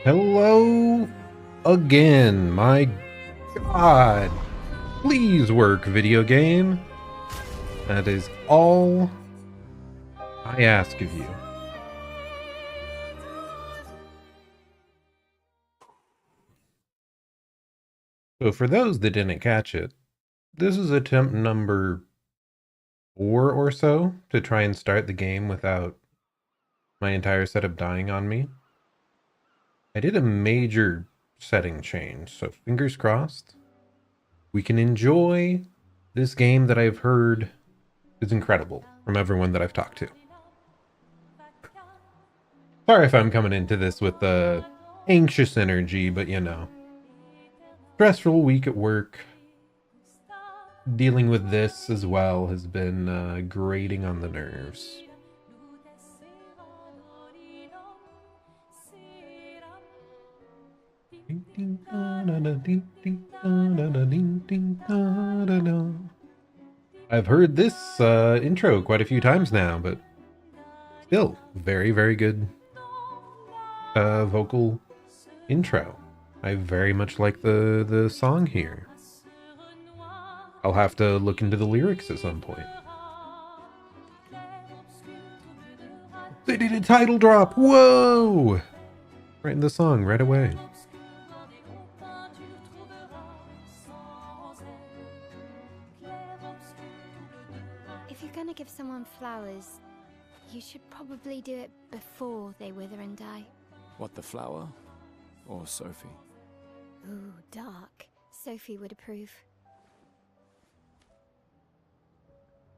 Hello again, my god. Please work, video game. That is all I ask of you. So for those that didn't catch it, this is attempt number 4 or so to try and start the game without my entire setup dying on me. I did a major setting change, so fingers crossed we can enjoy this game that I've heard is incredible from everyone that I've talked to. Sorry if I'm coming into this with the anxious energy, but you know, stressful week at work. Dealing with this as well has been grating on the nerves. I've heard this intro quite a few times now, but still very, very good vocal intro. I very much like the song here. I'll have to look into the lyrics at some point. They did a title drop! Whoa! Right in the song, right away. If you're gonna give someone flowers, you should probably do it before they wither and die. What, the flower? Or Sophie? Ooh, dark. Sophie would approve.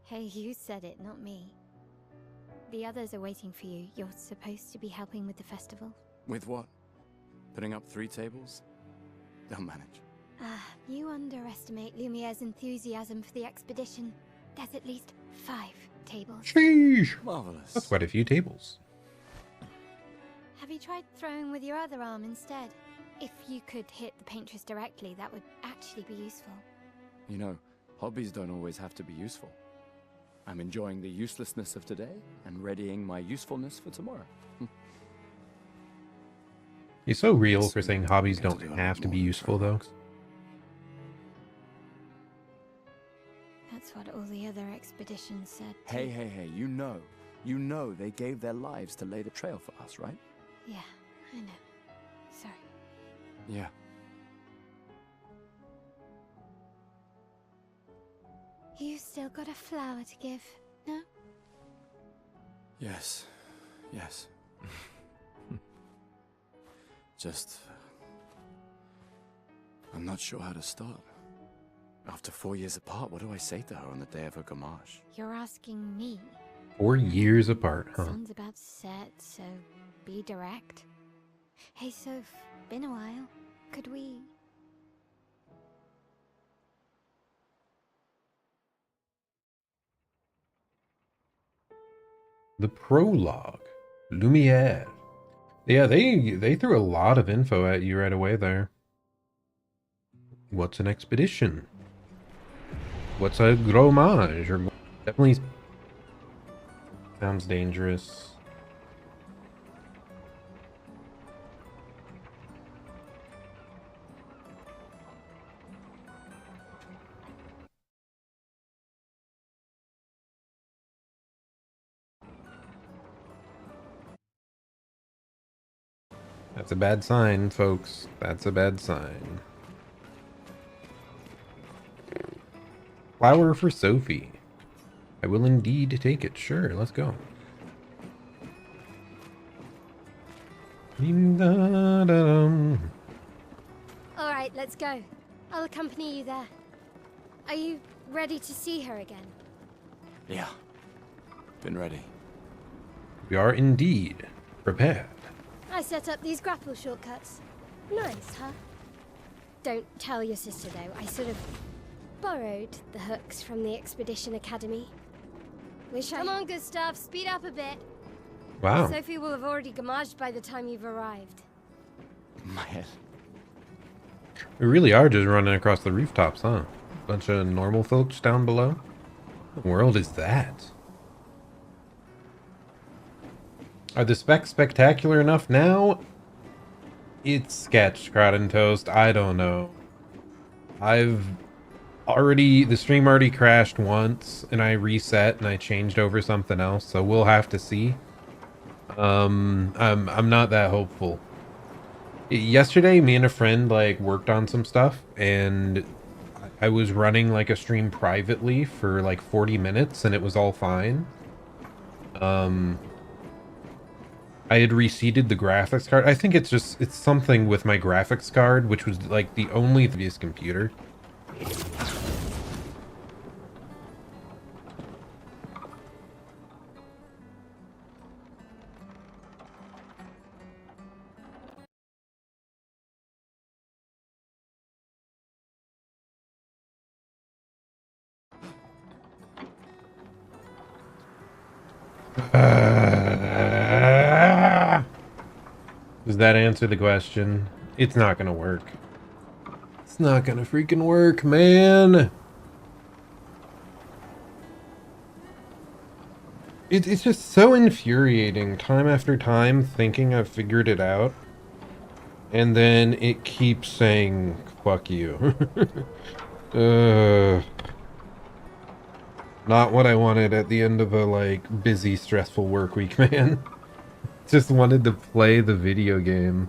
Hey, you said it, not me. The others are waiting for you. You're supposed to be helping with the festival. With what? Putting up 3 tables? They'll manage. You underestimate Lumiere's enthusiasm for the expedition. There's at least 5 tables. Sheesh! Marvelous. That's quite a few tables. Have you tried throwing with your other arm instead? If you could hit the paintress directly, that would actually be useful. You know, hobbies don't always have to be useful. I'm enjoying the uselessness of today and readying my usefulness for tomorrow. You're so real for saying hobbies don't have to be useful, though. That's what all the other expeditions said. Too. Hey, you know they gave their lives to lay the trail for us, right? Yeah, I know. Sorry. Yeah. You still got a flower to give, no? Yes. Just... I'm not sure how to start. After 4 years apart, what do I say to her on the day of her gamage? You're asking me? 4 years apart, huh? Sun's about to set, so be direct. Hey, Soph, been a while. Could we... The prologue. Lumiere. Yeah, they threw a lot of info at you right away there. What's an expedition? What's a gromage? Or definitely sounds dangerous. That's a bad sign, folks. That's a bad sign. Flower for Sophie. I will indeed take it. Sure, let's go. Alright, let's go. I'll accompany you there. Are you ready to see her again? Yeah. Been ready. We are indeed prepared. I set up these grapple shortcuts. Nice, huh? Don't tell your sister, though. I sort of borrowed the hooks from the Expedition Academy. Come on, Gustav, speed up a bit. Wow. Sophie will have already gamaged by the time you've arrived. My head. We really are just running across the rooftops, huh? Bunch of normal folks down below. What world is that? Are the specs spectacular enough now? It's sketch, Crowd and Toast. I don't know. The stream already crashed once, and I reset and I changed over something else, so we'll have to see. I'm not that hopeful. Yesterday, me and a friend like worked on some stuff, and I was running like a stream privately for like 40 minutes, and it was all fine. I had reseated the graphics card. I think it's something with my graphics card, which was like the only previous computer. Does that answer the question? It's not gonna work. It's not gonna freaking work, man. It's just so infuriating time after time thinking I've figured it out. And then it keeps saying, fuck you. Not what I wanted at the end of a, like, busy, stressful work week, man. Just wanted to play the video game.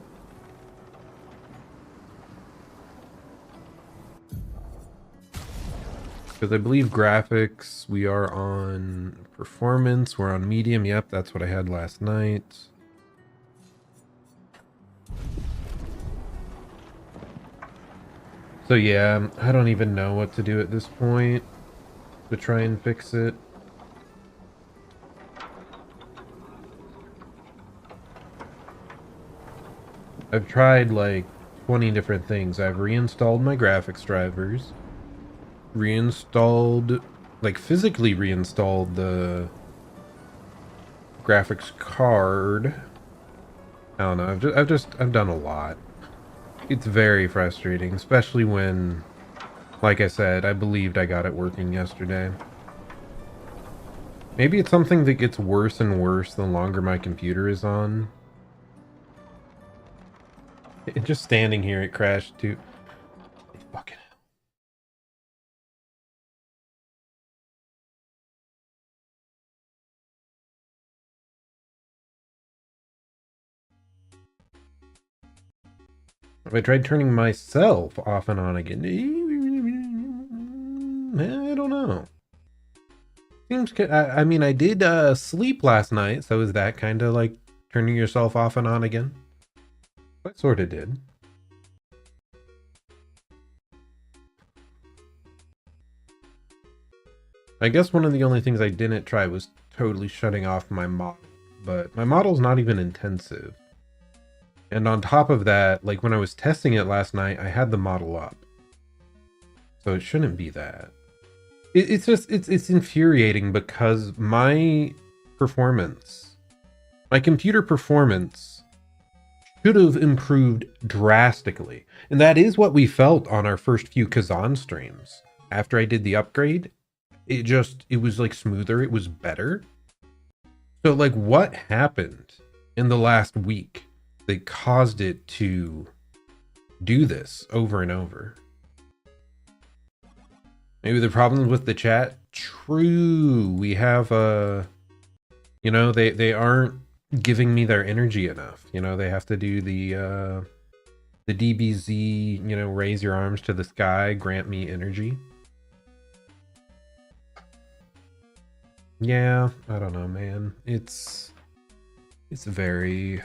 Because I believe graphics, we are on performance, we're on medium. Yep, that's what I had last night. So yeah, I don't even know what to do at this point to try and fix it. I've tried like 20 different things. I've reinstalled my graphics drivers, reinstalled, like physically reinstalled the graphics card. I don't know. I've done a lot. It's very frustrating, especially when, like I said, I believed I got it working yesterday. Maybe it's something that gets worse and worse the longer my computer is on. Just standing here, it crashed too. Fucking hell. If I tried turning myself off and on again, I don't know. Seems. I mean, I did sleep last night, so is that kind of like turning yourself off and on again? I sort of did. I guess one of the only things I didn't try was totally shutting off my model, but my model's not even intensive. And on top of that, like when I was testing it last night, I had the model up. So it shouldn't be that. It's infuriating because my computer performance should have improved drastically. And that is what we felt on our first few Kazan streams. After I did the upgrade, it was like smoother, it was better. So like what happened in the last week that caused it to do this over and over? Maybe the problems with the chat? True. We have they aren't giving me their energy enough. They have to do the DBZ, raise your arms to the sky, grant me energy. Yeah, I don't know, man. It's very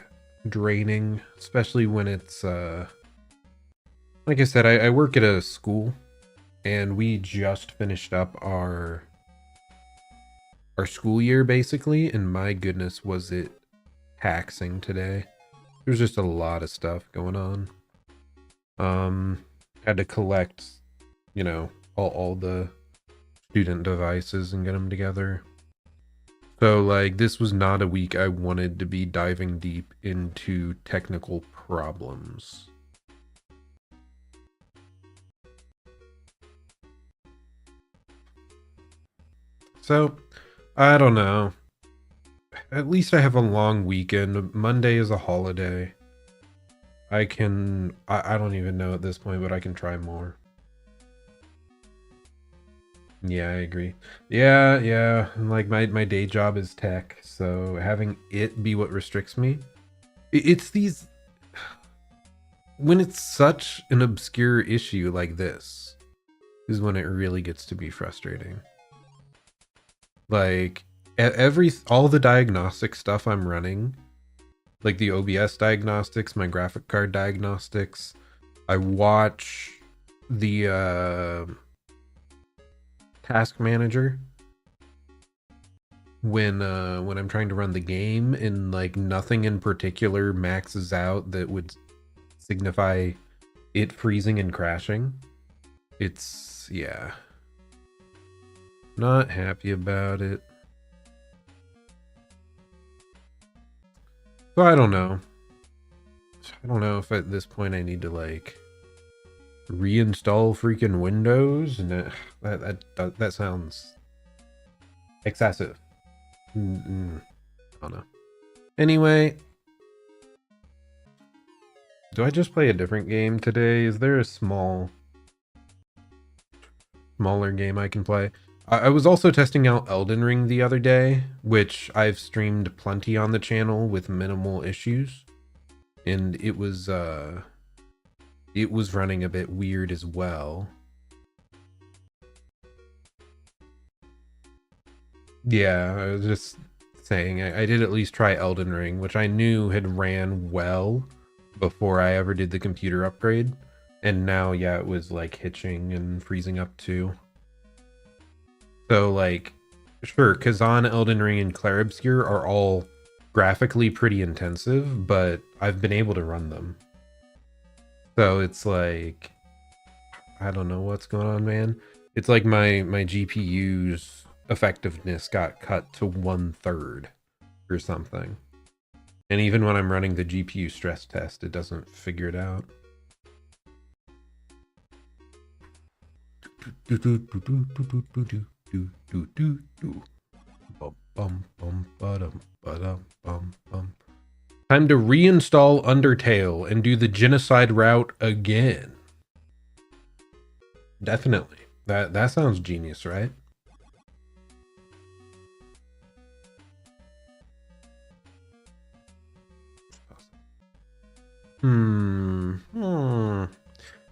draining, especially when it's like I said, I work at a school and we just finished up our school year basically, and my goodness was it taxing today. There's just a lot of stuff going on. Had to collect, all the student devices and get them together. So like this was not a week I wanted to be diving deep into technical problems. So, I don't know. At least I have a long weekend. Monday is a holiday. I don't even know at this point, but I can try more. Yeah, I agree. Yeah. And like my day job is tech, so having it be what restricts me. It's these when it's such an obscure issue like this is when it really gets to be frustrating. Like all the diagnostic stuff I'm running, like the OBS diagnostics, my graphic card diagnostics, I watch the task manager when I'm trying to run the game, and like nothing in particular maxes out that would signify it freezing and crashing. It's, yeah, not happy about it. So I don't know if at this point I need to like reinstall freaking Windows, and that sounds excessive. I don't know. Anyway, do I just play a different game today? Is there a smaller game I can play? I was also testing out Elden Ring the other day, which I've streamed plenty on the channel with minimal issues, and it was running a bit weird as well. Yeah, I was just saying I did at least try Elden Ring, which I knew had ran well before I ever did the computer upgrade, and now yeah, it was like hitching and freezing up too. So like, sure, Kazan, Elden Ring, and Clair Obscur are all graphically pretty intensive, but I've been able to run them. So it's like, I don't know what's going on, man. It's like my GPU's effectiveness got cut to 1/3 or something. And even when I'm running the GPU stress test, it doesn't figure it out. Time to reinstall Undertale and do the genocide route again. Definitely. That sounds genius, right?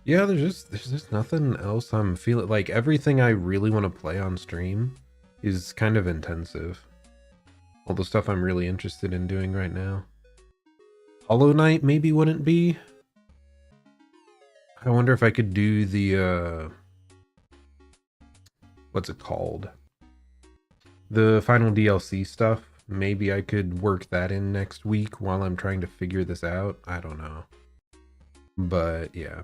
Yeah, there's just nothing else I'm feeling. Like everything I really want to play on stream is kind of intensive. All the stuff I'm really interested in doing right now. Hollow Knight maybe wouldn't be. I wonder if I could do the what's it called? The final DLC stuff. Maybe I could work that in next week while I'm trying to figure this out. I don't know. But yeah,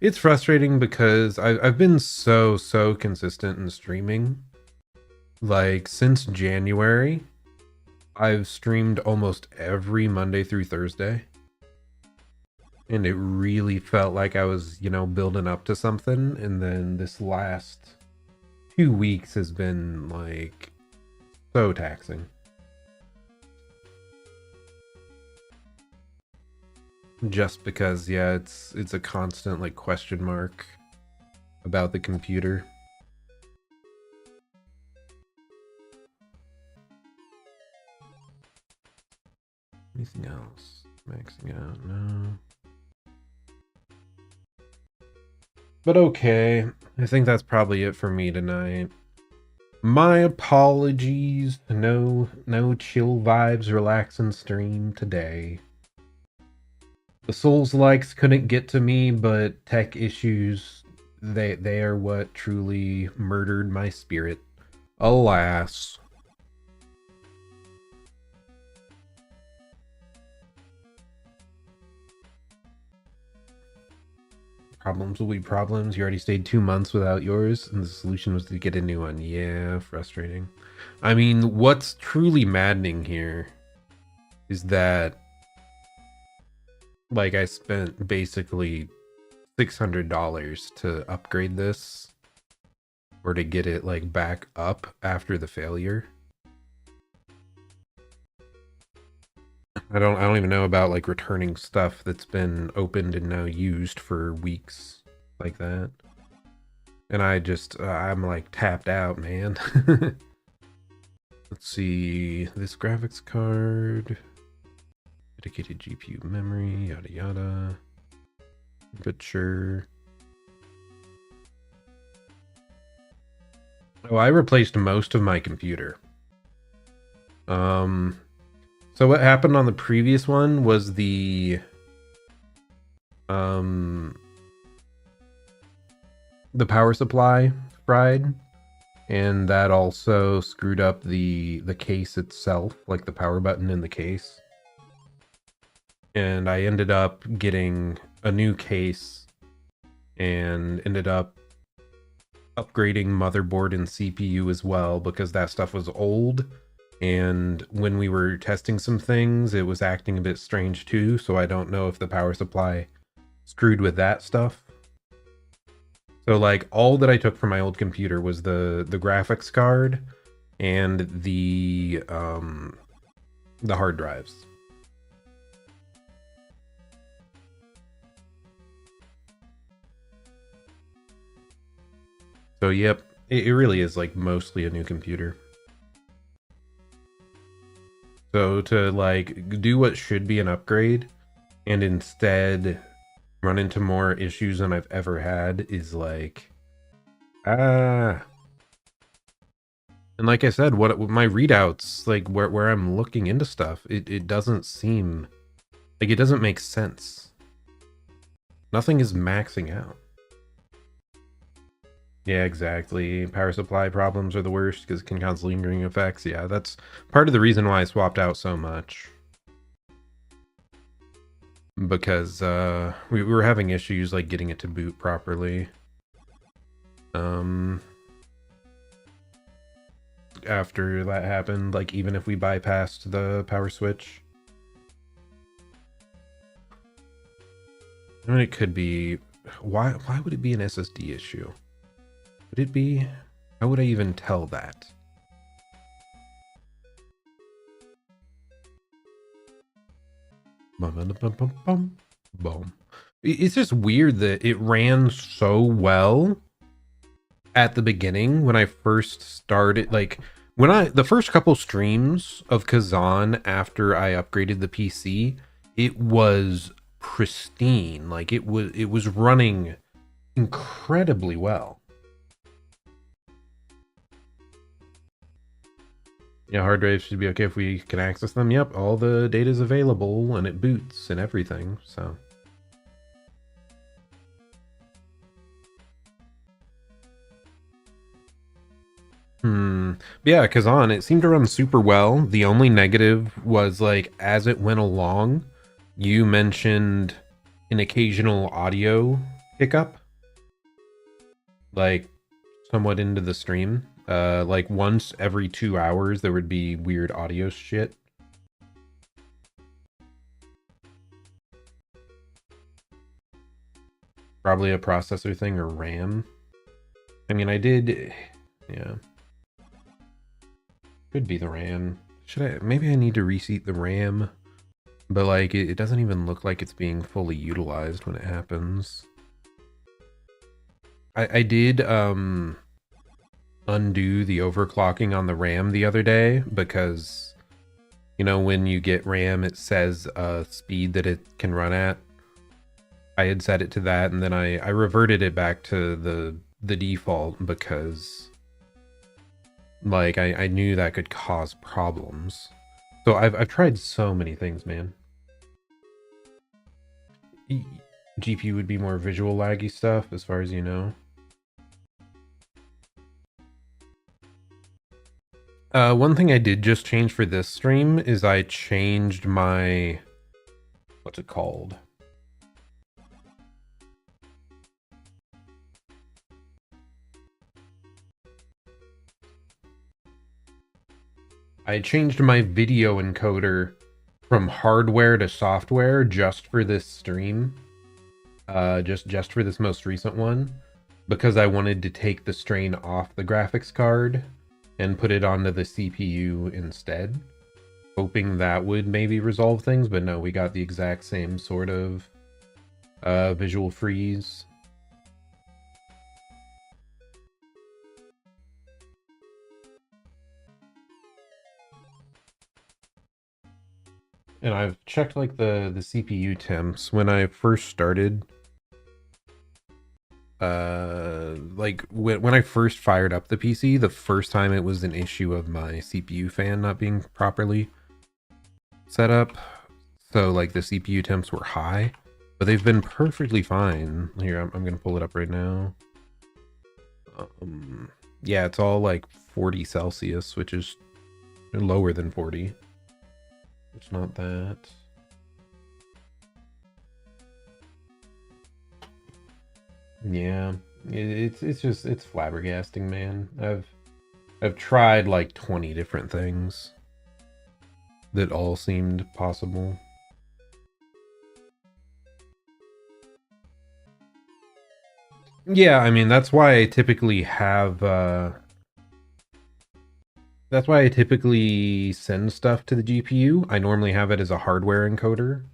it's frustrating because I've been so consistent in streaming. Like since January, I've streamed almost every Monday through Thursday. And it really felt like I was, building up to something. And then this last 2 weeks has been like so taxing. Just because, yeah, it's a constant like question mark about the computer. Anything else? Maxing out, no. But okay, I think that's probably it for me tonight. My apologies. No chill vibes, relaxing stream today. The Souls likes couldn't get to me, but tech issues, they are what truly murdered my spirit. Alas. Problems will be problems. You already stayed 2 months without yours, and the solution was to get a new one. Yeah, frustrating. I mean, what's truly maddening here is that, like, I spent basically $600 to upgrade this, or to get it, like, back up after the failure. I don't even know about like returning stuff that's been opened and now used for weeks like that. And I'm like tapped out, man. Let's see, this graphics card, dedicated GPU memory, yada yada. But sure. Oh, I replaced most of my computer. So what happened on the previous one was the power supply fried, and that also screwed up the case itself, like the power button in the case. And I ended up getting a new case and ended up upgrading motherboard and CPU as well, because that stuff was old, and when we were testing some things it was acting a bit strange too, so I don't know if the power supply screwed with that stuff. So like all that I took from my old computer was the graphics card and the hard drives. So yep, it really is like mostly a new computer. So to like do what should be an upgrade and instead run into more issues than I've ever had is like, and like I said, what my readouts, like where I'm looking into stuff, it doesn't seem like, it doesn't make sense. Nothing is maxing out. Yeah, exactly. Power supply problems are the worst because it can cause lingering effects. Yeah, that's part of the reason why I swapped out so much. Because we were having issues like getting it to boot properly. After that happened, like even if we bypassed the power switch. I mean, it could be, why would it be an SSD issue? Would it be? How would I even tell that? Boom. It's just weird that it ran so well at the beginning when I first started. Like when the first couple streams of Kazan after I upgraded the PC, it was pristine. Like it was running incredibly well. Yeah, hard drives should be okay if we can access them. Yep, all the data is available and it boots and everything, so. Yeah, Kazan, it seemed to run super well. The only negative was like as it went along, you mentioned an occasional audio hiccup. Like somewhat into the stream. Like once every 2 hours there would be weird audio shit. Probably a processor thing or RAM. I mean, yeah. Could be the RAM. Maybe I need to reseat the RAM. But like, it doesn't even look like it's being fully utilized when it happens. I did, undo the overclocking on the RAM the other day because, you know, when you get RAM it says speed that it can run at. I had set it to that, and then I reverted it back to the default because like I knew that could cause problems. So I've tried so many things, man. GPU would be more visual laggy stuff as far as you know. One thing I did just change for this stream is I changed my, what's it called? I changed my video encoder from hardware to software just for this stream. Just for this most recent one, because I wanted to take the strain off the graphics card and put it onto the CPU instead. hoping that would maybe resolve things, but no, we got the exact same sort of visual freeze. And I've checked like the CPU temps when I first started. Like when I first fired up the PC, the first time it was an issue of my CPU fan not being properly set up. So like the CPU temps were high, but they've been perfectly fine. Here, I'm gonna pull it up right now. Yeah, it's all like 40 Celsius, which is lower than 40. It's not that. Yeah, it's flabbergasting, man. I've tried like 20 different things that all seemed possible. Yeah, I mean that's why I typically have that's why I typically send stuff to the GPU. I normally have it as a hardware encoder.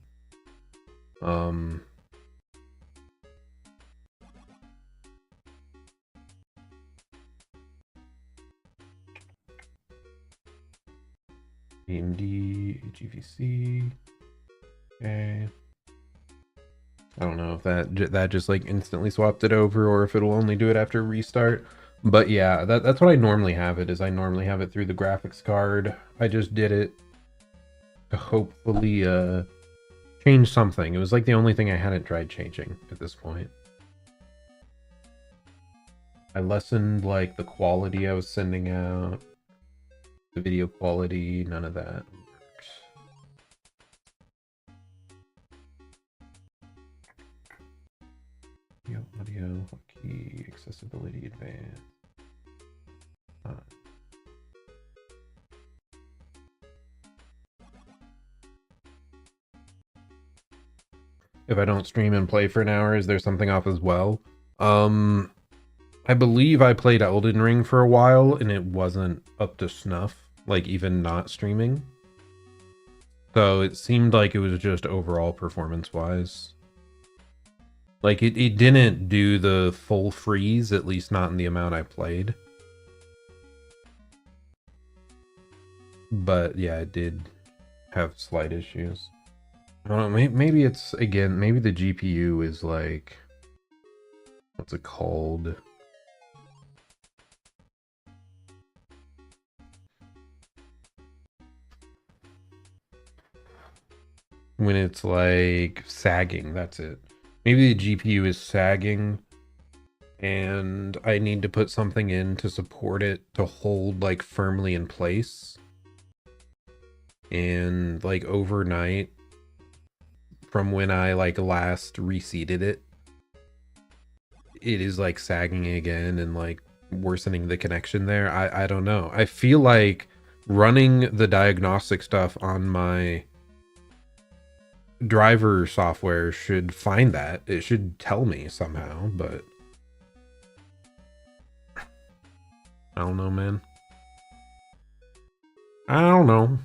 AMD, GVC. Okay. I don't know if that just like instantly swapped it over or if it'll only do it after restart. But yeah, that's what I normally have it, is I normally have it through the graphics card. I just did it to hopefully change something. It was like the only thing I hadn't tried changing at this point. I lessened like the quality I was sending out, the video quality, none of that works. Audio, key, accessibility, advanced. If I don't stream and play for an hour, is there something off as well? I believe I played Elden Ring for a while and it wasn't up to snuff, like even not streaming. So it seemed like it was just overall performance-wise. Like it didn't do the full freeze, at least not in the amount I played. But yeah, it did have slight issues. I don't know, maybe it's, again, maybe the GPU is like, what's it called? When it's like sagging, that's it. Maybe the GPU is sagging and I need to put something in to support it to hold like firmly in place. And like overnight, from when I like last reseated it, it is like sagging again and like worsening the connection there. I don't know. I feel like running the diagnostic stuff on my driver software should find that. It should tell me somehow, but I don't know, man. I don't know.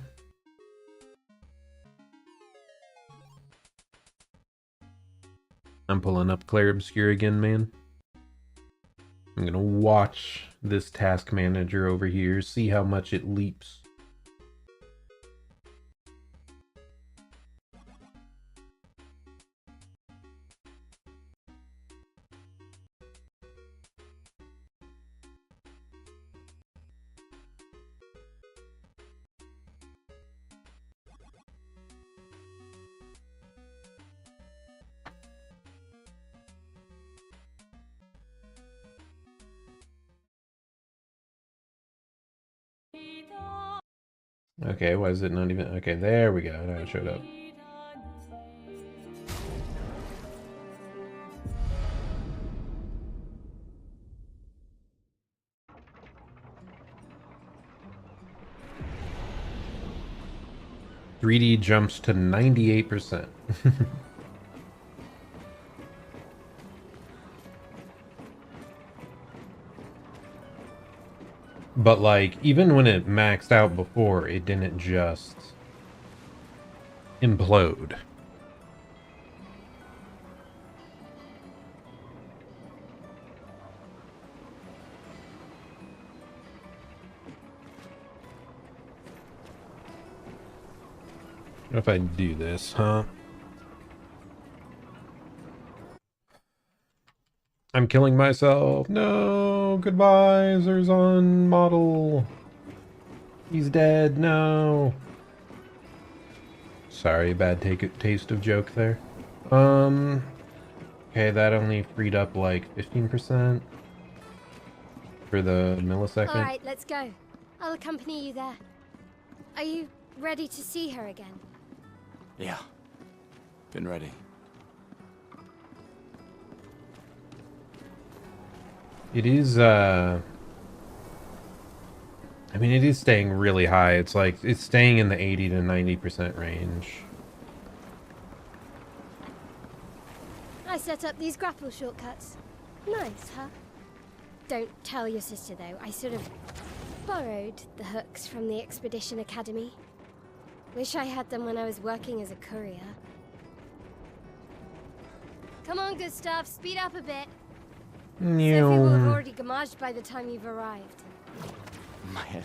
I'm pulling up Clair Obscur again, man. I'm gonna watch this task manager over here, see how much it leaps. Okay, why is it not even... Okay, there we go. Now it showed up. .3D jumps to 98%. But like, even when it maxed out before, it didn't just implode. What if I do this, huh? I'm killing myself. No, goodbye, Zerzon model. He's dead. No. Sorry, bad taste of joke there. Okay, that only freed up like 15% for the millisecond. All right, let's go. I'll accompany you there. Are you ready to see her again? Yeah. Been ready. It is, I mean, it is staying really high. It's like, it's staying in the 80 to 90% range. I set up these grapple shortcuts. Nice, huh? Don't tell your sister, though. I sort of borrowed the hooks from the Expedition Academy. Wish I had them when I was working as a courier. Come on, Gustav, speed up a bit. Sophie will have already gamaged by the time you've arrived. My head.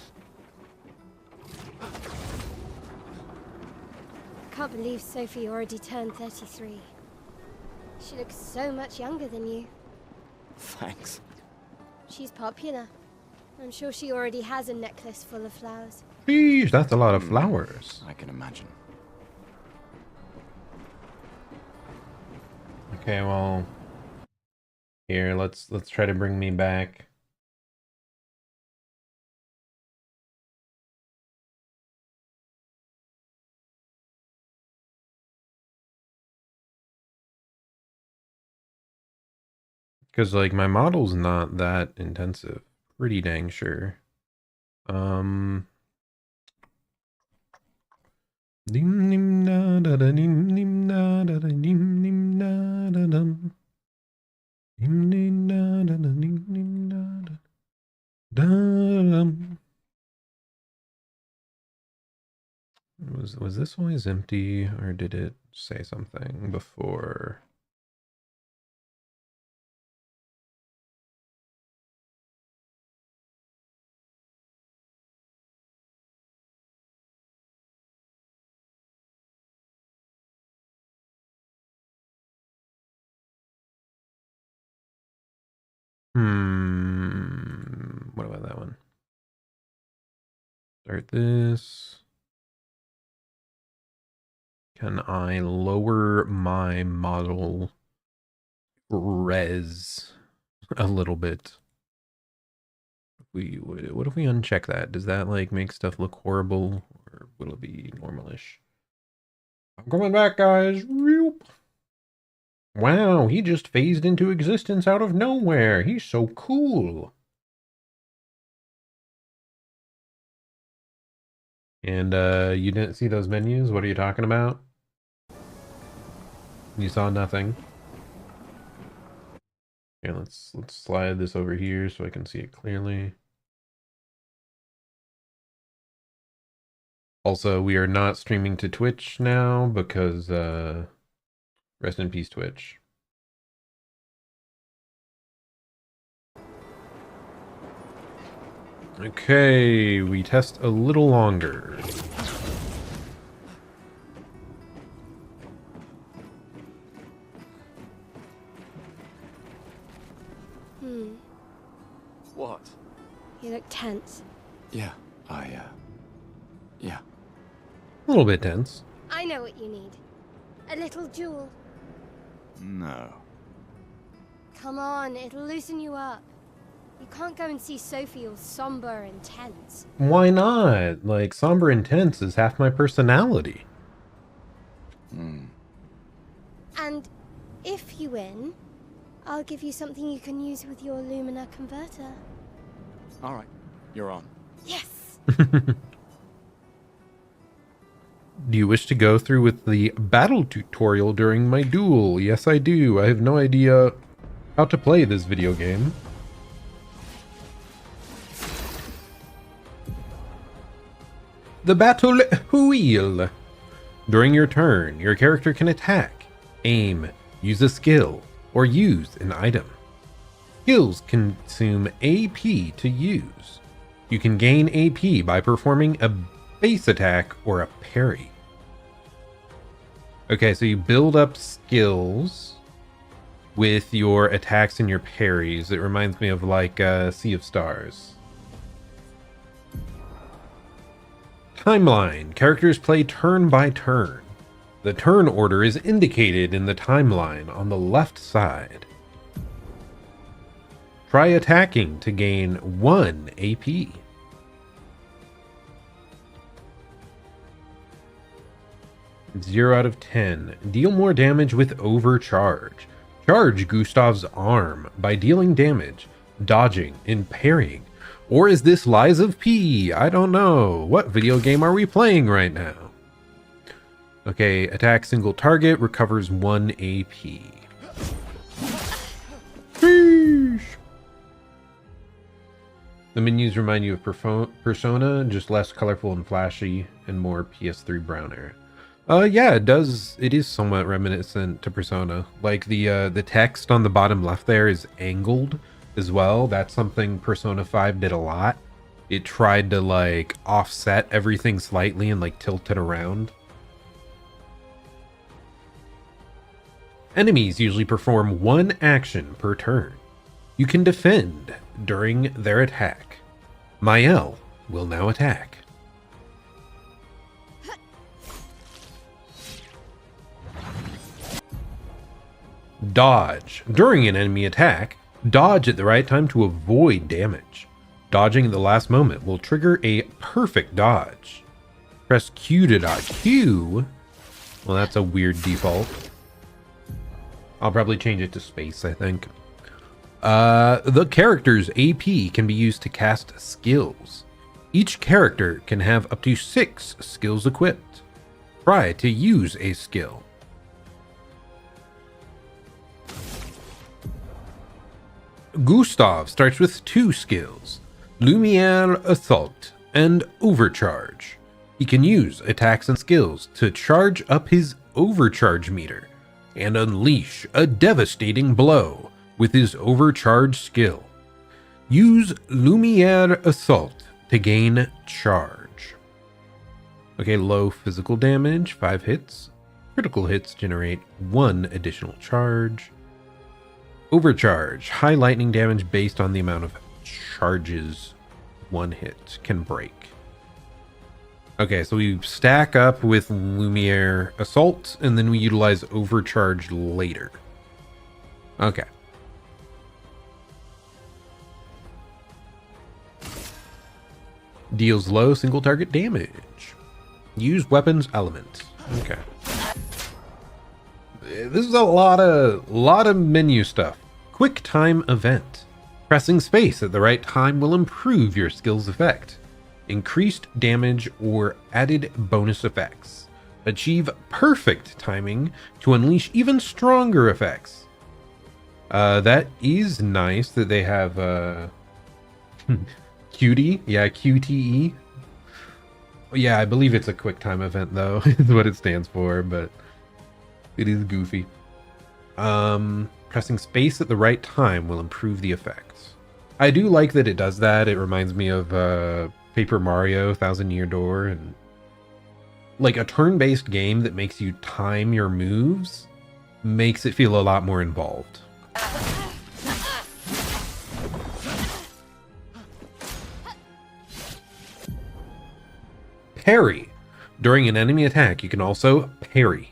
Can't believe Sophie already turned 33. She looks so much younger than you. Thanks. She's popular. I'm sure she already has a necklace full of flowers. Sheesh, that's a lot of flowers. I can imagine. Okay, well, here, let's try to bring me back. Because, like, my model's not that intensive. Pretty dang sure. Was this always empty, or did it say something before? What about that one? Start this. Can I lower my model res a little bit? What if we uncheck that? Does that like make stuff look horrible, or will it be normalish? I'm coming back, guys. Wow, he just phased into existence out of nowhere. He's so cool. And you didn't see those menus? What are you talking about? You saw nothing. Here, let's slide this over here so I can see it clearly. Also, we are not streaming to Twitch now because rest in peace, Twitch. Okay, we test a little longer. What? You look tense. Yeah, yeah. A little bit tense. I know what you need. A little jewel. No. Come on, it'll loosen you up. You can't go and see Sophie all somber and tense. Why not? Like, somber and tense is half my personality. And if you win, I'll give you something you can use with your Lumina converter. All right, you're on. Yes! Do you wish to go through with the battle tutorial during my duel? Yes, I do. I have no idea how to play this video game. The battle wheel. During your turn, your character can attack, aim, use a skill, or use an item. Skills consume AP to use. You can gain AP by performing a base attack or a parry. Okay, so you build up skills with your attacks and your parries. It reminds me of like Sea of Stars. Timeline. Characters play turn by turn. The turn order is indicated in the timeline on the left side. Try attacking to gain 1 AP. Zero out of 10. Deal more damage with overcharge. Charge Gustav's arm by dealing damage, dodging, and parrying. Or is this Lies of P? I don't know. What video game are we playing right now? Okay, attack single target, recovers 1 AP. Sheesh. The menus remind you of Persona, just less colorful and flashy, and more PS3 browner. Yeah, it does. It is somewhat reminiscent to Persona. Like the text on the bottom left there is angled as well. That's something Persona 5 did a lot. It tried to like offset everything slightly and like tilt it around. Enemies usually perform 1 action per turn. You can defend during their attack. Mael will now attack. Dodge. During an enemy attack, dodge at the right time to avoid damage. Dodging at the last moment will trigger a perfect dodge. Press Q to dodge. Q? Well, that's a weird default. I'll probably change it to space, I think. The character's AP can be used to cast skills. Each character can have up to 6 skills equipped. Try to use a skill. Gustav starts with 2 skills, Lumiere Assault and Overcharge. He can use attacks and skills to charge up his overcharge meter and unleash a devastating blow with his overcharge skill. Use Lumiere Assault to gain charge. Okay, low physical damage, 5 hits. Critical hits generate 1 additional charge. Overcharge, high lightning damage based on the amount of charges 1 hit can break. Okay, so we stack up with Lumiere Assault, and then we utilize Overcharge later. Okay. Deals low single target damage. Use weapons element. Okay. This is a lot of menu stuff. Quick time event. Pressing space at the right time will improve your skill's effect. Increased damage or added bonus effects. Achieve perfect timing to unleash even stronger effects. That is nice that they have QT. Yeah, QTE. Yeah, I believe it's a quick time event though, is what it stands for, but it is goofy. Pressing space at the right time will improve the effects. I do like that it does that. It reminds me of Paper Mario, Thousand Year Door, and like a turn-based game that makes you time your moves makes it feel a lot more involved. Parry. During an enemy attack, you can also parry.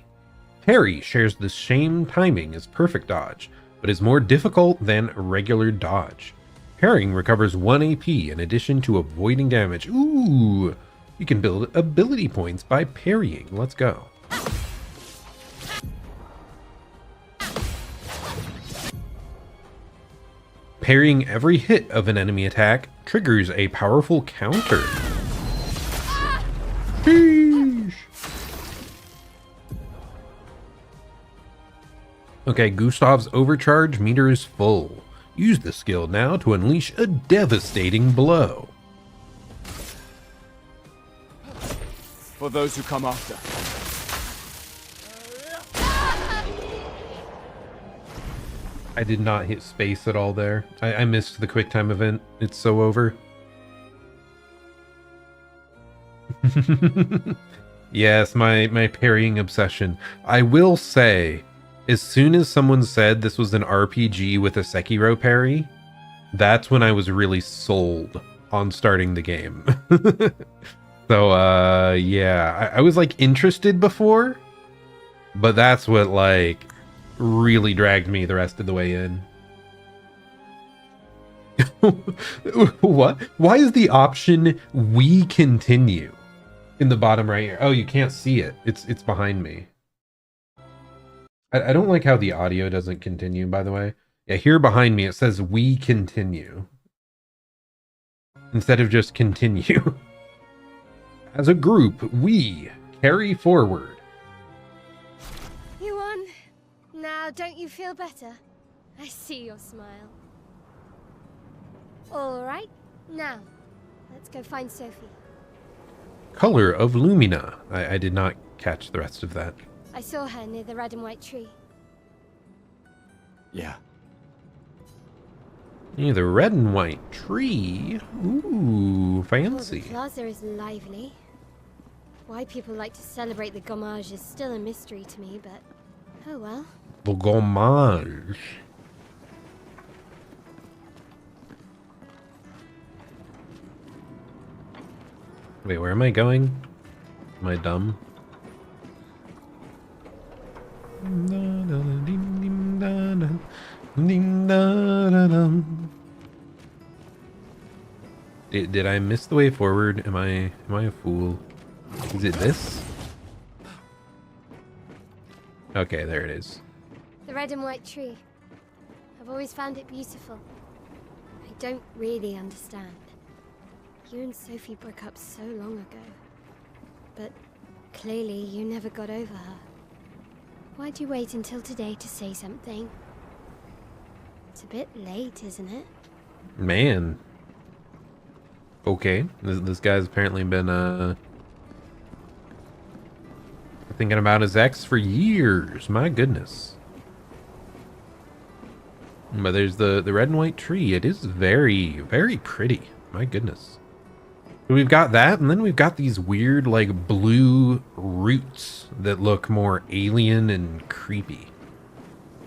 Parry shares the same timing as perfect dodge, but is more difficult than regular dodge. Parrying recovers 1 AP in addition to avoiding damage. Ooh! You can build ability points by parrying. Let's go. Parrying every hit of an enemy attack triggers a powerful counter. Sheesh. Okay, Gustav's overcharge meter is full. Use the skill now to unleash a devastating blow. For those who come after, I did not hit space at all there. I missed the QuickTime event. It's so over. Yes, my parrying obsession. I will say, as soon as someone said this was an RPG with a Sekiro parry, that's when I was really sold on starting the game. So, yeah, I was like interested before, but that's what like really dragged me the rest of the way in. What? Why is the option "we continue" in the bottom right here? Oh, you can't see it. It's behind me. I don't like how the audio doesn't continue, by the way. Yeah, here behind me it says "we continue" instead of just "continue." As a group, we carry forward. You won. Now, don't you feel better? I see your smile. All right. Now, let's go find Sophie. Color of Lumina. I did not catch the rest of that. I saw her near the red and white tree. Yeah. Yeah, the red and white tree. Ooh, Well, fancy. the plaza is lively. Why people like to celebrate the gommage is still a mystery to me, but oh well. The gommage. Wait, where am I going? Am I dumb? Did I miss the way forward? Am I a fool? Is it this? Okay, there it is. The red and white tree. I've always found it beautiful. I don't really understand. You and Sophie broke up so long ago. But clearly you never got over her. Why'd you wait until today to say something? It's a bit late, isn't it? Man. Okay, this guy's apparently been thinking about his ex for years. My goodness. But there's the red and white tree. It is very, very pretty. My goodness. We've got that, and then we've got these weird, like, blue roots that look more alien and creepy.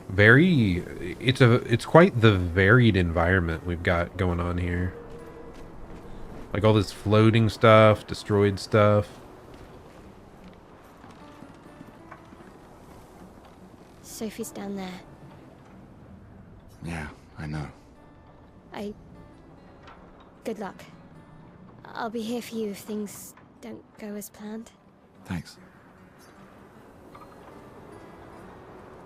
Very, it's quite the varied environment we've got going on here. Like all this floating stuff, destroyed stuff. Sophie's down there. Yeah, I know. Good luck. I'll be here for you if things don't go as planned. Thanks.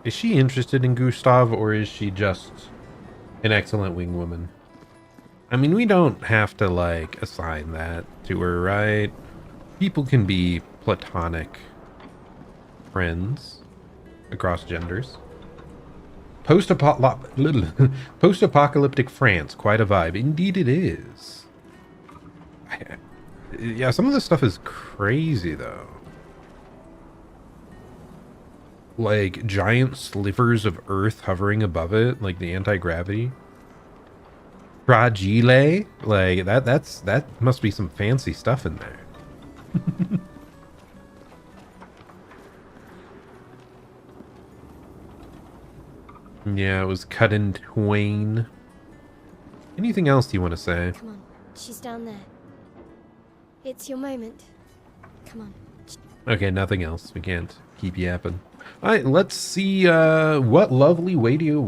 Is she interested in Gustav, or is she just an excellent wing woman? I mean, we don't have to, like, assign that to her, right? People can be platonic friends across genders. Post-apocalyptic France, quite a vibe. Indeed it is. Yeah, some of this stuff is crazy, though. Like, giant slivers of earth hovering above it, like the anti-gravity. Fragile, like that must be some fancy stuff in there. Yeah, it was cut in twain. Anything else you want to say? Come on, she's down there. It's your moment. Come on. Okay, nothing else. We can't keep yapping. Alright, let's see what lovely way do you...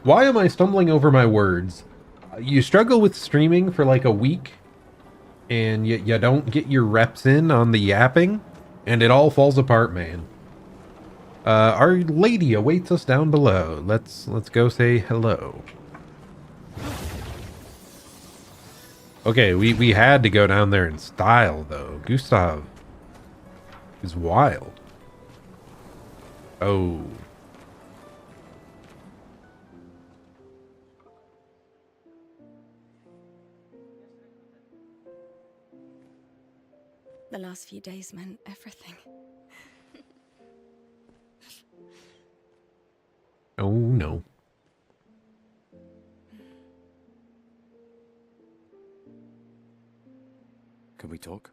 Why am I stumbling over my words? You struggle with streaming for like a week, and you don't get your reps in on the yapping, and it all falls apart, man. Our lady awaits us down below. Let's go say hello. Okay, we had to go down there in style, though. Gustav is wild. Oh. The last few days meant everything. Oh no. Can we talk?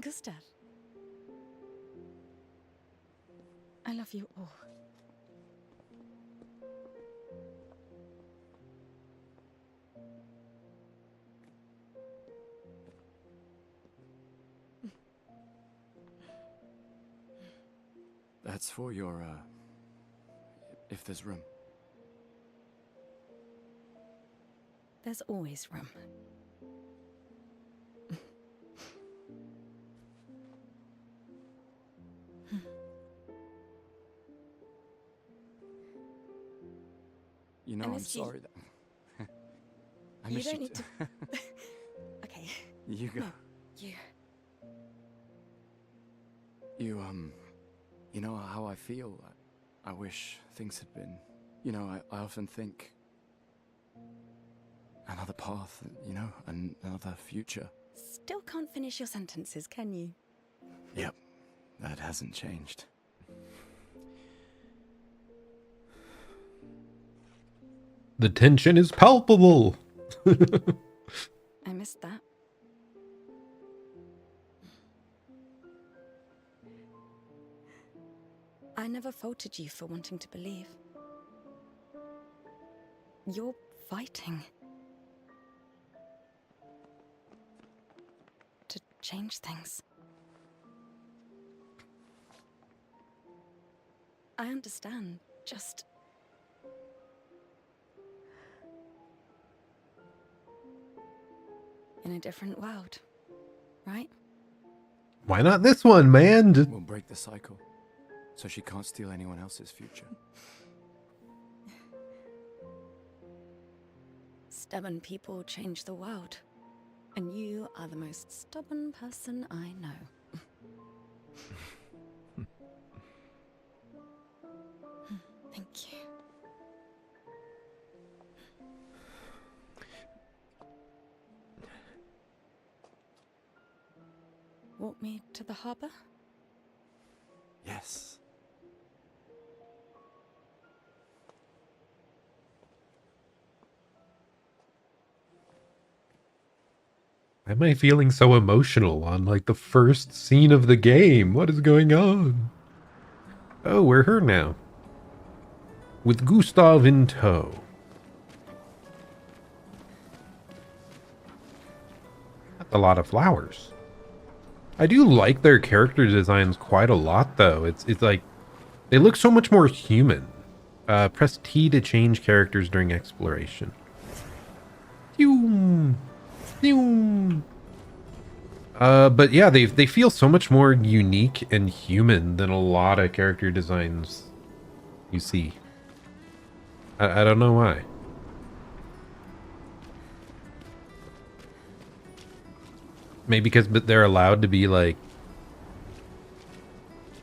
Gustav, I love you all. That's for your, if there's room. There's always room. You know, I I'm missed you. sorry that... I You missed don't you need too. to. Okay, You go. no, you. You know how I feel? I wish things had been... You know, I often think... Another path, you know, another future. Still can't finish your sentences, can you? Yep, that hasn't changed. The tension is palpable. I missed that. I never faulted you for wanting to believe. You're fighting to change things. I understand, just... in a different world, right? Why not this one, man? Just... We'll break the cycle, so she can't steal anyone else's future. Stubborn people change the world. And you are the most stubborn person I know. Thank you. Walk me to the harbor? Yes. Why am I feeling so emotional on like the first scene of the game? What is going on? Oh, we're here now. With Gustav in tow. That's a lot of flowers. I do like their character designs quite a lot though. It's like they look so much more human. Press T to change characters during exploration. Phew. Phew. But yeah, they feel so much more unique and human than a lot of character designs you see. I don't know why. Maybe because they're allowed to be like,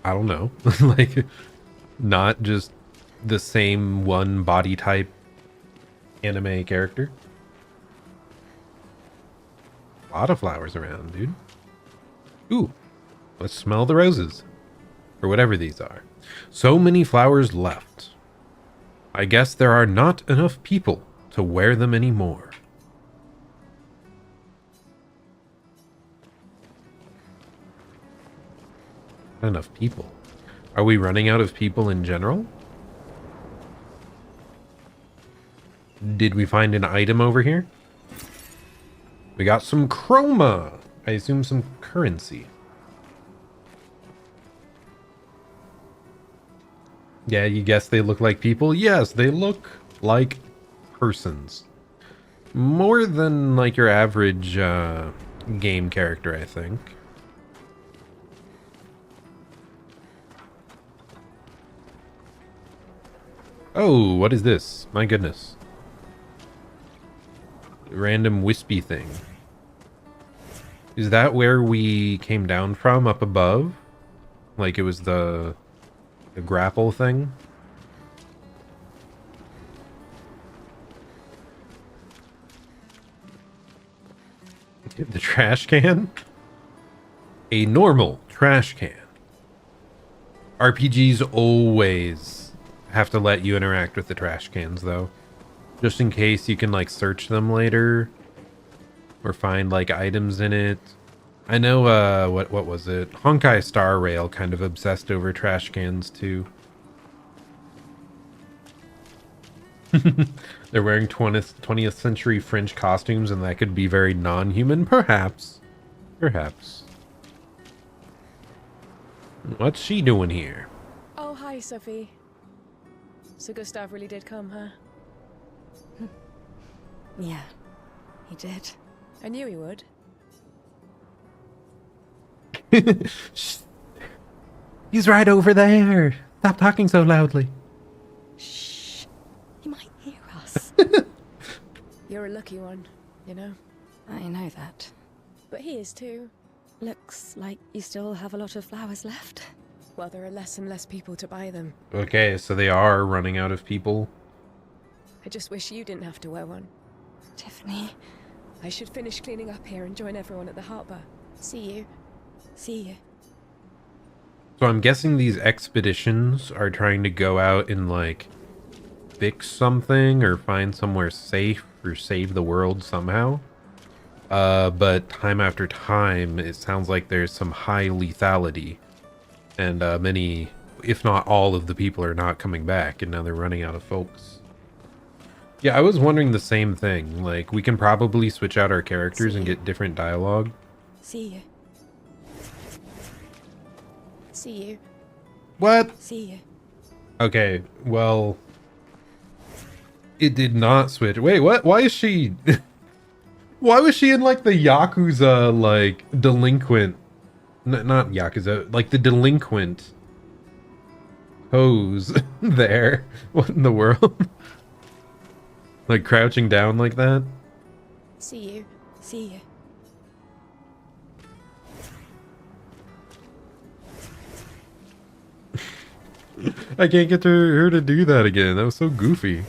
I don't know, like not just the same one body type anime character. A lot of flowers around, dude. Ooh, let's smell the roses. Or whatever these are. So many flowers left. I guess there are not enough people to wear them anymore. Not enough people. Are we running out of people in general? Did we find an item over here? We got some chroma. I assume some currency. Yeah, you guess they look like people? Yes, they look like persons. More than like your average game character, I think. Oh, what is this? My goodness. Random wispy thing. Is that where we came down from up above? Like it was the grapple thing? The trash can? A normal trash can. RPGs always have to let you interact with the trash cans, though. Just in case you can, like, search them later. Or find, like, items in it. I know, what was it? Honkai Star Rail kind of obsessed over trash cans, too. They're wearing 20th century French costumes, and that could be very non-human, perhaps. Perhaps. What's she doing here? Oh, hi, Sophie. So Gustav really did come, huh? Yeah, he did. I knew he would. He's right over there. Stop talking so loudly. Shh. He might hear us. You're a lucky one, you know? I know that. But he is too. Looks like you still have a lot of flowers left. Well, there are less and less people to buy them. Okay, so they are running out of people. I just wish you didn't have to wear one. Tiffany, I should finish cleaning up here and join everyone at the harbor. See you. see you. So I'm guessing these expeditions are trying to go out and, like, fix something or find somewhere safe or save the world somehow. But time after time, it sounds like there's some high lethality. And many, if not all of the people are not coming back, and now they're running out of folks. Yeah, I was wondering the same thing. Like, we can probably switch out our characters and get different dialogue. See you. See you. What? See you. Okay, well... It did not switch. Wait, what? Why is she... Why was she in, like, the Yakuza, like, delinquent... not Yakuza, like, the delinquent pose there? What in the world? Like, crouching down like that? See you. See you. I can't get her to do that again. That was so goofy.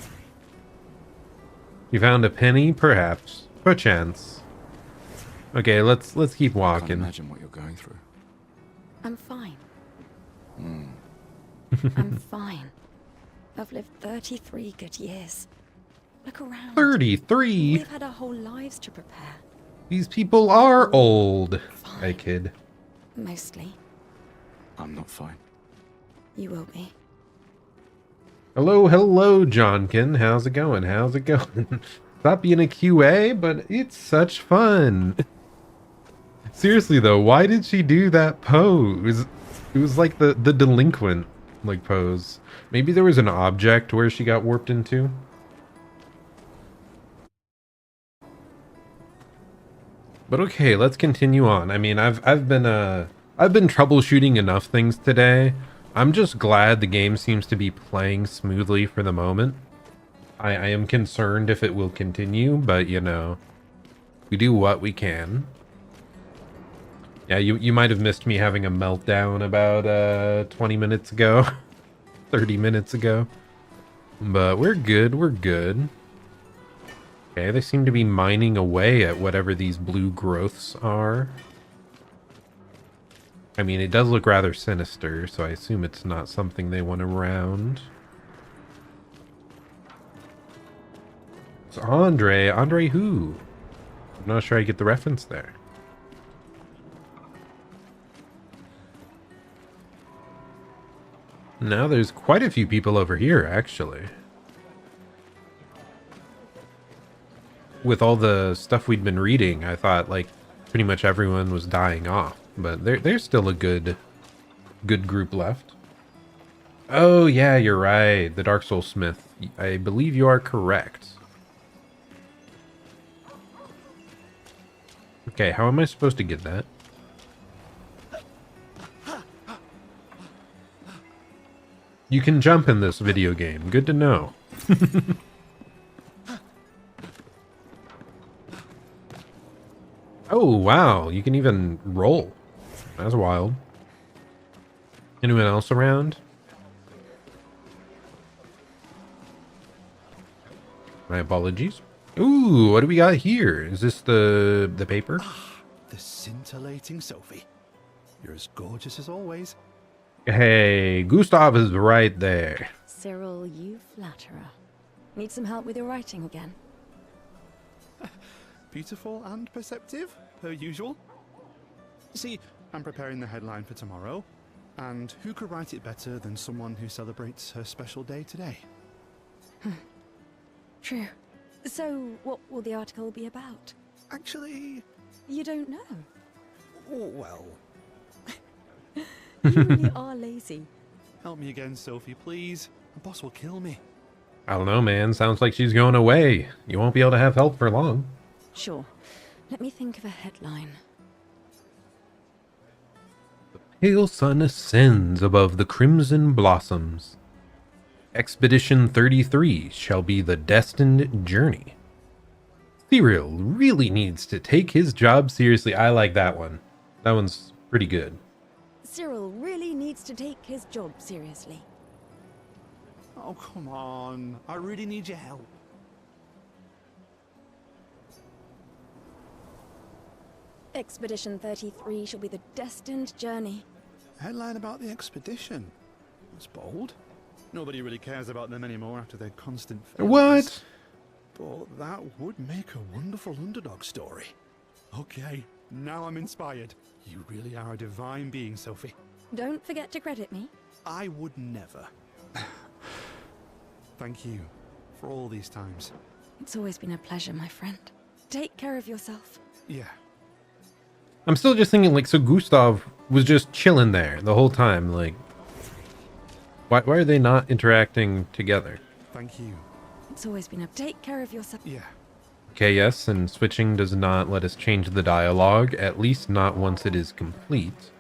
You found a penny? Perhaps. Perchance. Okay, let's keep I can't walking. imagine what you're going through. I'm fine. I'm fine. I've lived 33 good years. Look around. 33? We've had our whole lives to prepare. These people are old. Fine. I kid. Mostly. I'm not fine. You will be. Hello, Johnkin. How's it going? How's it going? Stop being a QA, but it's such fun. Seriously though, why did she do that pose? It was like the delinquent like pose. Maybe there was an object where she got warped into. But okay, let's continue on. I mean, I've been troubleshooting enough things today. I'm just glad the game seems to be playing smoothly for the moment. I am concerned if it will continue, but you know, we do what we can. Yeah, you might have missed me having a meltdown about 20 minutes ago, 30 minutes ago. But we're good, we're good. Okay, they seem to be mining away at whatever these blue growths are. I mean, it does look rather sinister, so I assume it's not something they want around. It's Andre. Andre who? I'm not sure I get the reference there. Now there's quite a few people over here, actually. With all the stuff we'd been reading, I thought, like, pretty much everyone was dying off. But there's still a good group left. Oh, yeah, you're right. The Dark Soul Smith. I believe you are correct. Okay, how am I supposed to get that? You can jump in this video game. Good to know. Oh, wow. You can even roll. That's wild. Anyone else around? My apologies. Ooh, what do we got here? Is this the paper? The scintillating Sophie. You're as gorgeous as always. Hey, Gustav is right there. Cyril, you flatterer. Need some help with your writing again? Beautiful and perceptive, per usual. See, I'm preparing the headline for tomorrow, and who could write it better than someone who celebrates her special day today? True. So, what will the article be about? Actually, You don't know. well, You really are lazy. help me again, Sophie, please. The boss will kill me. I don't know, man. Sounds like she's going away. You won't be able to have help for long. Sure. Let me think of a headline. Pale sun ascends above the crimson blossoms. Expedition 33 shall be the destined journey. Cyril really needs to take his job seriously. I like that one. That one's pretty good. Cyril really needs to take his job seriously. Oh, come on. I really need your help. Expedition 33 shall be the destined journey. Headline about the expedition. That's bold. Nobody really cares about them anymore after their constant failures. What? But that would make a wonderful underdog story. Okay, now I'm inspired. You really are a divine being, Sophie. Don't forget to credit me. I would never. Thank you for all these times. It's always been a pleasure, my friend. Take care of yourself. Yeah, I'm still just thinking, like, so Gustav was just chilling there the whole time. Like, why are they not interacting together? thank you. It's always been a take care of yourself. Yeah. Okay, yes, and switching does not let us change the dialogue, at least not once it is complete.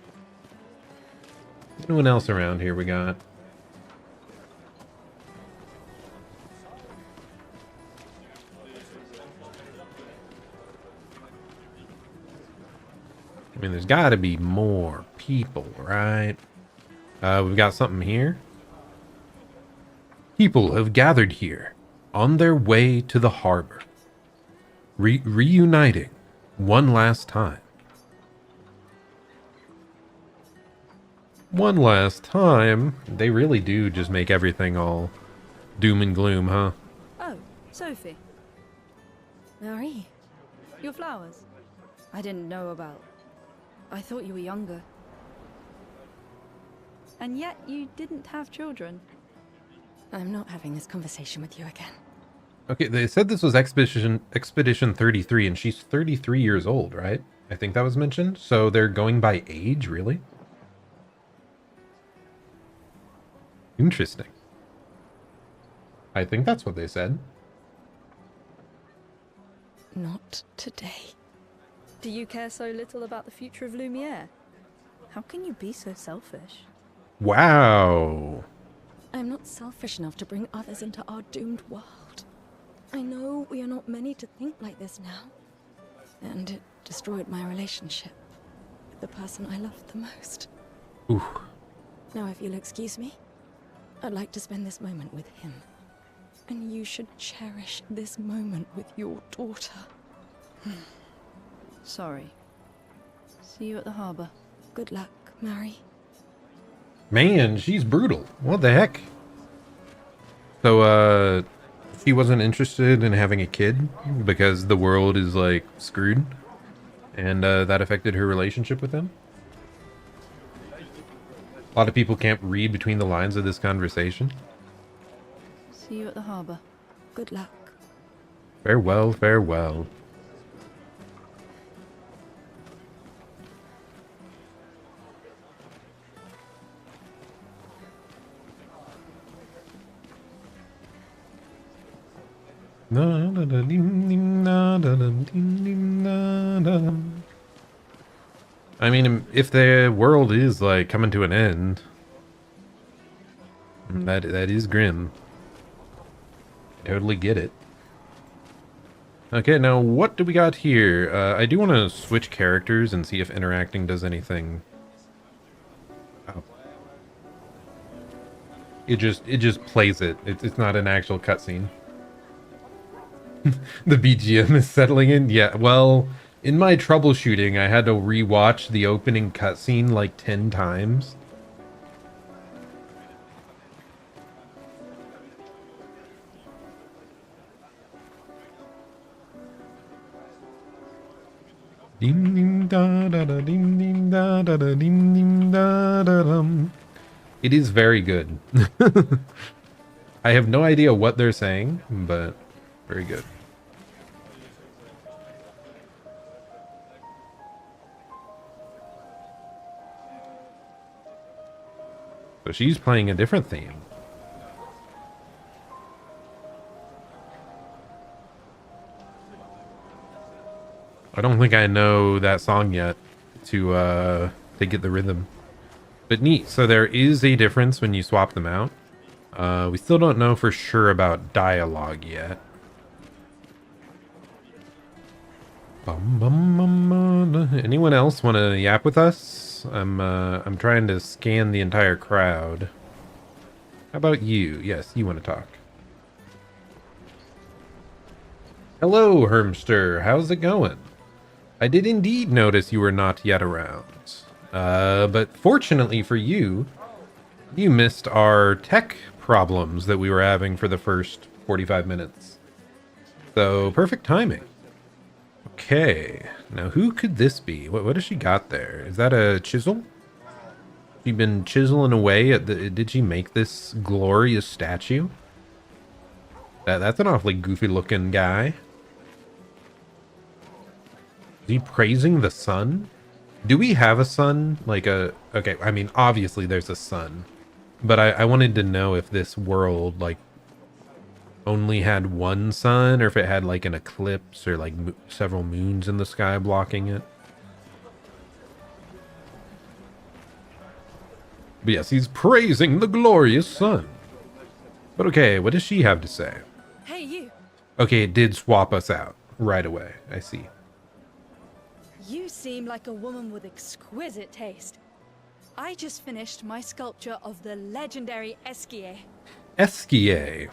Anyone else around here we got? I mean, there's got to be more people, right? We've got something here. People have gathered here on their way to the harbor, reuniting one last time. One last time? They really do just make everything all doom and gloom, huh? Oh, Sophie. Marie, Your flowers? I didn't know about. I thought you were younger. And yet you didn't have children. I'm not having this conversation with you again. Okay, they said this was Expedition 33, and she's 33 years old, right? I think that was mentioned. So they're going by age, really? Interesting. I think that's what they said. Not today. Do you care so little about the future of Lumiere? How can you be so selfish? Wow. I'm not selfish enough to bring others into our doomed world. I know we are not many to think like this now. And it destroyed my relationship with the person I loved the most. Ooh. Now, if you'll excuse me, I'd like to spend this moment with him. And you should cherish this moment with your daughter. Sorry. See you at the harbor. Good luck, Mary. Man, she's brutal. What the heck? So, she wasn't interested in having a kid because the world is, like, screwed. And, that affected her relationship with him? A lot of people can't read between the lines of this conversation. See you at the harbor. Good luck. Farewell, farewell. I mean, if the world is like coming to an end, that is grim. Totally get it. Okay, now what do we got here? I do want to switch characters and see if interacting does anything. Oh. It just plays it. It's not an actual cutscene. The BGM is settling in. Yeah, well, in my troubleshooting, I had to rewatch the opening cutscene like 10 times. Dim dim da da da dim dim da da da dim dim da da dum. It is very good. I have no idea what they're saying, but very good. So she's playing a different theme. I don't think I know that song yet to get the rhythm. But neat. So there is a difference when you swap them out. We still don't know for sure about dialogue yet. Anyone else want to yap with us? I'm trying to scan the entire crowd. How about you? Yes, you want to talk. Hello, Hermster. How's it going? I did indeed notice you were not yet around. But fortunately for you, you missed our tech problems that we were having for the first 45 minutes. So, perfect timing. Okay, now who could this be? What has she got there? Is that a chisel? She been chiseling away at the... Did she make this glorious statue? That's an awfully goofy looking guy. Is he praising the sun? Do we have a sun? Like a... Okay, I mean, obviously there's a sun. But I wanted to know if this world, like, only had one sun, or if it had, like, an eclipse, or, like, several moons in the sky blocking it. But yes, he's praising the glorious sun. But okay, what does she have to say? Hey, you. Okay, it did swap us out right away. I see. You seem like a woman with exquisite taste. I just finished my sculpture of the legendary Esquier. Esquier.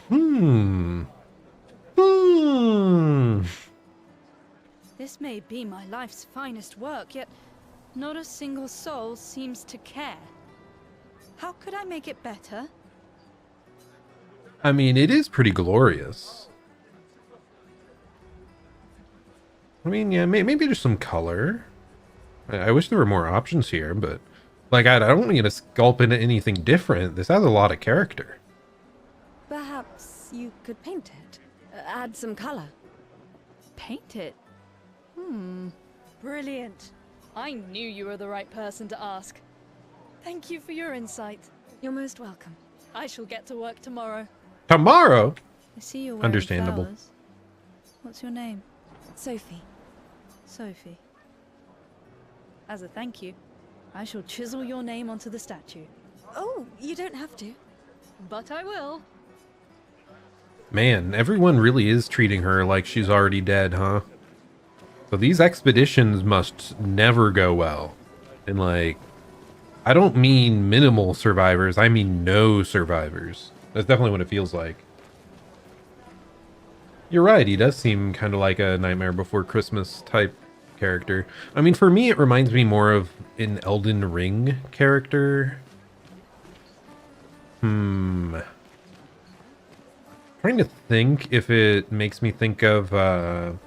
This may be my life's finest work, yet not a single soul seems to care. How could I make it better? I mean, it is pretty glorious. I mean, yeah, maybe there's some color. I wish there were more options here, but... Like, I don't need to sculpt into anything different. This has a lot of character. Perhaps you could paint it. Add some color. Paint it? Brilliant. I knew you were the right person to ask. Thank you for your insight. You're most welcome. I shall get to work tomorrow. Tomorrow? I see you're wearing Understandable. flowers. What's your name? Sophie. Sophie. As a thank you, I shall chisel your name onto the statue. Oh, you don't have to. But I will. Man, everyone really is treating her like she's already dead, huh? So these expeditions must never go well. And like, I don't mean minimal survivors, I mean no survivors. That's definitely what it feels like. You're right, he does seem kind of like a Nightmare Before Christmas type character. I mean, for me, it reminds me more of an Elden Ring character. Trying to think if it makes me think of, God,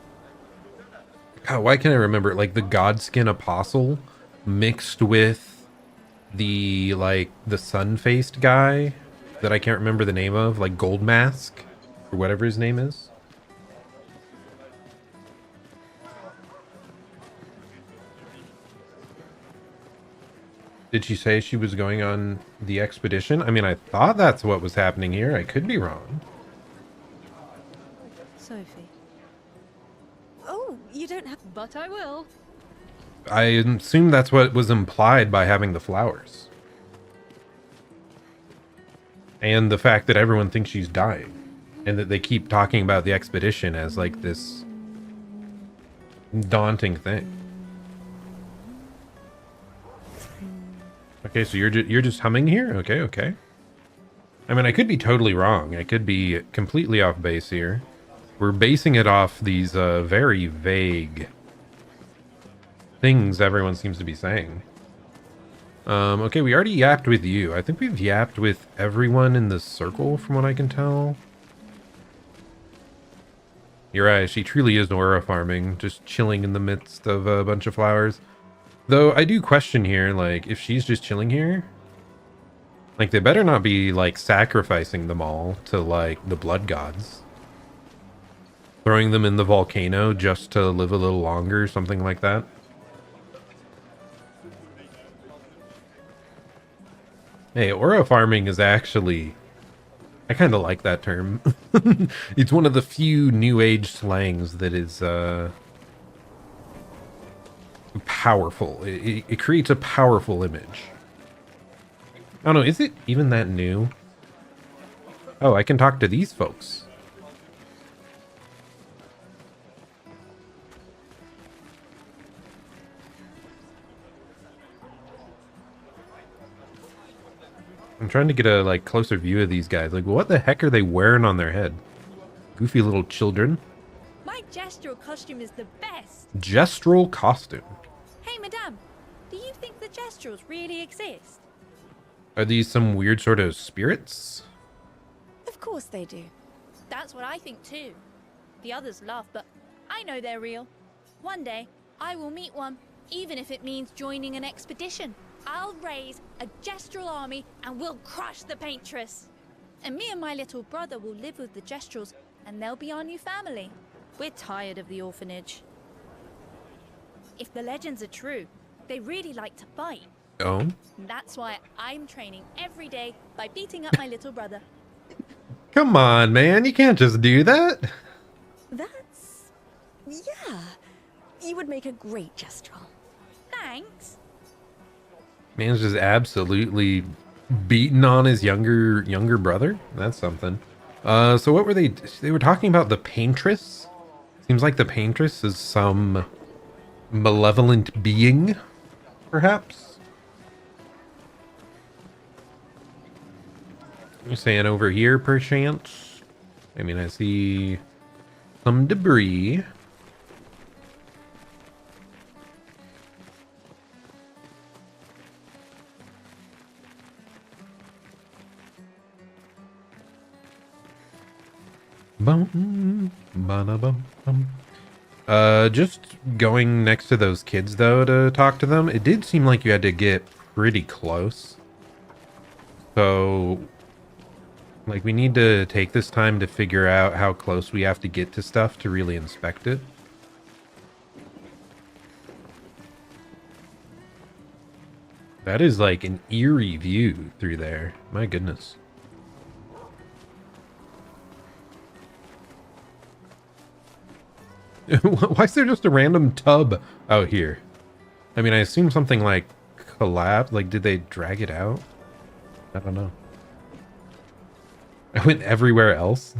why can't I remember it? Like the Godskin Apostle mixed with the, like, the sun-faced guy that I can't remember the name of, like Gold Mask, or whatever his name is. Did she say she was going on the expedition? I mean, I thought that's what was happening here. I could be wrong. Sophie. Oh, you don't have... But I will. I assume that's what was implied by having the flowers. And the fact that everyone thinks she's dying. And that they keep talking about the expedition as like this daunting thing. Okay, so you're just humming here? Okay, okay. I mean, I could be totally wrong. I could be completely off base here. We're basing it off these very vague things everyone seems to be saying. Okay, we already yapped with you. I think we've yapped with everyone in the circle from what I can tell. You're right, she truly is aura farming, just chilling in the midst of a bunch of flowers. Though I do question here, like, if she's just chilling here, like, they better not be, like, sacrificing them all to, like, the blood gods. Throwing them in the volcano just to live a little longer, something like that. Hey, aura farming is actually... I kind of like that term. It's one of the few new age slangs that is powerful. It creates a powerful image. I don't know, is it even that new? Oh, I can talk to these folks. I'm trying to get a like closer view of these guys. Like, what the heck are they wearing on their head? Goofy little children. My gestural costume is the best. Gestural costume. Hey, madame, do you think the gestrals really exist? Are these some weird sort of spirits? Of course they do. That's what I think too. The others laugh, but I know they're real. One day, I will meet one, even if it means joining an expedition. I'll raise a gestural army and we'll crush the paintress. And me and my little brother will live with the gestrals and they'll be our new family. We're tired of the orphanage. If the legends are true, they really like to fight. Oh? And that's why I'm training every day by beating up my little brother. Come on, man. You can't just do that. That's... yeah. You would make a great gestural. Thanks. Man's just absolutely beating on his younger brother. That's something. So what were they? They were talking about the paintress. Seems like the paintress is some malevolent being, perhaps. You're saying over here, perchance? I mean, I see some debris. Bum, ba-da-bum, bum. Just going next to those kids though to talk to them, it did seem like you had to get pretty close. So, like, we need to take this time to figure out how close we have to get to stuff to really inspect it. That is like an eerie view through there. My goodness. Why is there just a random tub out here? I mean, I assume something like collapsed. Like, did they drag it out? I don't know. I went everywhere else.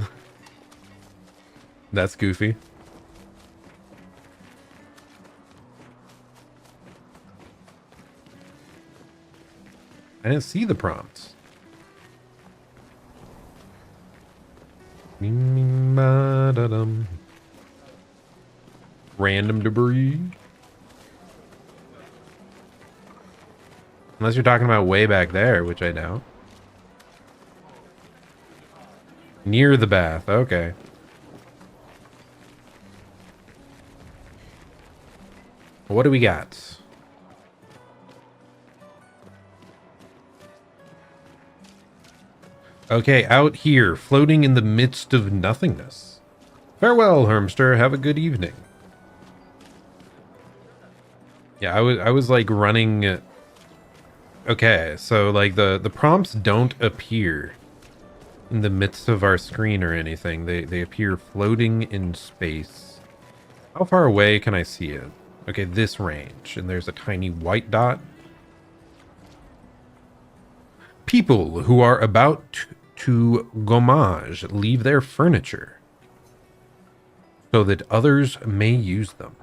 That's goofy. I didn't see the prompts. Random debris. Unless you're talking about way back there, which I doubt. Near the bath, okay. What do we got? Okay, out here, floating in the midst of nothingness. Farewell, Hermster. Have a good evening. Yeah, I was like running. Okay, so like the prompts don't appear in the midst of our screen or anything. They appear floating in space. How far away can I see it? Okay, this range, and there's a tiny white dot. People who are about to gommage leave their furniture so that others may use them.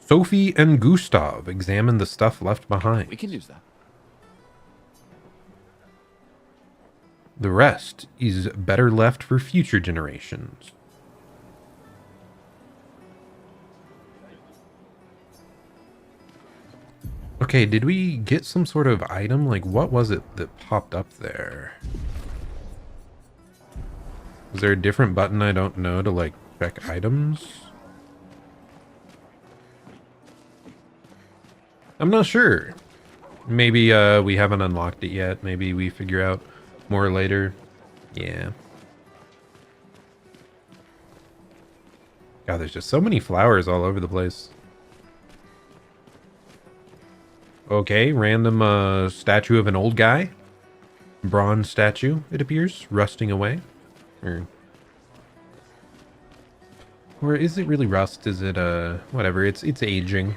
Sophie and Gustav examine the stuff left behind. We can use that. The rest is better left for future generations. Okay, did we get some sort of item? Like, what was it that popped up there? Is there a different button I don't know to, like, check items? I'm not sure. Maybe we haven't unlocked it yet. Maybe we figure out more later. Yeah. God, there's just so many flowers all over the place. Okay, random statue of an old guy. Bronze statue, it appears, rusting away. Or is it really rust? Is it whatever, it's aging.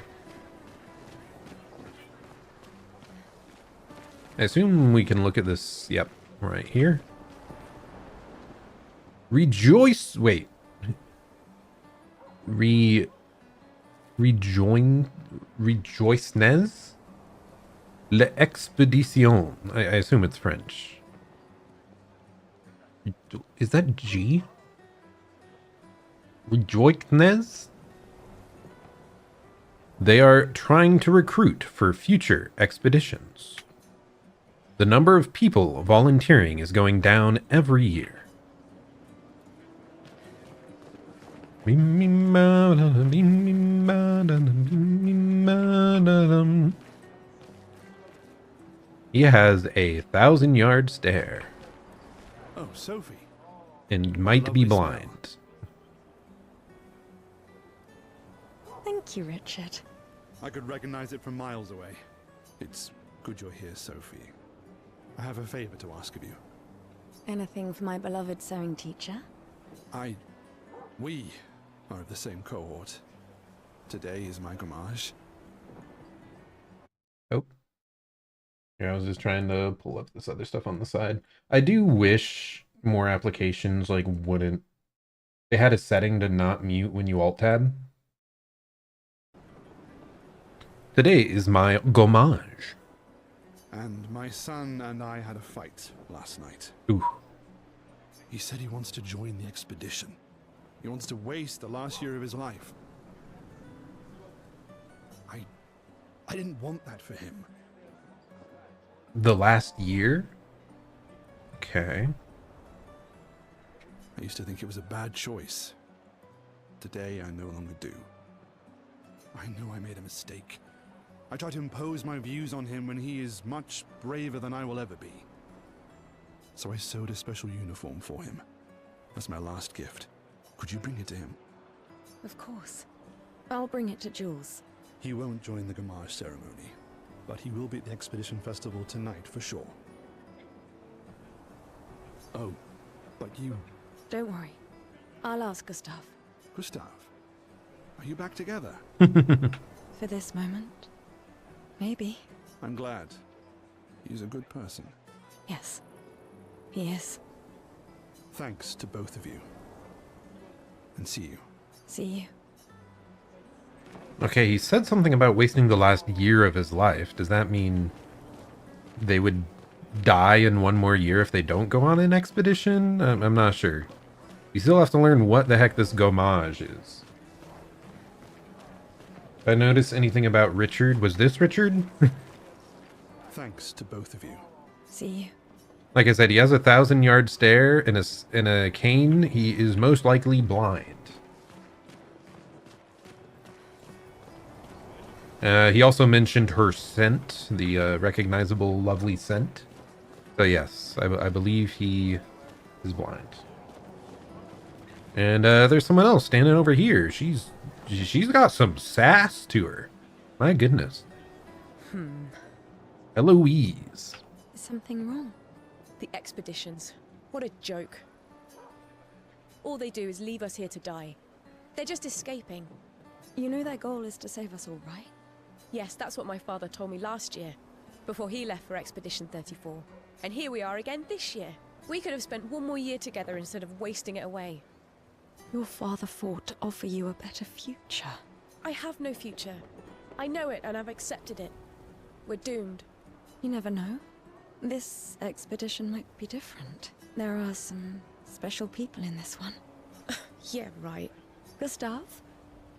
I assume we can look at this, yep, right here. Rejoice, wait. Rejoicenez? L'Expédition. I assume it's French. Is that G? Rejoicenez? They are trying to recruit for future expeditions. The number of people volunteering is going down every year. He has a 1,000-yard stare. Oh, Sophie. And might be Lovely smile. blind. Thank you, Richard. I could recognize it from miles away. It's good you're here, Sophie. I have a favor to ask of you. Anything for my beloved sewing teacher? We are of the same cohort. Today is my gommage. Oh. Yeah, I was just trying to pull up this other stuff on the side. I do wish more applications like wouldn't. They had a setting to not mute when you alt tab. Today is my gommage. And my son and I had a fight last night. Ooh. He said he wants to join the expedition. He wants to waste the last year of his life. I didn't want that for him. The last year? Okay. I used to think it was a bad choice. Today, I no longer do. I know I made a mistake. I tried to impose my views on him when he is much braver than I will ever be. So I sewed a special uniform for him. That's my last gift. Could you bring it to him? Of course. I'll bring it to Jules. He won't join the gommage ceremony, but he will be at the Expedition Festival tonight for sure. Oh, but you... Don't worry. I'll ask Gustav. Gustav, are you back together? For this moment. Maybe. I'm glad. He's a good person. Yes. He is. Thanks to both of you. And see you. See you. Okay, he said something about wasting the last year of his life. Does that mean they would die in one more year if they don't go on an expedition? I'm not sure. We still have to learn what the heck this gommage is. If I notice anything about Richard, was this Richard? Thanks to both of you. See you. Like I said, he has a 1,000-yard stare and a cane. He is most likely blind. He also mentioned her scent, the recognizable, lovely scent. So yes, I believe he is blind. And there's someone else standing over here. She's got some sass to her. My goodness. Eloise. Is something wrong? The expeditions. What a joke. All they do is leave us here to die. They're just escaping. You know their goal is to save us all, right? Yes, that's what my father told me last year, before he left for Expedition 34. And here we are again this year. We could have spent one more year together instead of wasting it away. Your father fought to offer you a better future. I have no future. I know it and I've accepted it. We're doomed. You never know. This expedition might be different. There are some special people in this one. Yeah, right. Gustav,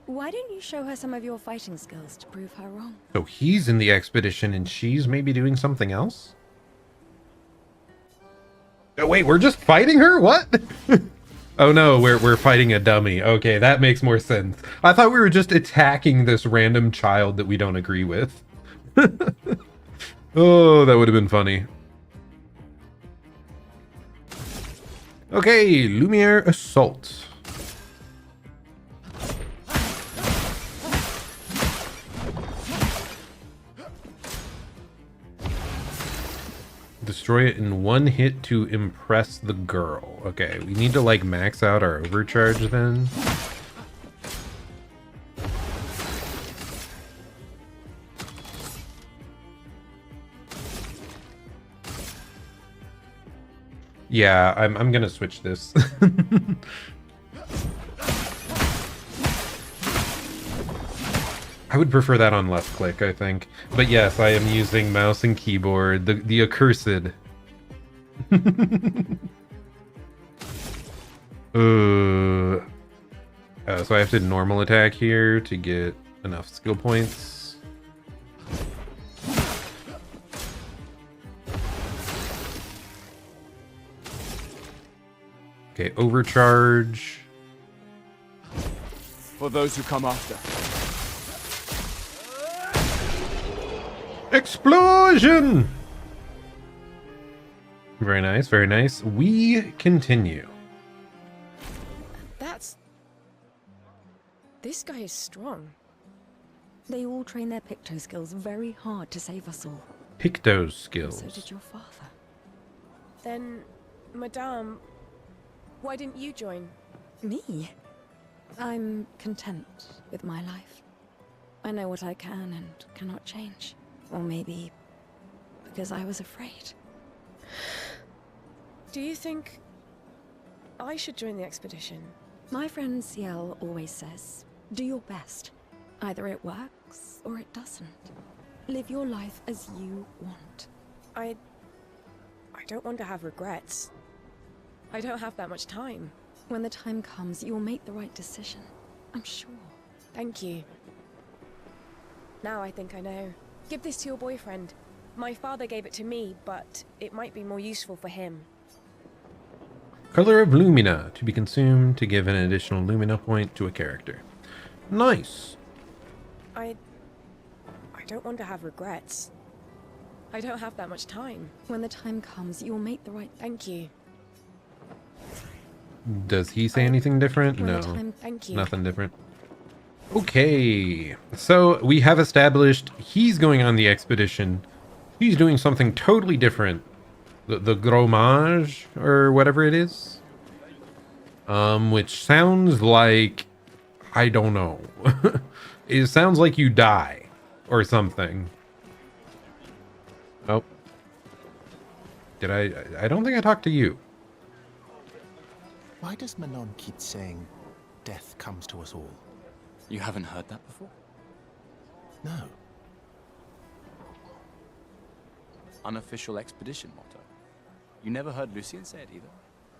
why don't you show her some of your fighting skills to prove her wrong? So he's in the expedition and she's maybe doing something else? Oh, wait, we're just fighting her? What? Oh no, we're fighting a dummy. Okay, that makes more sense. I thought we were just attacking this random child that we don't agree with. Oh, that would have been funny. Okay, Lumiere Assault. Destroy it in one hit to impress the girl. Okay, we need to like max out our overcharge then. Yeah, I'm gonna switch this. I would prefer that on left click, I think. But yes, I am using mouse and keyboard. The accursed. So I have to normal attack here to get enough skill points. Okay, overcharge. For those who come after. Explosion! Very nice, very nice. We continue. This guy is strong. They all train their picto skills very hard to save us all. Picto skills. So did your father. Then, Madame, why didn't you join? Me? I'm content with my life. I know what I can and cannot change. Or maybe because I was afraid. Do you think I should join the expedition? My friend Ciel always says, do your best. Either it works or it doesn't. Live your life as you want. I don't want to have regrets. I don't have that much time. When the time comes, you'll make the right decision. I'm sure. Thank you. Now I think I know. Give this to your boyfriend. My father gave it to me, but it might be more useful for him. Color of Lumina to be consumed to give an additional Lumina point to a character. Nice. I don't want to have regrets. I don't have that much time. When the time comes, you'll make the right... Thank you. Does he say anything different? No. Thank you. Nothing different. Okay. So we have established he's going on the expedition. He's doing something totally different. The Gromage or whatever it is. Which sounds like, I don't know. It sounds like you die or something. Oh. Did I don't think I talked to you. Why does Manon keep saying death comes to us all? You haven't heard that before? No. Unofficial expedition motto. You never heard Lucien say it either.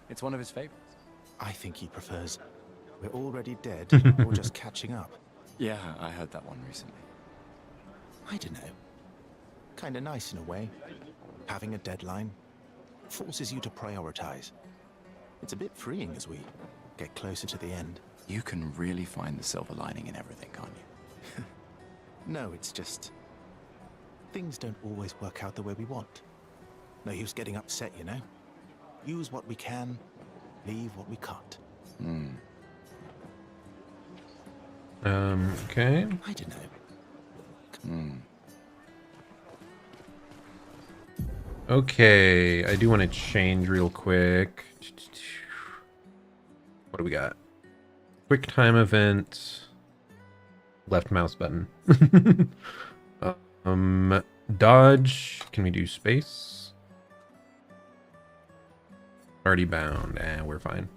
It's one of his favorites. I think he prefers we're already dead or just catching up. Yeah, I heard that one recently. I don't know. Kinda nice in a way. Having a deadline forces you to prioritize. It's a bit freeing as we get closer to the end. You can really find the silver lining in everything, can't you? No, it's just... things don't always work out the way we want. No use getting upset, you know? Use what we can, leave what we can't. Okay. I don't know. Okay, I do want to change real quick. What do we got? Quick time event. Left mouse button. Dodge. Can we do space? Already bound. We're fine.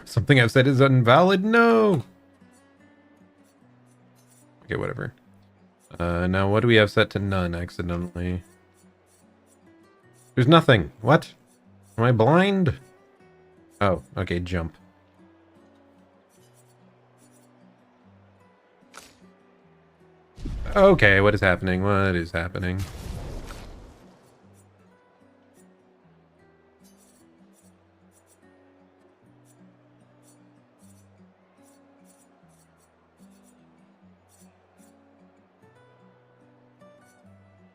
Something I've said is invalid? No! Okay, whatever. Now what do we have set to none accidentally? There's nothing. What? Am I blind? Oh, okay, jump. Okay, what is happening? What is happening?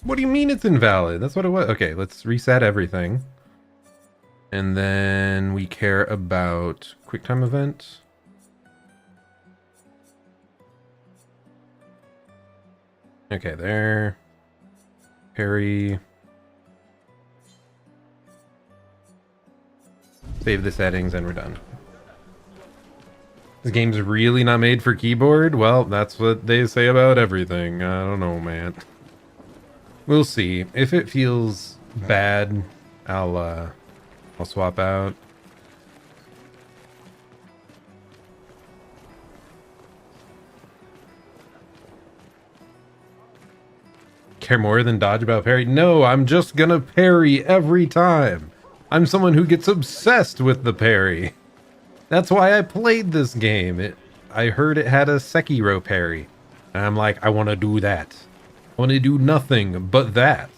What do you mean it's invalid? That's what it was. Okay, let's reset everything. And then we care about QuickTime event. Okay, there. Parry. Save the settings and we're done. This game's really not made for keyboard? Well, that's what they say about everything. I don't know, man. We'll see. If it feels bad, I'll swap out. Care more than dodge about parry? No, I'm just gonna parry every time. I'm someone who gets obsessed with the parry. That's why I played this game. I heard it had a Sekiro parry. And I'm like, I want to do that. I want to do nothing but that.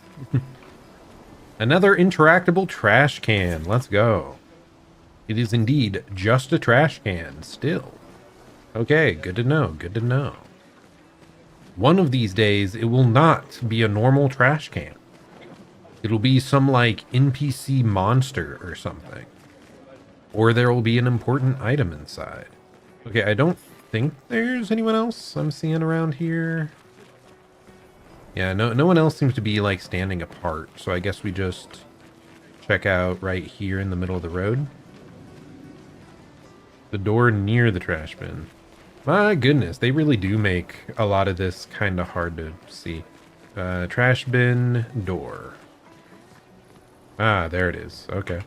Another interactable trash can. Let's go. It is indeed just a trash can still. Okay, good to know. Good to know. One of these days, it will not be a normal trash can. It'll be some like NPC monster or something. Or there will be an important item inside. Okay, I don't think there's anyone else I'm seeing around here. Yeah, no one else seems to be like standing apart. So I guess we just check out right here in the middle of the road. The door near the trash bin. My goodness, they really do make a lot of this kind of hard to see. Trash bin door. Ah, there it is. Okay.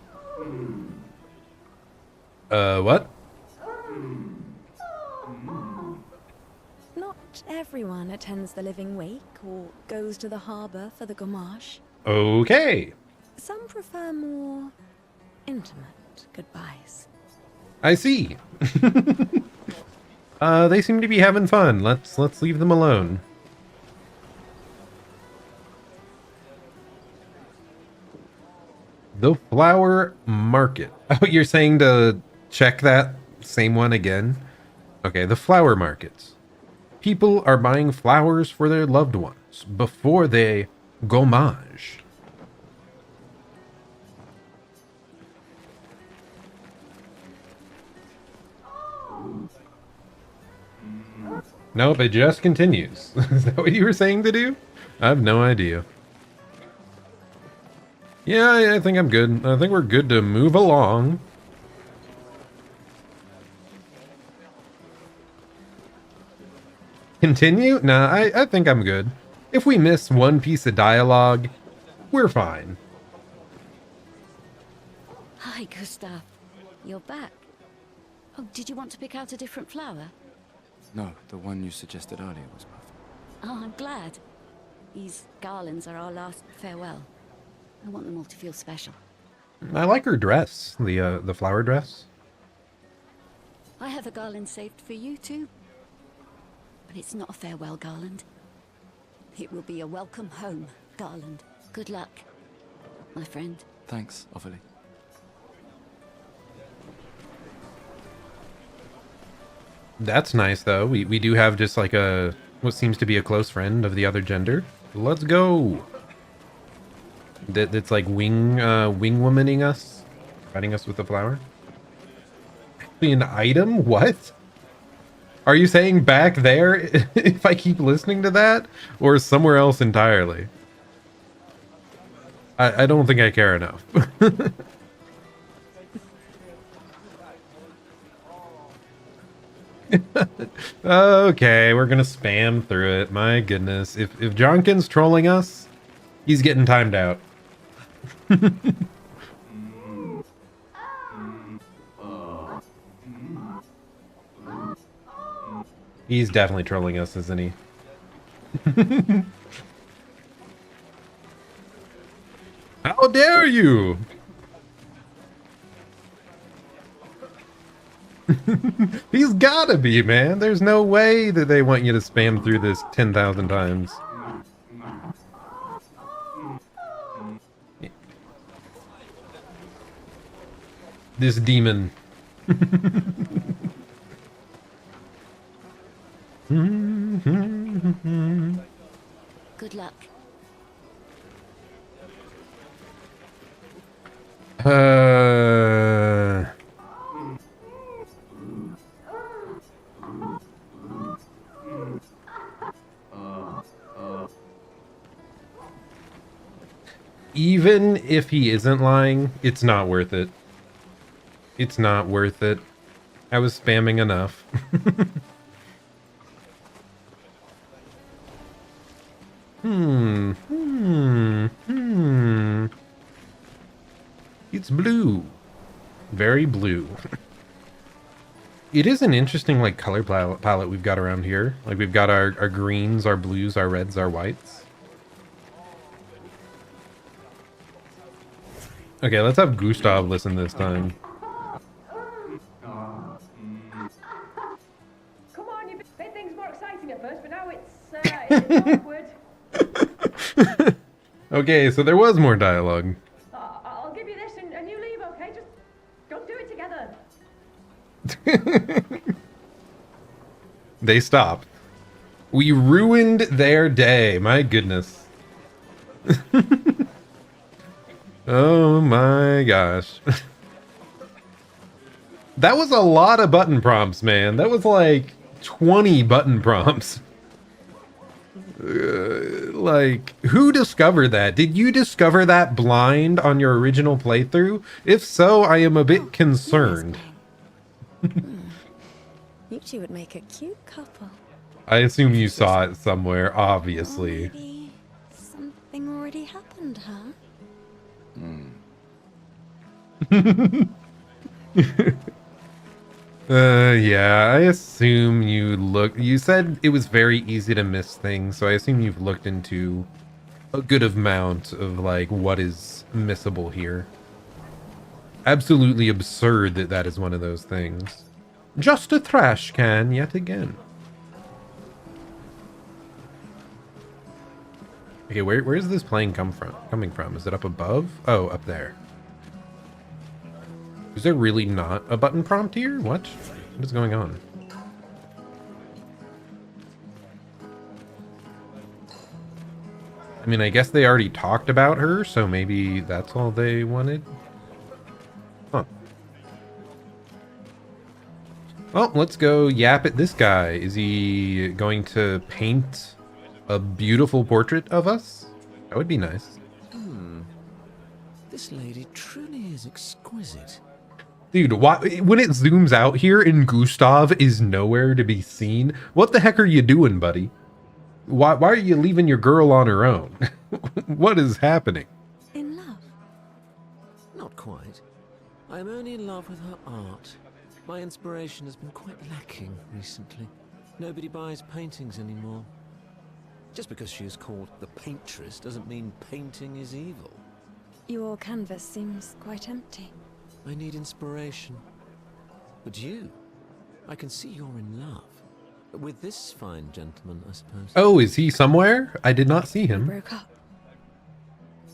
What? Not everyone attends the living wake or goes to the harbor for the gamache. Okay. Some prefer more intimate goodbyes. I see. They seem to be having fun. Let's leave them alone. The flower market. Oh, you're saying to check that same one again? Okay, the flower markets. People are buying flowers for their loved ones before they gommage. Nope, it just continues. Is that what you were saying to do? I have no idea. Yeah, I think I'm good. I think we're good to move along. Continue? Nah, I think I'm good. If we miss one piece of dialogue, we're fine. Hi, Gustav. You're back. Oh, did you want to pick out a different flower? No, the one you suggested earlier was perfect. Oh, I'm glad. These garlands are our last farewell. I want them all to feel special. I like her dress, the flower dress. I have a garland saved for you too. But it's not a farewell garland. It will be a welcome home garland. Good luck, my friend. Thanks, Ophelie. That's nice, though. We do have just like what seems to be a close friend of the other gender. Let's go. That's like wing womaning us, providing us with a flower. Actually, an item? What? Are you saying back there? If I keep listening to that, or somewhere else entirely? I don't think I care enough. Okay, we're gonna spam through it. My goodness, if Jonkin's trolling us, he's getting timed out. He's definitely trolling us, isn't he? How dare you! He's gotta be, man. There's no way that they want you to spam through this 10,000 times. This demon. Good luck. Even if he isn't lying, it's not worth it. It's not worth it. I was spamming enough. It's blue. Very blue. It is an interesting like color palette we've got around here. Like we've got our greens, our blues, our reds, our whites. Okay, let's have Gustav listen this time. Come on, you made things more exciting at first, but now it's awkward. Okay, so there was more dialogue. I'll give you this and you leave, okay? Just go do it together. They stopped. We ruined their day. My goodness. Oh my gosh. That was a lot of button prompts, man. That was like 20 button prompts. Like, who discovered that? Did you discover that blind on your original playthrough? If so, I am a bit concerned. You two would make a cute couple. I assume you saw it somewhere, obviously. Or maybe something already happened, huh? Yeah, I assume you said it was very easy to miss things, so I assume you've looked into a good amount of like what is missable here. Absolutely absurd that that is one of those things. Just a trash can yet again. Okay, where's this plane coming from? Is it up above? Oh, up there. Is there really not a button prompt here? What is going on? I mean, I guess they already talked about her, so maybe that's all they wanted. Huh. Well, let's go yap at this guy. Is he going to paint a beautiful portrait of us? That would be nice. This lady truly is exquisite. Dude, why, when it zooms out here and Gustav is nowhere to be seen, what the heck are you doing, buddy? Why are you leaving your girl on her own? What is happening? In love? Not quite. I am only in love with her art. My inspiration has been quite lacking recently. Nobody buys paintings anymore. Just because she is called the paintress doesn't mean painting is evil. Your canvas seems quite empty. I need inspiration. But you, I can see you're in love. With this fine gentleman, I suppose. Oh, is he somewhere? I did not see We him. broke up.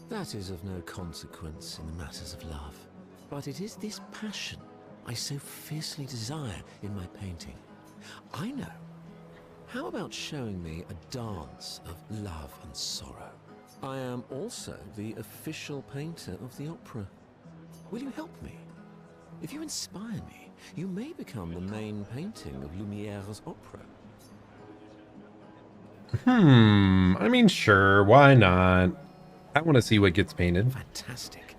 That is of no consequence in the matters of love. But it is this passion I so fiercely desire in my painting. I know. How about showing me a dance of love and sorrow? I am also the official painter of the opera. Will you help me? If you inspire me, you may become the main painting of Lumiere's opera. I mean, sure, why not? I want to see what gets painted. Fantastic.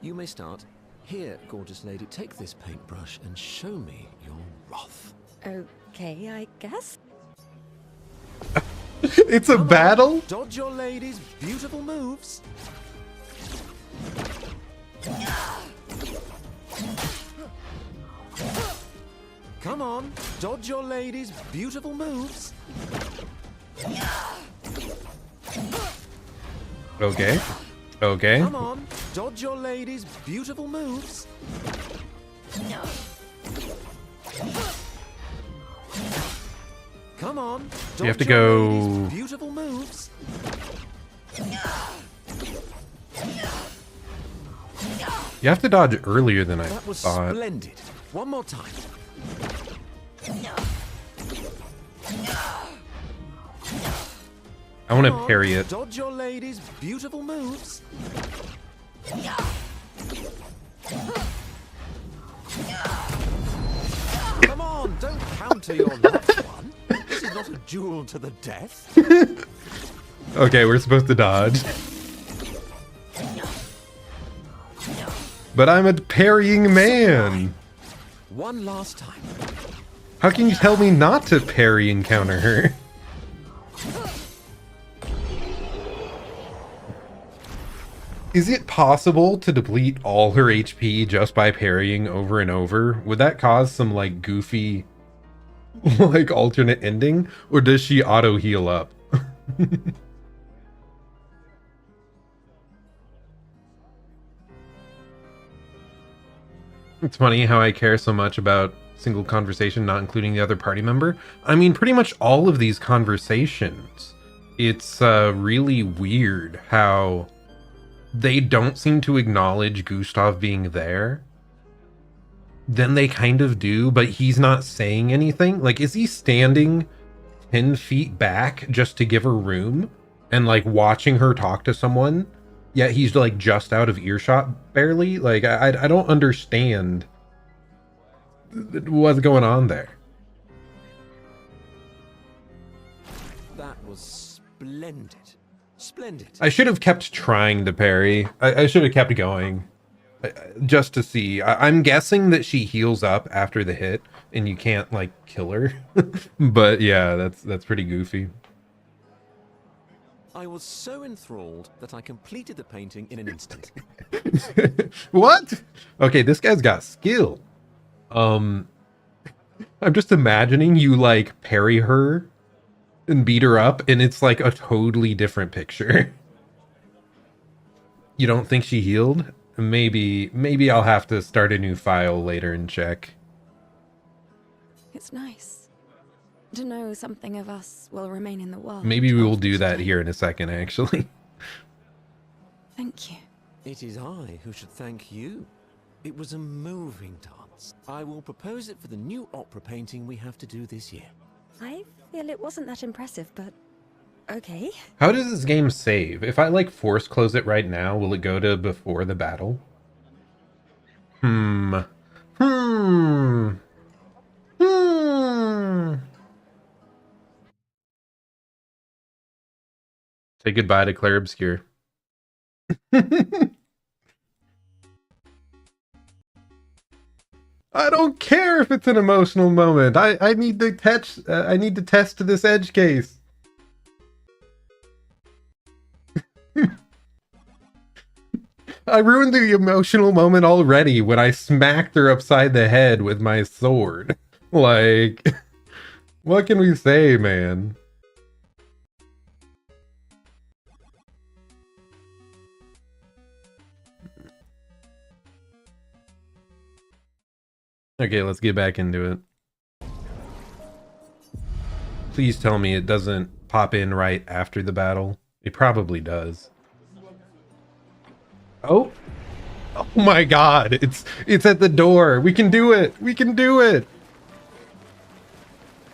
You may start. Here, gorgeous lady, take this paintbrush and show me your wrath. Okay, I guess. It's a battle? Dodge your lady's beautiful moves. Come on, dodge your lady's beautiful moves. Okay. Okay. Come on, dodge your lady's beautiful moves. Come on, dodge You have to your go. lady's beautiful moves. You have to dodge earlier than I That was thought. splendid. One more time. I want Come to on, parry it. Dodge your lady's beautiful moves. Come on, don't counter your loved one. This is not a duel to the death. Okay, we're supposed to dodge. But I'm a parrying man. One last time. How can you tell me not to parry and counter her? Is it possible to deplete all her HP just by parrying over and over? Would that cause some like goofy like alternate ending? Or does she auto heal up? It's funny how I care so much about single conversation not including the other party member. I mean, pretty much all of these conversations. It's really weird how they don't seem to acknowledge Gustav being there. Then they kind of do, but he's not saying anything. Like, is he standing 10 feet back just to give her room and like watching her talk to someone? Yet he's like just out of earshot barely. Like, I don't understand what's going on there. That was splendid. Splendid. I should have kept trying to parry. I should have kept going just to see. I'm guessing that she heals up after the hit and you can't like kill her. But yeah, that's pretty goofy. I was so enthralled that I completed the painting in an instant. What? Okay, this guy's got skill. I'm just imagining you like parry her and beat her up and it's like a totally different picture. You don't think she healed? Maybe I'll have to start a new file later and check. It's nice to know something of us will remain in the world. Maybe we will do that here in a second, actually. Thank you. It is I who should thank you. It was a moving dance. I will propose it for the new opera painting we have to do this year. I feel it wasn't that impressive, but okay. How does this game save? If I like force close it right now, will it go to before the battle? Say goodbye to Clair Obscur. I don't care if it's an emotional moment. I need to test this edge case. I ruined the emotional moment already when I smacked her upside the head with my sword. Like, what can we say, man? Okay, let's get back into it. Please tell me it doesn't pop in right after the battle. It probably does. Oh. Oh my god, it's at the door. We can do it. We can do it.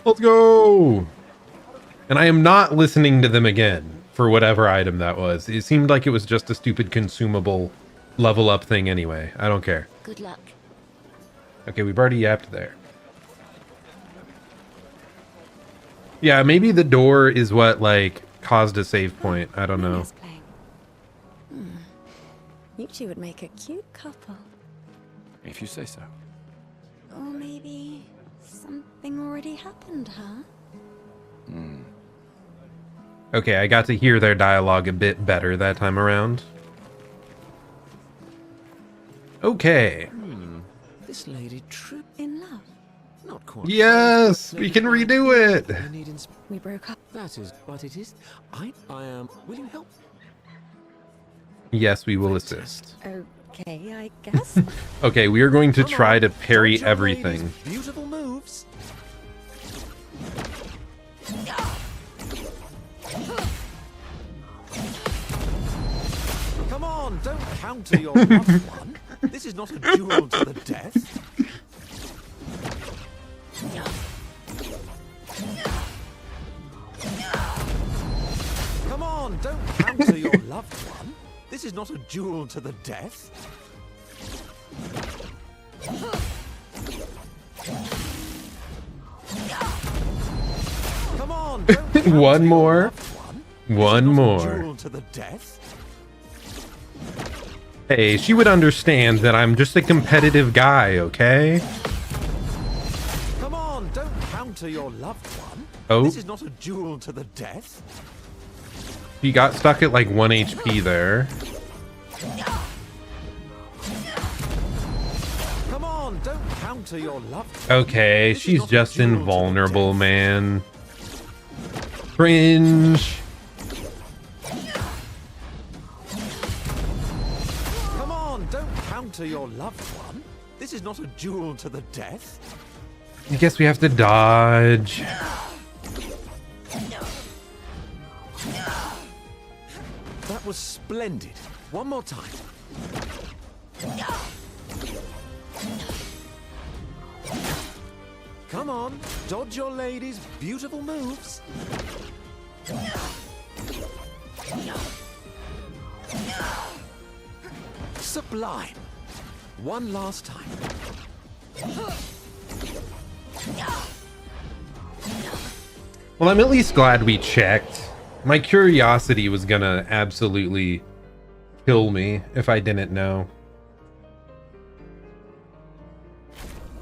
Let's go. And I am not listening to them again for whatever item that was. It seemed like it was just a stupid consumable level up thing anyway. I don't care. Good luck. Okay, we've already yapped there. Yeah, maybe the door is what, like, caused a save point. I don't know. You two would make a cute couple. If you say so. Or maybe something already happened, huh? Okay, I got to hear their dialogue a bit better that time around. Okay. This lady true In love. not quite. Yes, we can redo it. I need We broke up. that is, but it is. I am. Will you help? Yes, we will assist. Okay, I guess. Okay, we are going to Come try on, to parry don't you everything. ladies Beautiful moves. Come on, don't counter your loved one. This is not a duel to the death. Come on, don't counter your loved one. This is not a duel to the death. Come on, don't count One your more. loved one. One This is not a more. duel to the death. Hey, she would understand that I'm just a competitive guy, okay? Come on, don't counter your loved one. Oh. This is not a duel to the death. She got stuck at like 1 HP there. Come on, don't counter your loved one. Okay, This is she's not a just duel to the invulnerable, death. man. Cringe. Come on, don't counter your loved one. This is not a duel to the death. I guess we have to dodge. That was splendid. One more time. Come on, dodge your lady's beautiful moves. Sublime. One last time. Well, I'm at least glad we checked. My curiosity was gonna absolutely kill me if I didn't know.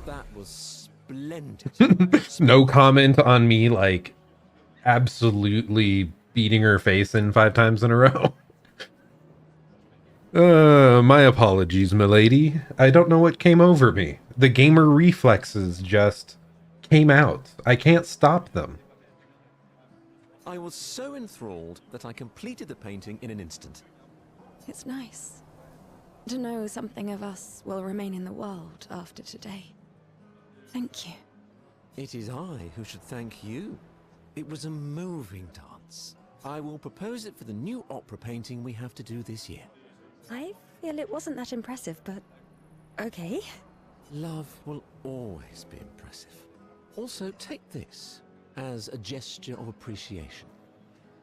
That was splendid. No comment on me, like, absolutely beating her face in 5 times in a row. My apologies, milady. I don't know what came over me. The gamer reflexes just came out. I can't stop them. I was so enthralled that I completed the painting in an instant. It's nice to know something of us will remain in the world after today. Thank you. It is I who should thank you. It was a moving dance. I will propose it for the new opera painting we have to do this year. I feel it wasn't that impressive, but okay. Love will always be impressive. Also, take this as a gesture of appreciation.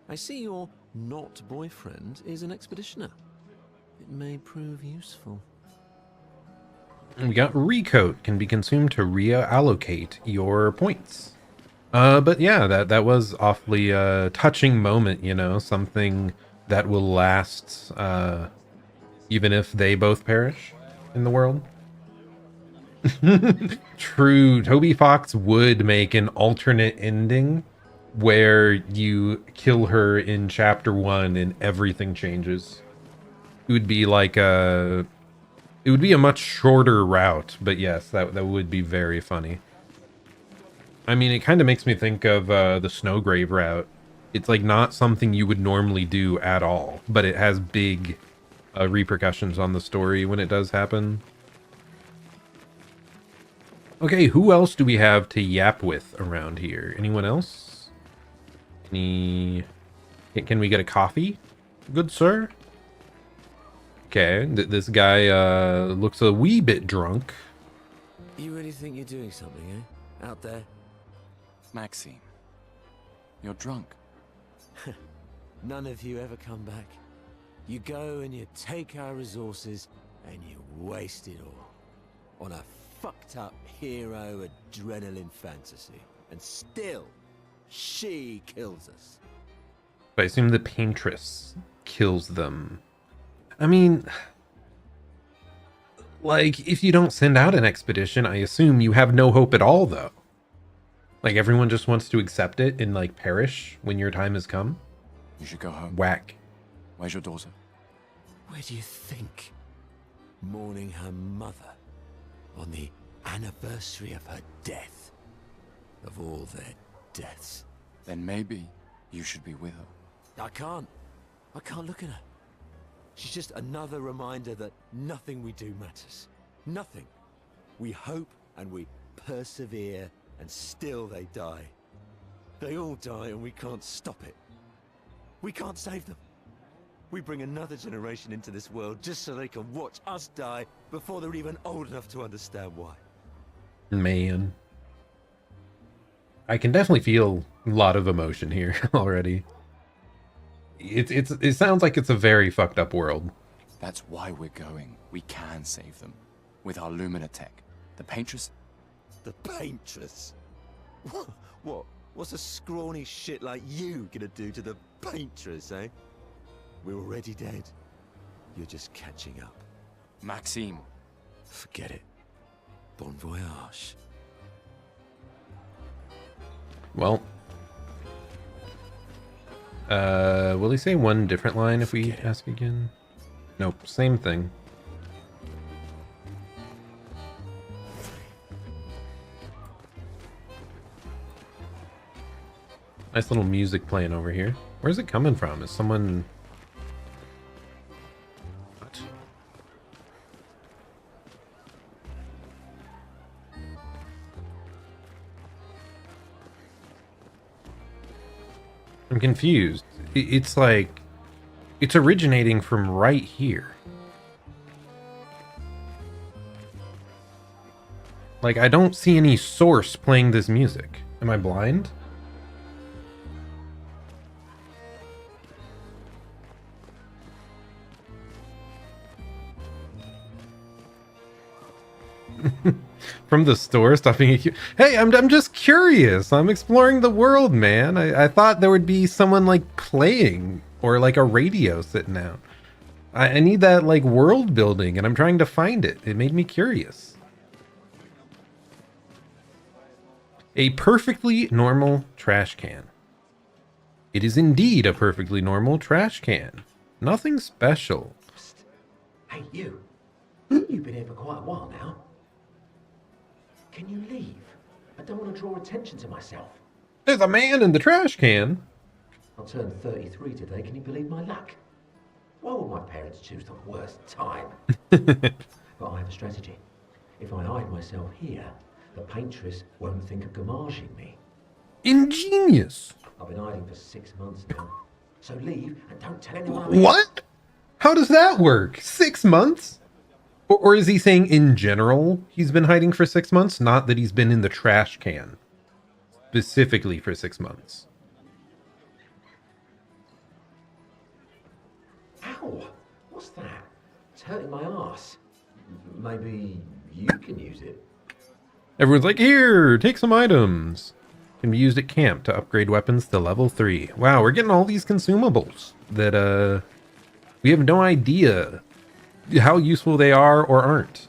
I see your not boyfriend is an expeditioner. It may prove useful. We got recoat, can be consumed to reallocate your points. But yeah, that was awfully touching moment, you know, something that will last even if they both perish in the world. True, Toby Fox would make an alternate ending where you kill her in chapter 1 and everything changes. It would be like it would be a much shorter route, but yes, that would be very funny. I mean, it kind of makes me think of the Snowgrave route. It's like not something you would normally do at all, but it has big repercussions on the story when it does happen. Okay, who else do we have to yap with around here? Anyone else? Can we get a coffee? Good sir? Okay, this guy looks a wee bit drunk. You really think you're doing something, eh? Out there? Maxine, you're drunk. None of you ever come back. You go and you take our resources and you waste it all on a fucked up hero adrenaline fantasy. And still, she kills us. I assume the paintress kills them. I mean, like, if you don't send out an expedition, I assume you have no hope at all, though. Like, everyone just wants to accept it and, like, perish when your time has come. You should go home. Whack. Where's your daughter? Where do you think? Mourning her mother on the anniversary of her death. Of all their deaths. Then maybe you should be with her. I can't look at her. She's just another reminder that nothing we do matters. Nothing. We hope and we persevere and still they die. They all die and we can't stop it. We can't save them. We bring another generation into this world just so they can watch us die before they're even old enough to understand why. Man. I can definitely feel a lot of emotion here already. It sounds like it's a very fucked up world. That's why we're going. We can save them. with our Lumina tech. The paintress... The paintress? What? What's a scrawny shit like you gonna do to the paintress, eh? We're already dead. You're just catching up. Maxime. Forget it. Bon voyage. Well, will he say one different line if we ask again? Nope, same thing. Nice little music playing over here. Where's it coming from? Is someone... What? I'm confused. It's like... It's originating from right here. Like, I don't see any source playing this music. Am I blind? From the store, stop being hey, I'm just curious. I'm exploring the world, man. I thought there would be someone like playing or like a radio sitting out. I need that like world building and I'm trying to find it. It made me curious. A perfectly normal trash can. It is indeed a perfectly normal trash can. Nothing special. Hey, you. You've been here for quite a while now. Can you leave? I don't want to draw attention to myself. There's a man in the trash can. I'll turn 33 today. Can you believe my luck? Why would my parents choose the worst time? But I have a strategy. If I hide myself here, the paintress won't think of gommaging me. Ingenious. I've been hiding for 6 months now. So leave and don't tell anyone I'm here. What? How does that work? 6 months? Or is he saying in general he's been hiding for 6 months? Not that he's been in the trash can. Specifically for 6 months. Ow! What's that? It's hurting my ass. Maybe you can use it. Everyone's like, here, take some items. Can be used at camp to upgrade weapons to level 3. Wow, we're getting all these consumables that we have no idea how useful they are or aren't.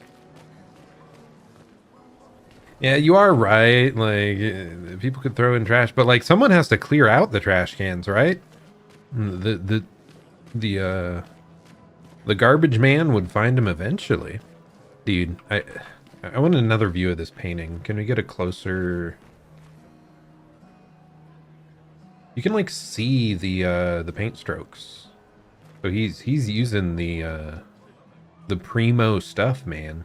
Yeah, you are right. Like, people could throw in trash, but like someone has to clear out the trash cans, right? The garbage man would find them eventually. Dude, I want another view of this painting. Can we get a closer? You can like see the paint strokes. So he's using the primo stuff, man.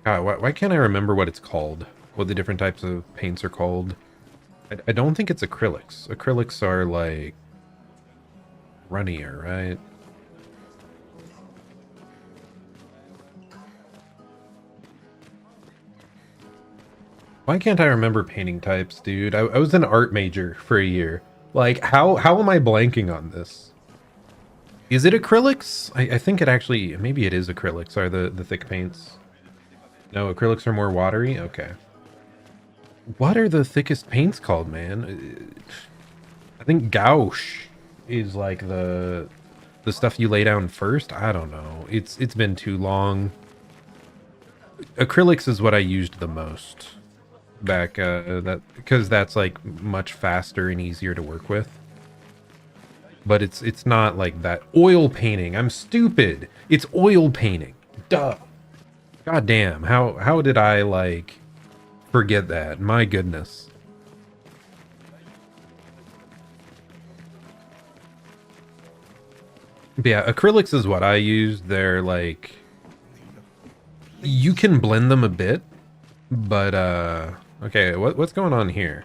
God, why can't I remember what it's called? What the different types of paints are called? I don't think it's acrylics. Acrylics are like runnier, right? Why can't I remember painting types, dude? I was an art major for a year. Like, how am I blanking on this? Is it acrylics? I think it actually, maybe it is acrylics are the thick paints. No, acrylics are more watery? Okay. What are the thickest paints called, man? I think gouache is like the stuff you lay down first. I don't know. It's been too long. Acrylics is what I used the most back because that's like much faster and easier to work with. But it's not like that. Oil painting. I'm stupid. It's oil painting. Duh. God damn. How did I like forget that? My goodness. But yeah, acrylics is what I use. They're like, you can blend them a bit, but okay, what's going on here?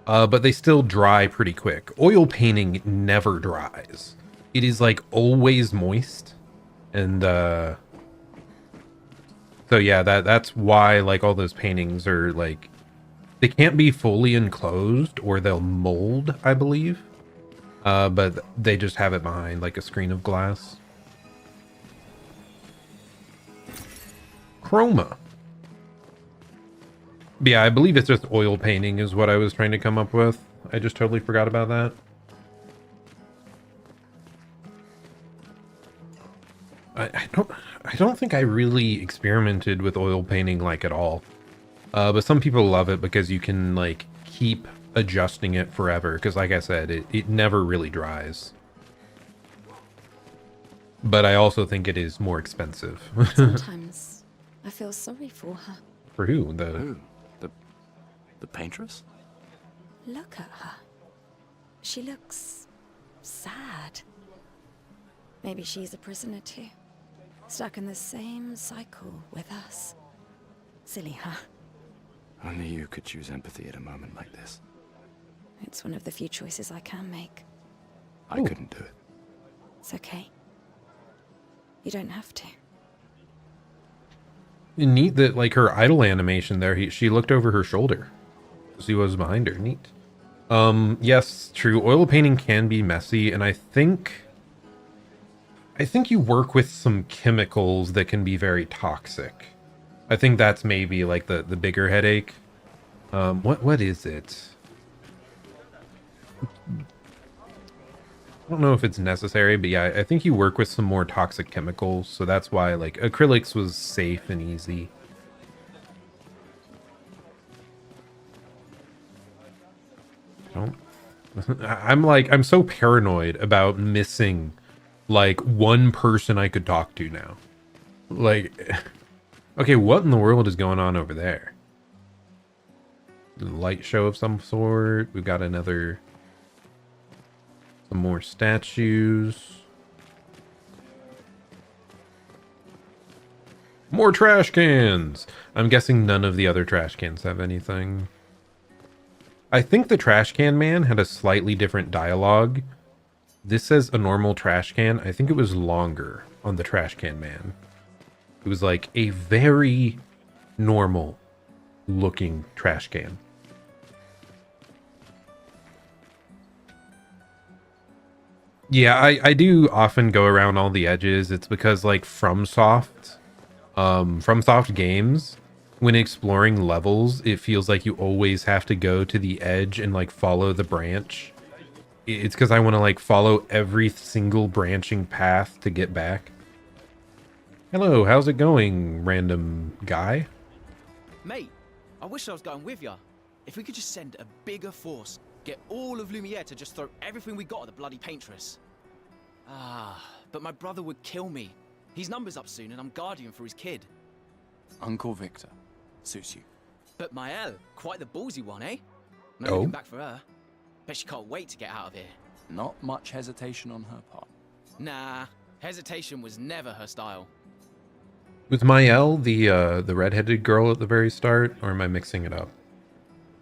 But they still dry pretty quick. Oil painting never dries. It is like always moist. And so yeah, that's why like all those paintings are like, they can't be fully enclosed or they'll mold, I believe. But they just have it behind like a screen of glass. chroma. But yeah, I believe it's just oil painting is what I was trying to come up with. I just totally forgot about that. I don't think I really experimented with oil painting like at all. But some people love it because you can like keep adjusting it forever. Because like I said, it never really dries. But I also think it is more expensive. Sometimes I feel sorry for her. For who? Who? The paintress? Look at her. She looks sad. Maybe she's a prisoner too. Stuck in the same cycle with us. Silly, huh? Only you could choose empathy at a moment like this. It's one of the few choices I can make. I couldn't do it. It's okay. You don't have to. Neat that like her idle animation there, she looked over her shoulder. See what was behind her. Neat. Yes, true. Oil painting can be messy, and I think you work with some chemicals that can be very toxic. I think that's maybe like the bigger headache. What is it? I don't know if it's necessary, but yeah, I think you work with some more toxic chemicals, so that's why like acrylics was safe and easy. I'm so paranoid about missing like one person I could talk to now. Like, okay, what in the world is going on over there? Light show of some sort. We've got some more statues. More trash cans. I'm guessing none of the other trash cans have anything. I think the trash can man had a slightly different dialogue. This says a normal trash can. I think it was longer on the trash can man. It was like a very normal looking trash can. Yeah, I do often go around all the edges. It's because like FromSoft games, when exploring levels, it feels like you always have to go to the edge and like follow the branch. It's because I want to like follow every single branching path to get back. Hello, how's it going, random guy? Mate, I wish I was going with ya. If we could just send a bigger force, get all of Lumiere to just throw everything we got at the bloody paintress. But my brother would kill me. His number's up soon and I'm guardian for his kid. Uncle Victor. Suits you. But Maëlle, quite the ballsy one, eh? No Oh. looking back for her. Bet she can't wait to get out of here. Not much hesitation on her part. Nah, hesitation was never her style. Was Maëlle the redheaded girl at the very start, or am I mixing it up?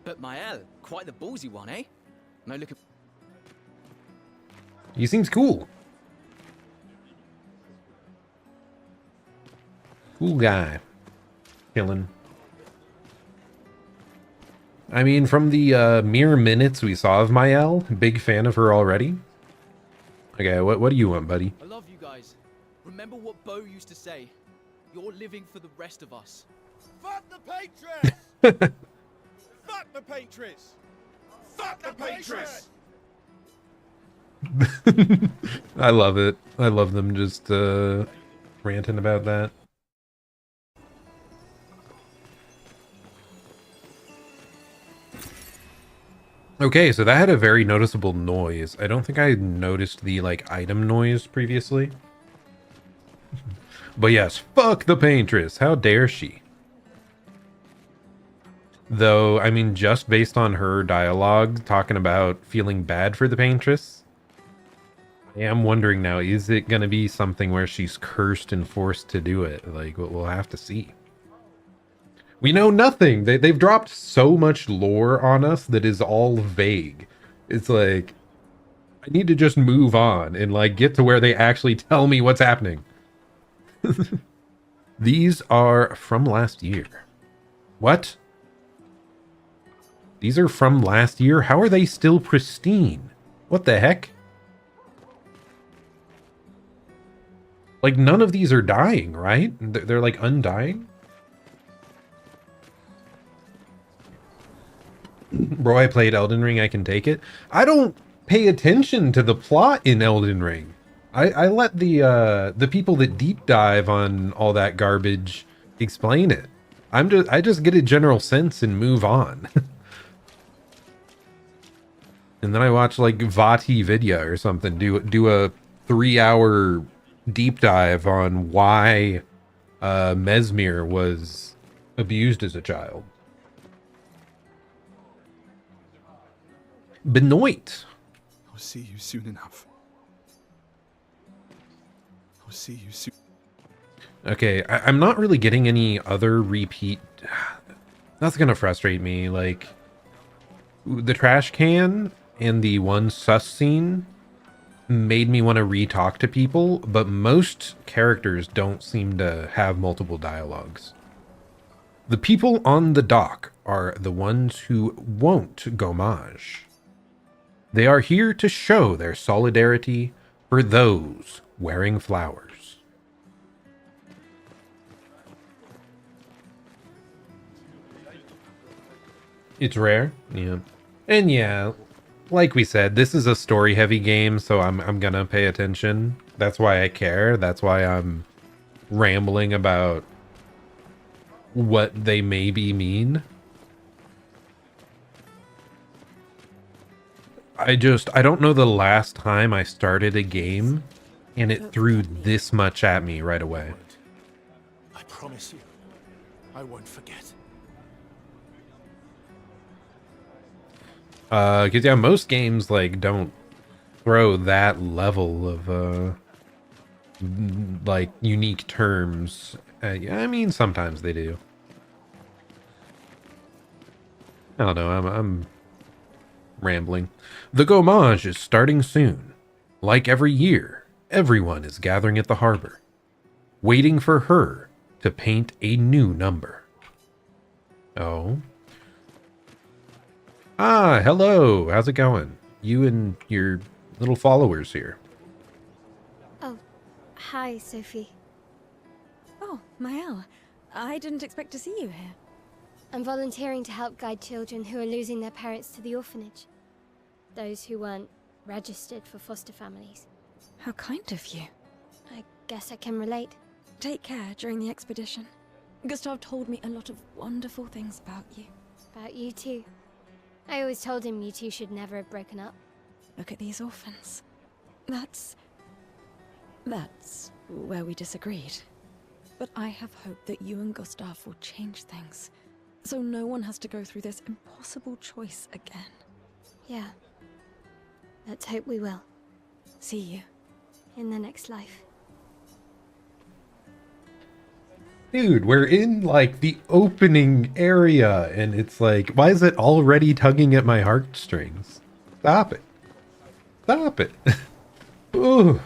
But Maëlle, quite the ballsy one, eh? No looking... He seems cool. Cool guy. Chillin'. I mean, from the mere minutes we saw of Maëlle, big fan of her already. Okay, what do you want, buddy? I love you guys. Remember what Bo used to say. You're living for the rest of us. Fuck the Patriots! Fuck the Patriots! Fuck the Patriots! I love it. I love them just ranting about that. Okay, so that had a very noticeable noise. I don't think I noticed the like item noise previously. But yes, fuck the paintress. How dare she? Though, I mean, just based on her dialogue talking about feeling bad for the paintress, I am wondering now, is it going to be something where she's cursed and forced to do it? Like, we'll have to see. We know nothing. They've dropped so much lore on us that is all vague. It's like, I need to just move on and like get to where they actually tell me what's happening. These are from last year. What? These are from last year? How are they still pristine? What the heck? Like, none of these are dying, right? They're like undying? Bro, I played Elden Ring, I can take it. I don't pay attention to the plot in Elden Ring. I let the people that deep dive on all that garbage explain it. I just get a general sense and move on. And then I watch like Vati Vidya or something do a 3-hour deep dive on why Mesmir was abused as a child. Benoit. I'll see you soon enough. I'll see you soon. Okay, I'm not really getting any other repeat. That's gonna frustrate me. Like the trash can and the one sus scene made me want to re-talk to people, but most characters don't seem to have multiple dialogues. The people on the dock are the ones who won't gommage. They are here to show their solidarity for those wearing flowers. It's rare, yeah. And yeah, like we said, this is a story-heavy game, so I'm gonna pay attention. That's why I care. That's why I'm rambling about what they maybe mean. I don't know the last time I started a game and it threw this much at me right away. I promise you, I won't forget. Cause yeah, most games like don't throw that level of like unique terms. Yeah, I mean sometimes they do. I don't know. I'm rambling. The gommage is starting soon. Like every year, everyone is gathering at the harbor, waiting for her to paint a new number. Oh. Ah, hello. How's it going? You and your little followers here. Oh, hi, Sophie. Oh, Mael. I didn't expect to see you here. I'm volunteering to help guide children who are losing their parents to the orphanage. Those who weren't registered for foster families. How kind of you. I guess I can relate. Take care during the expedition. Gustav told me a lot of wonderful things about you. About you too. I always told him you two should never have broken up. Look at these orphans. That's where we disagreed. But I have hope that you and Gustav will change things, so no one has to go through this impossible choice again. Yeah. Let's hope we will. See you. In the next life. Dude, we're in like the opening area and it's like, why is it already tugging at my heartstrings? Stop it. Stop it. Ooh.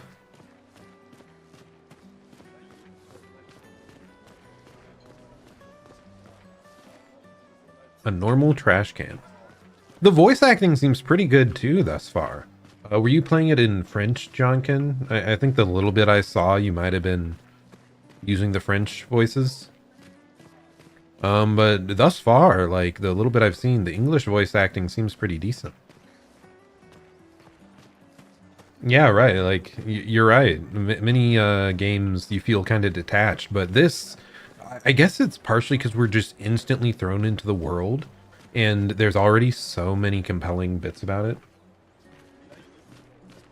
A normal trash can. The voice acting seems pretty good too thus far. Were you playing it in French, Johnkin? I think the little bit I saw, you might have been using the French voices. But thus far, like the little bit I've seen, the English voice acting seems pretty decent. Yeah, right. Like you're right. Many games you feel kind of detached, but this, I guess it's partially because we're just instantly thrown into the world, and there's already so many compelling bits about it.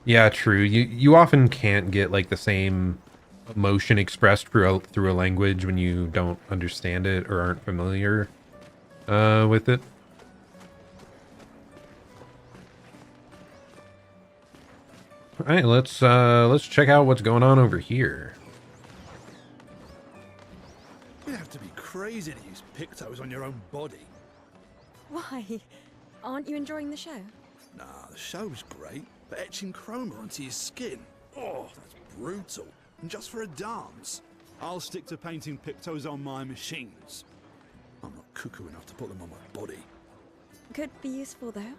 Yeah, true. You often can't get like the same emotion expressed through a language when you don't understand it or aren't familiar with it. All right, let's check out what's going on over here. You have to be crazy to use pictos on your own body. Why? Aren't you enjoying the show? Nah, the show's great, but etching chroma onto your skin, oh, that's brutal. And just for a dance, I'll stick to painting pictos on my machines. I'm not cuckoo enough to put them on my body. Could be useful though.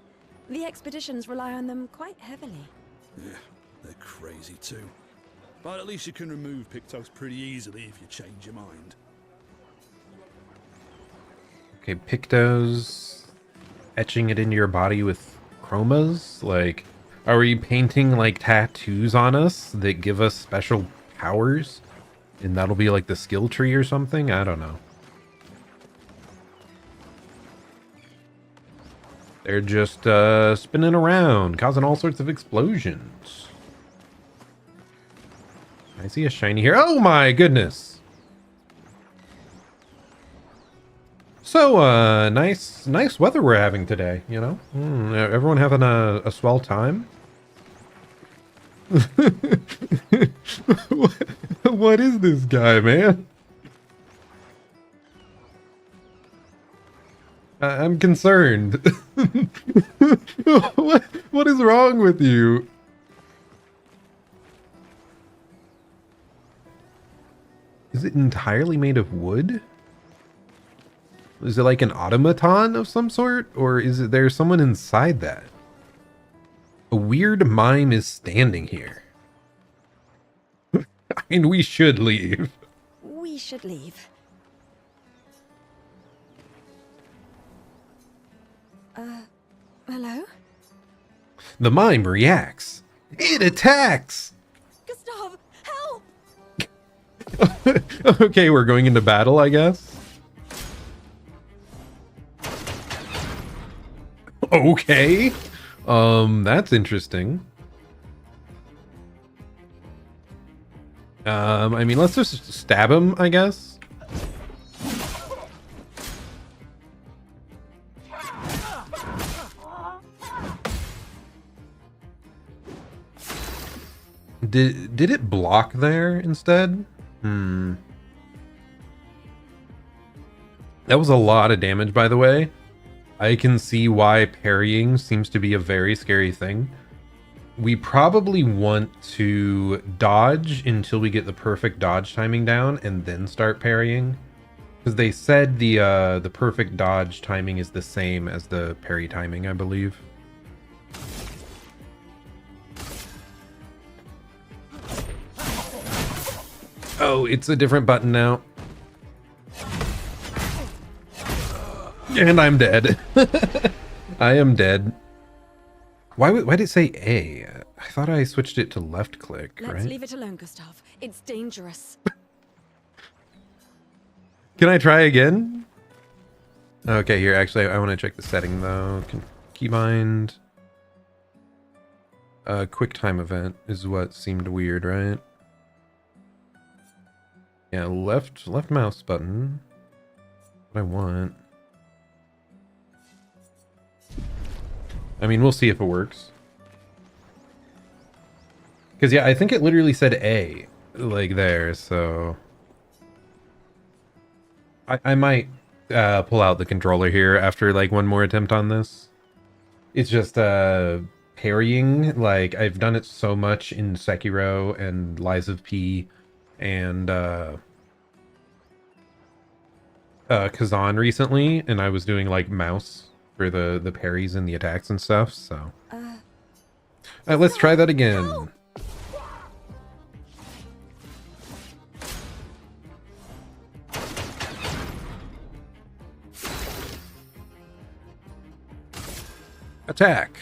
The expeditions rely on them quite heavily. Yeah, they're crazy too. But at least you can remove pictos pretty easily if you change your mind. Okay, pictos. etching it into your body with chromas? Like, are we painting like tattoos on us that give us special powers? And that'll be like the skill tree or something? I don't know. They're just spinning around, causing all sorts of explosions. I see a shiny here. Oh my goodness! So, nice weather we're having today, you know? Everyone having a swell time? What is this guy, man? I'm concerned. What is wrong with you? Is it entirely made of wood? Is it like an automaton of some sort? Or is it there someone inside that? A weird mime is standing here. I mean, we should leave. We should leave. Hello? The mime reacts. It attacks! Gustav, help! Okay, we're going into battle, I guess. Okay. That's interesting. I mean, let's just stab him, I guess. Did it block there instead? That was a lot of damage, by the way. I can see why parrying seems to be a very scary thing. We probably want to dodge until we get the perfect dodge timing down and then start parrying. Because they said the perfect dodge timing is the same as the parry timing, I believe. Oh, it's a different button now. And I'm dead. I am dead. Why did it say A? I thought I switched it to left click, Let's right? leave it alone, Gustav. It's dangerous. Can I try again? Okay, here, actually, I want to check the setting, though. Keybind. Quick time event is what seemed weird, right? Yeah, left mouse button. What I want. I mean, we'll see if it works. Because, yeah, I think it literally said A, like there, so... I might pull out the controller here after, like, one more attempt on this. It's just, parrying. Like, I've done it so much in Sekiro and Lies of P and, Kazan recently, and I was doing, like, mouse for the parries and the attacks and stuff, so... let's try that again. Help! Attack.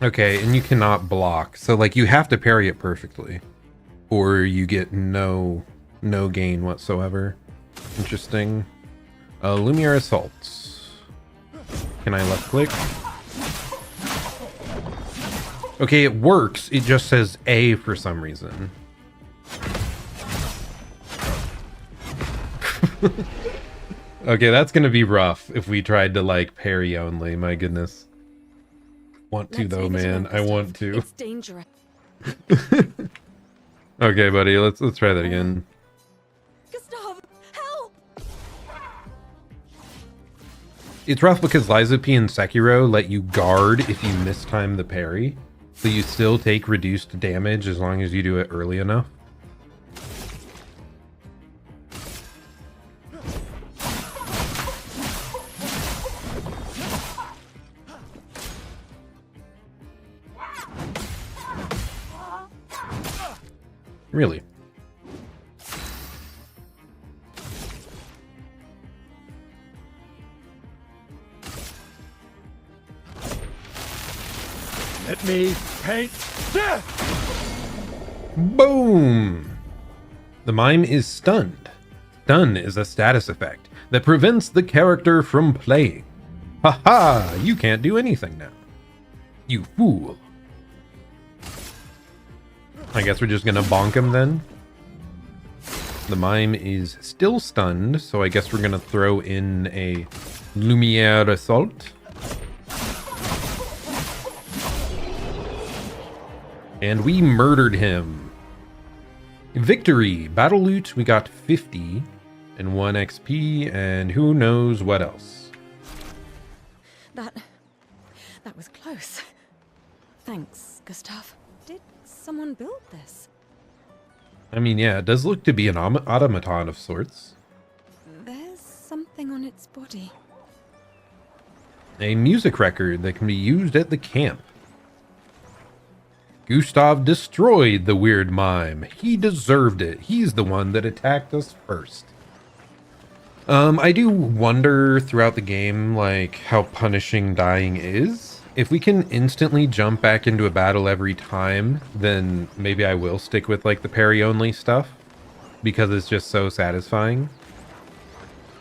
Okay, and you cannot block. So, like, you have to parry it perfectly. Or you get no gain whatsoever. Interesting. Lumiere Assaults. Can I left click? Okay, it works. It just says A for some reason. Okay, that's gonna be rough if we tried to, like, parry only. My goodness. Want to, though, man. I want to. It's dangerous. Okay, buddy. Let's try that again. Gustav, help! It's rough because Lies of P and Sekiro let you guard if you mistime the parry. So you still take reduced damage as long as you do it early enough. Really? Let me paint death! Boom! The mime is stunned. Stun is a status effect that prevents the character from playing. Haha! You can't do anything now. You fool. I guess we're just gonna bonk him then. The mime is still stunned, so I guess we're gonna throw in a Lumiere Assault. And we murdered him. Victory! Battle loot, we got 50 and 1 XP, and who knows what else. That was close. Thanks, Gustav. Did someone build this? I mean, yeah, it does look to be an automaton of sorts. There's something on its body. A music record that can be used at the camp. Gustav destroyed the weird mime. He deserved it. He's the one that attacked us first. I do wonder throughout the game, like, how punishing dying is. If we can instantly jump back into a battle every time, then maybe I will stick with, like, the parry-only stuff, because it's just so satisfying.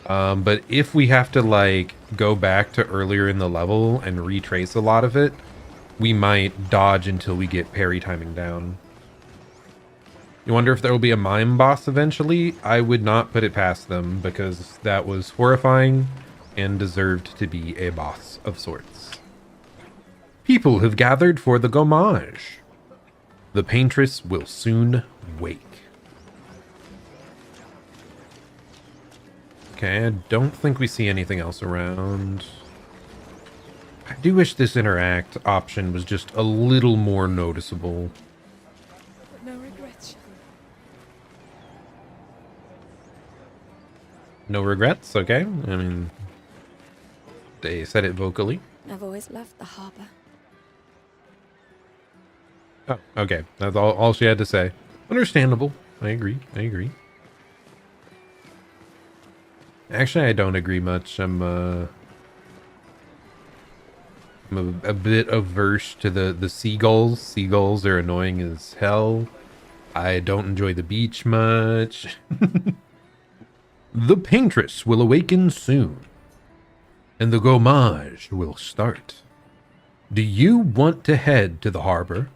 But if we have to, like, go back to earlier in the level and retrace a lot of it, we might dodge until we get parry timing down. You wonder if there will be a mime boss eventually? I would not put it past them, because that was horrifying and deserved to be a boss of sorts. People have gathered for the gommage. The paintress will soon wake. Okay, I don't think we see anything else around. I do wish this interact option was just a little more noticeable. No regrets. No regrets, okay? I mean, they said it vocally. I've always loved the harbor. Oh, okay. That's all she had to say. Understandable. I agree. Actually, I don't agree much. I'm a bit averse to the seagulls. Seagulls are annoying as hell. I don't enjoy the beach much. The paintress will awaken soon, and the gommage will start. Do you want to head to the harbor?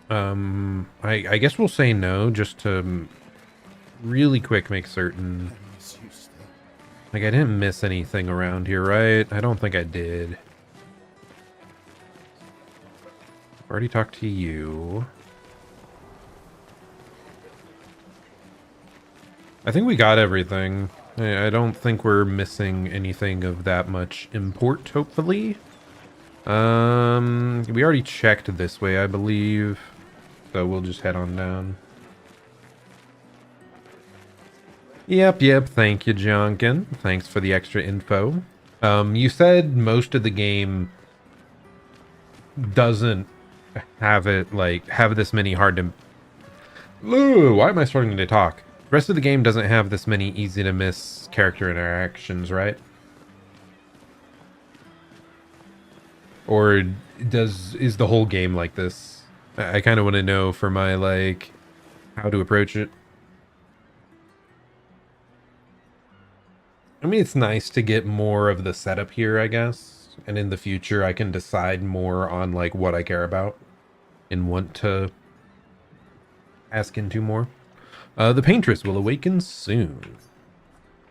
I guess we'll say no, just to really quick make certain. Like, I didn't miss anything around here, right? I don't think I did. Already talked to you. I think we got everything. I don't think we're missing anything of that much import, hopefully. We already checked this way, I believe. So we'll just head on down. Yep, thank you, Jonkin. Thanks for the extra info. You said most of the game doesn't have it, like, have this many hard to... Ooh, why am I starting to talk? The rest of the game doesn't have this many easy to miss character interactions, right? Or is the whole game like this? I kind of want to know for my, like, how to approach it. I mean, it's nice to get more of the setup here, I guess. And in the future, I can decide more on, like, what I care about and want to ask into more. The paintress will awaken soon.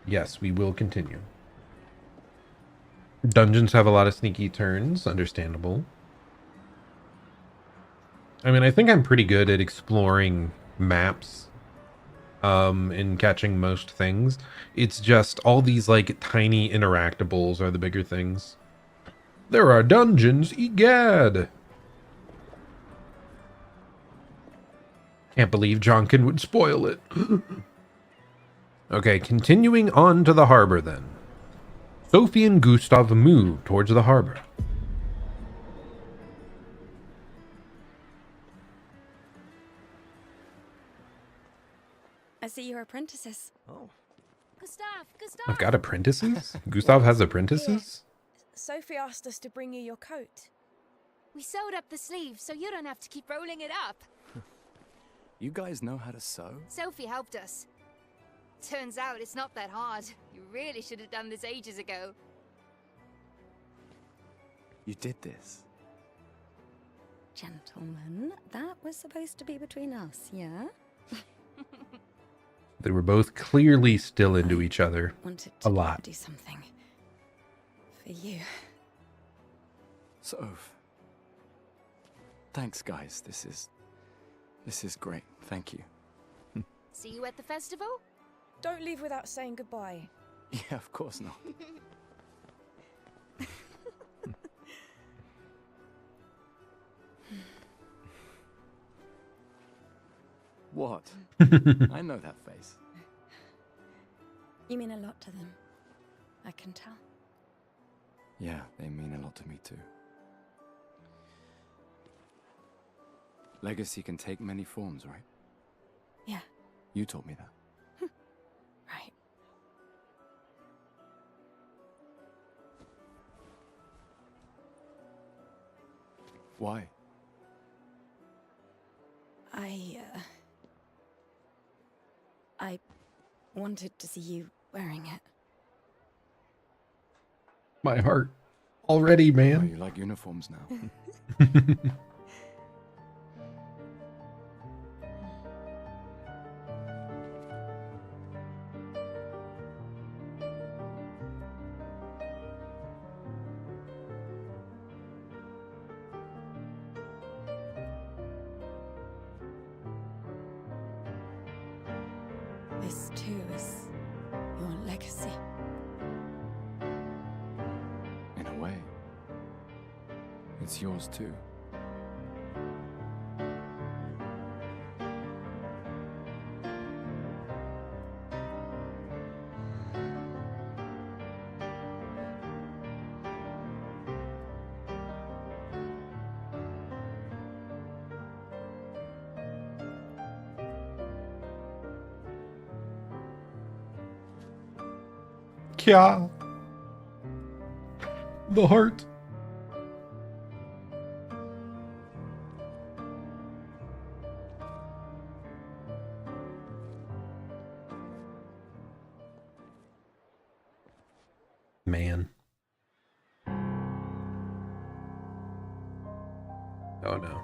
Yes, we will continue. Dungeons have a lot of sneaky turns, understandable. I mean, I think I'm pretty good at exploring maps. In catching most things. It's just all these, like, tiny interactables are the bigger things. There are dungeons, egad! Can't believe Jonkin would spoil it. Okay, continuing on to the harbor then. Sophie and Gustav move towards the harbor. see your apprentices. Oh. Gustav! I've got apprentices? Gustav has apprentices? Sophie asked us to bring you your coat. We sewed up the sleeves so you don't have to keep rolling it up. You guys know how to sew? Sophie helped us. Turns out it's not that hard. You really should have done this ages ago. You did this? Gentlemen, that was supposed to be between us, yeah? They were both clearly still into each other. Wanted A to lot. do something for you. Soph. Thanks, guys. This is great. Thank you. See you at the festival? Don't leave without saying goodbye. Yeah, of course not. What? I know that face. You mean a lot to them. I can tell. Yeah, they mean a lot to me too. Legacy can take many forms, right? Yeah. You told me that. Right. Why? I wanted to see you wearing it. My heart. Already, Oh, man. you like uniforms now? This too is your legacy. In a way. It's yours too. Kya. The heart. Man. Oh no.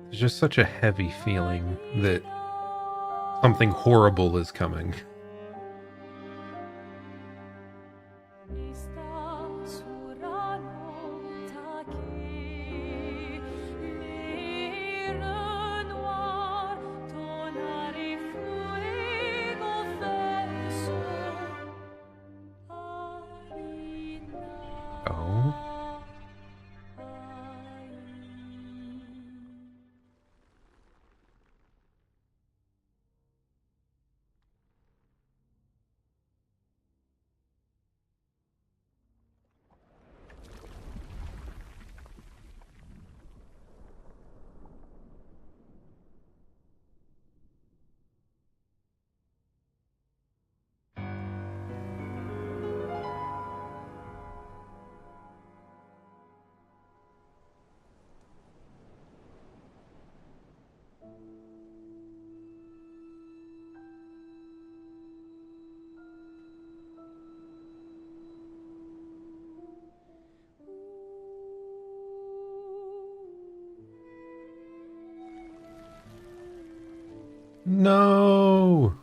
There's just such a heavy feeling that something horrible is coming. Oh. No.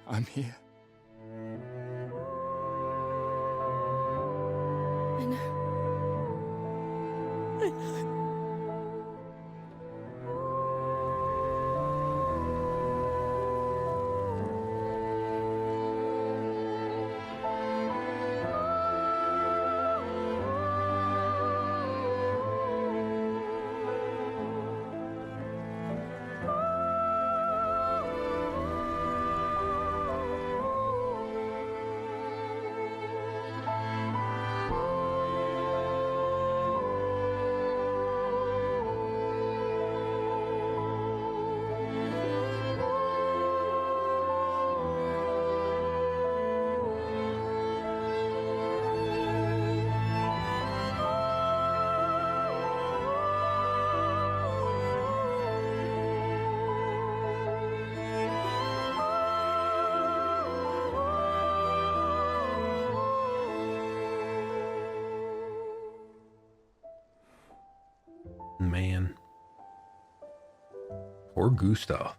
I'm here. I know. I know. Man. Poor Gustav.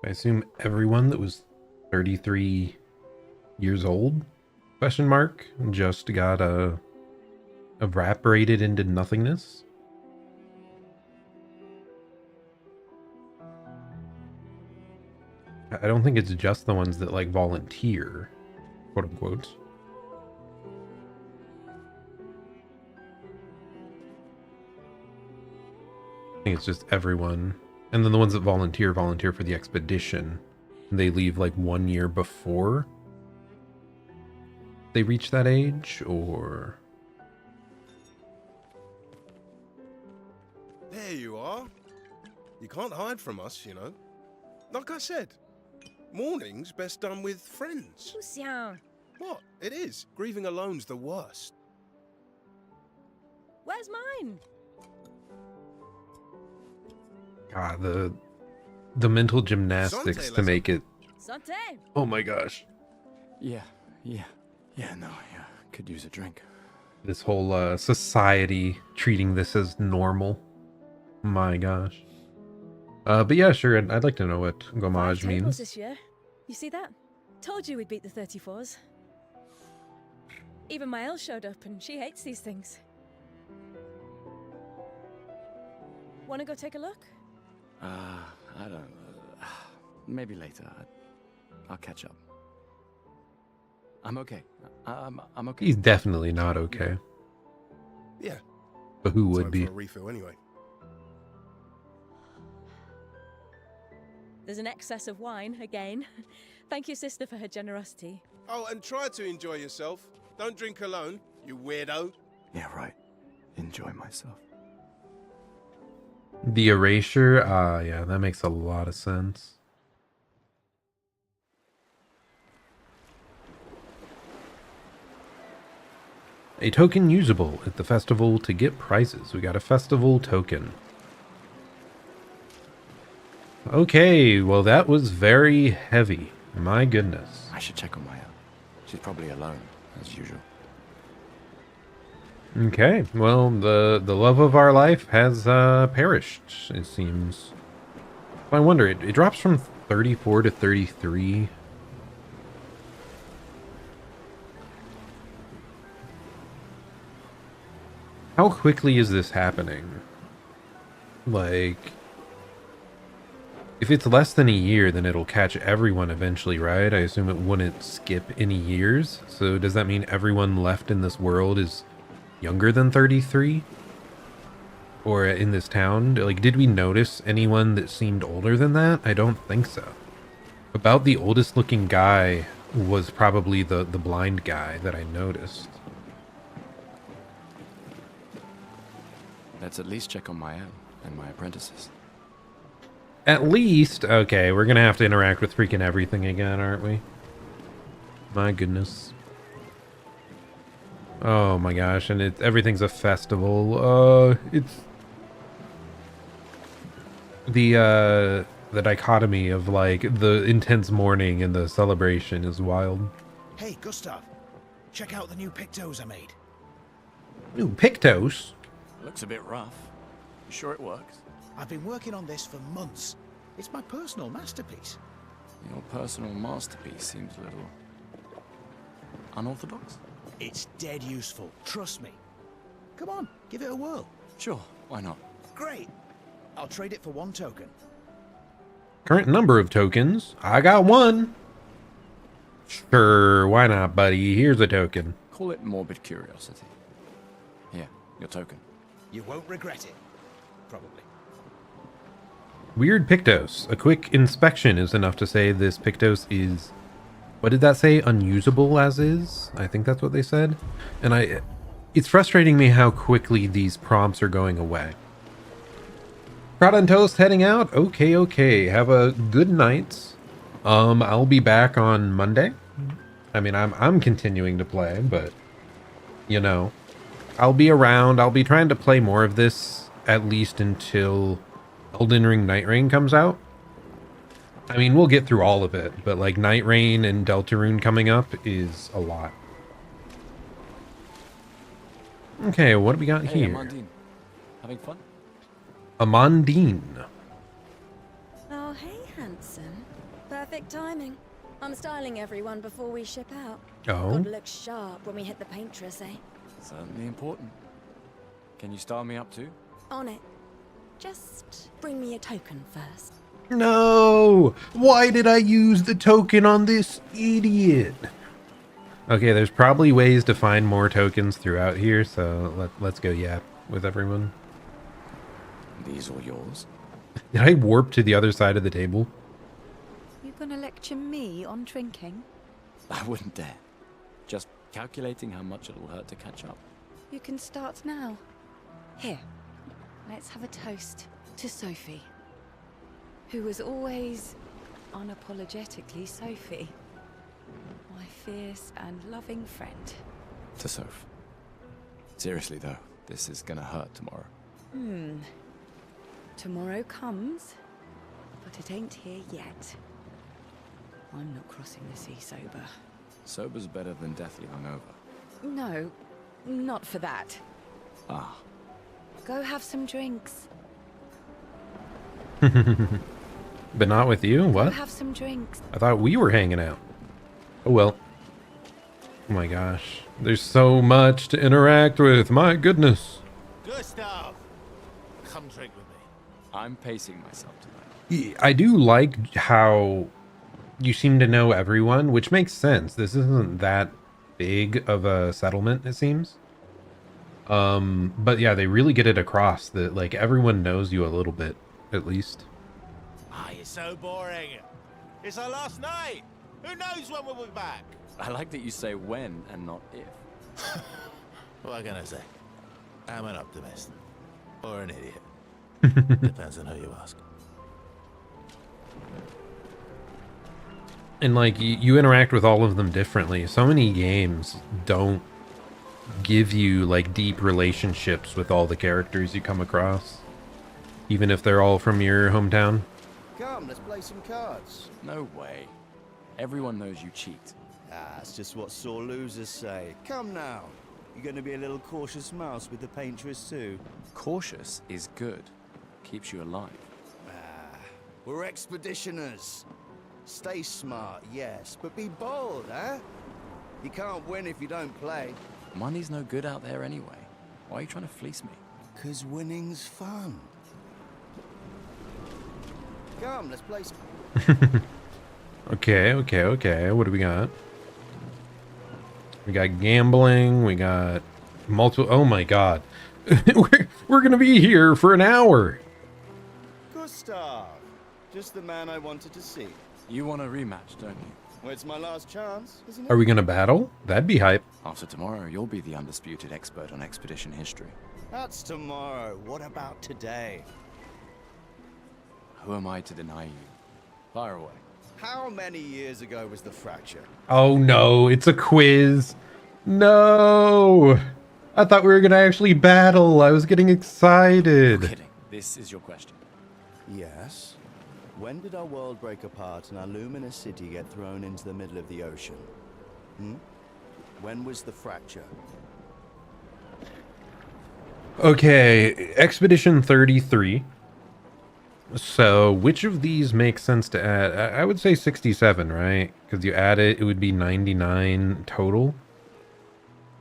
I assume everyone that was 33 years old, question mark, just got evaporated into nothingness. I don't think it's just the ones that like volunteer, quote unquote. I think it's just everyone. And then the ones that volunteer for the expedition. They leave like 1 year before they reach that age, or... There you are. You can't hide from us, you know. Like I said, mourning's best done with friends. Lucien, What? It is. Grieving alone's the worst. where's mine? God, the mental gymnastics to make it... Santé. Oh my gosh. Yeah, no, I could use a drink. This whole society treating this as normal. My gosh. But yeah, sure, I'd like to know what gommage Tables means. this year. You see that? Told you we'd beat the 34s. Even my Elle showed up and she hates these things. Wanna go take a look? I don't... maybe later. I'll catch up. I'm okay. I'm okay. He's definitely not okay. Yeah. But who would Time be? for a refill anyway. There's an excess of wine, again. Thank you, sister, for her generosity. Oh, and try to enjoy yourself. Don't drink alone, you weirdo. Yeah, right. Enjoy myself. The erasure? Yeah, that makes a lot of sense. A token usable at the festival to get prizes. We got a festival token. Okay, well that was very heavy. My goodness. I should check on my Elle. She's probably alone, as usual. Okay, well the love of our life has perished, it seems. I wonder, it drops from 34 to 33. How quickly is this happening? Like, if it's less than a year, then it'll catch everyone eventually, right? I assume it wouldn't skip any years. So does that mean everyone left in this world is younger than 33? Or in this town? Like, did we notice anyone that seemed older than that? I don't think so. About the oldest looking guy was probably the blind guy that I noticed. Let's at least check on my Elle and my apprentices. At least, okay, we're gonna have to interact with freaking everything again, aren't we? My goodness. Oh my gosh, and everything's a festival. It's the dichotomy of like the intense mourning and the celebration is wild. Hey, Gustav, check out the new pictos I made. New pictos? Looks a bit rough. You sure it works? I've been working on this for months. It's my personal masterpiece. Your personal masterpiece seems a little unorthodox. It's dead useful, trust me. Come on, give it a whirl. Sure, why not? Great. I'll trade it for 1 token. Current number of tokens. I got 1. Sure, why not, buddy? Here's a token. Call it morbid curiosity. Here, your token. You won't regret it. Probably. Weird Pictos. A quick inspection is enough to say this Pictos is... What did that say? Unusable as is? I think that's what they said. And it's frustrating me how quickly these prompts are going away. Proud on Toast heading out? Okay. Have a good night. I'll be back on Monday. I mean, I'm continuing to play, but... You know... I'll be around. I'll be trying to play more of this, at least until Elden Ring Night Rain comes out. I mean, we'll get through all of it, but like Night Rain and Deltarune coming up is a lot. Okay, what do we got here? Amandine. Having fun? Amandine. Oh, hey, handsome. Perfect timing. I'm styling everyone before we ship out. Oh. Gotta look sharp when we hit the paintress, eh? Certainly important. Can you style me up too? On it. Just bring me a token first. No! Why did I use the token on this idiot? Okay, there's probably ways to find more tokens throughout here, so let's go yap with everyone. These all yours? Did I warp to the other side of the table? You gonna lecture me on drinking? I wouldn't dare. Just calculating how much it'll hurt to catch up. You can start now. Here, let's have a toast to Sophie, who was always unapologetically Sophie, my fierce and loving friend. To Soph. Seriously though, this is gonna hurt tomorrow. Tomorrow comes, but it ain't here yet. I'm not crossing the sea sober. Sober's better than deathly hungover. No, not for that. Ah. Go have some drinks. But not with you? What? Go have some drinks. I thought we were hanging out. Oh well. Oh my gosh. There's so much to interact with. My goodness. Gustav! Come drink with me. I'm pacing myself tonight. I do like how you seem to know everyone, which makes sense. This isn't that big of a settlement, it seems. But yeah, they really get it across that like everyone knows you a little bit, at least. Ah, you're so boring. It's our last night. Who knows when we'll be back? I like that you say when and not if. What can I say? I'm an optimist. Or an idiot. Depends on who you ask. And like you interact with all of them differently. So many games don't give you like deep relationships with all the characters you come across, even if they're all from your hometown. Come, let's play some cards. No way. Everyone knows you cheat. Ah, that's just what sore losers say. Come now. You're going to be a little cautious mouse with the paintress too. Cautious is good. Keeps you alive. Ah, we're expeditioners. Stay smart, yes, but be bold, huh? You can't win if you don't play. Money's no good out there anyway. Why are you trying to fleece me? 'Cause winning's fun. Come, let's play some... Okay. What do we got? We got gambling. We got multiple. Oh my god. we're gonna be here for an hour. Gustav, just the man I wanted to see. You want a rematch, don't you? Well, it's my last chance, isn't it? Are we gonna battle? That'd be hype. After tomorrow, you'll be the undisputed expert on expedition history. That's tomorrow. What about today? Who am I to deny you? Fire away. How many years ago was the fracture? Oh no, it's a quiz. No! I thought we were gonna actually battle. I was getting excited. You're kidding. This is your question. Yes. When did our world break apart and our luminous city get thrown into the middle of the ocean? Hmm? When was the fracture? Okay, Expedition 33. So, which of these makes sense to add? I would say 67, right? Because you add it, it would be 99 total.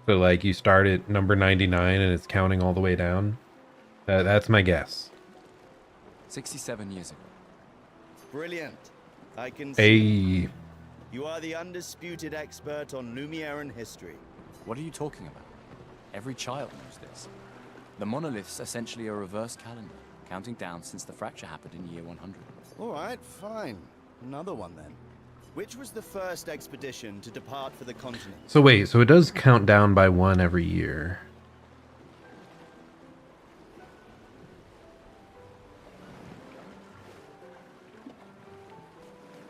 So, like, you start at number 99 and it's counting all the way down. That's my guess. 67 years ago. Brilliant. I can see. Hey. You are the undisputed expert on Lumiere history. What are you talking about? Every child knows this. The monolith's essentially a reverse calendar, counting down since the fracture happened in year 100. All right, fine. Another one then. Which was the first expedition to depart for the continent? So wait, so it does count down by one every year.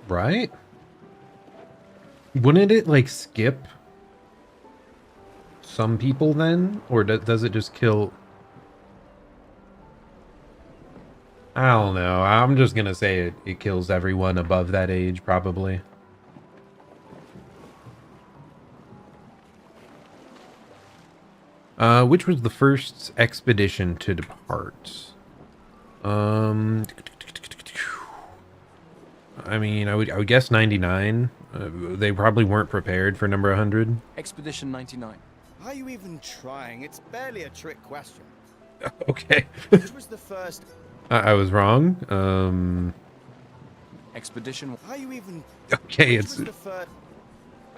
Right? Wouldn't it, like, skip some people then? Or does it just kill... I don't know. I'm just gonna say it kills everyone above that age, probably. Which was the first expedition to depart? I mean, I would guess 99. They probably weren't prepared for number 100. Expedition 99. Are you even trying? It's barely a trick question. Okay. Which was the first... I was wrong. Expedition... Are you even... Okay, Which it's... was the first...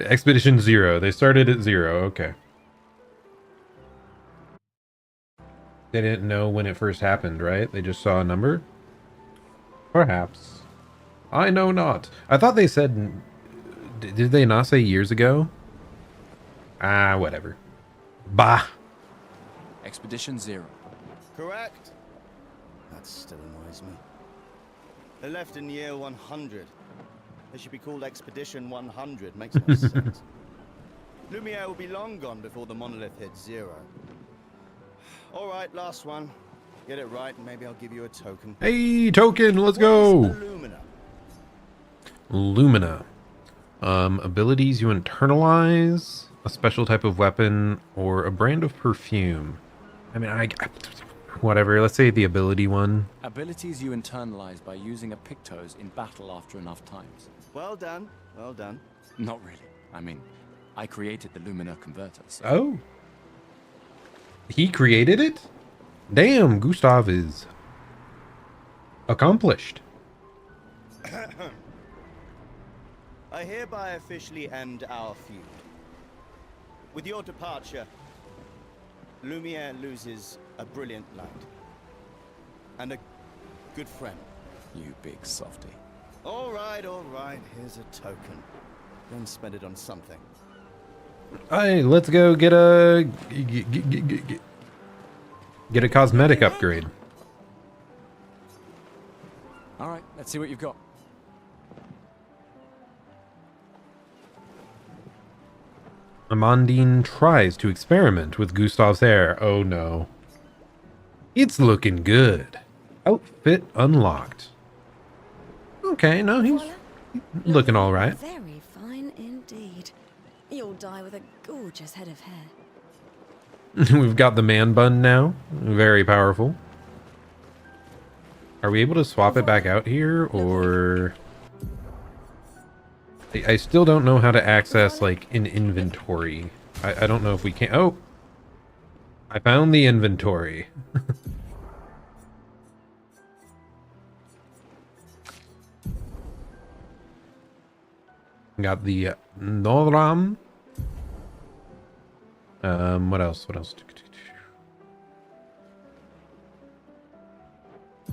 Expedition 0. They started at 0. Okay. They didn't know when it first happened, right? They just saw a number? Perhaps. I know not. I thought they said... Did they not say years ago? Ah, whatever. Bah. Expedition 0. Correct. That still annoys me. They left in year 100. They should be called Expedition 100. Makes no sense. Lumiere will be long gone before the monolith hits 0. All right, last one. Get it right, and maybe I'll give you a token. Hey, token, let's go. Lumina. Abilities you internalize, a special type of weapon, or a brand of perfume. I mean, whatever. Let's say the ability one. Abilities you internalize by using a Pictos in battle after enough times. Well done. Well done. Not really. I mean, I created the Lumina converter. So. Oh. He created it? Damn, Gustav is accomplished. I hereby officially end our feud. With your departure, Lumiere loses a brilliant light. And a good friend. You big softy. All right, here's a token. Then spend it on something. Hey, let's go get a... Get a cosmetic upgrade. Alright, let's see what you've got. Amandine tries to experiment with Gustav's hair. Oh no. It's looking good. Outfit unlocked. Okay, no, he's looking all right. Very fine indeed. You'll die with a gorgeous head of hair. We've got the man bun now. Very powerful. Are we able to swap it back out here, or... I still don't know how to access, like, an inventory. I don't know if we can... Oh! I found the inventory. Got the Noram. What else? What else?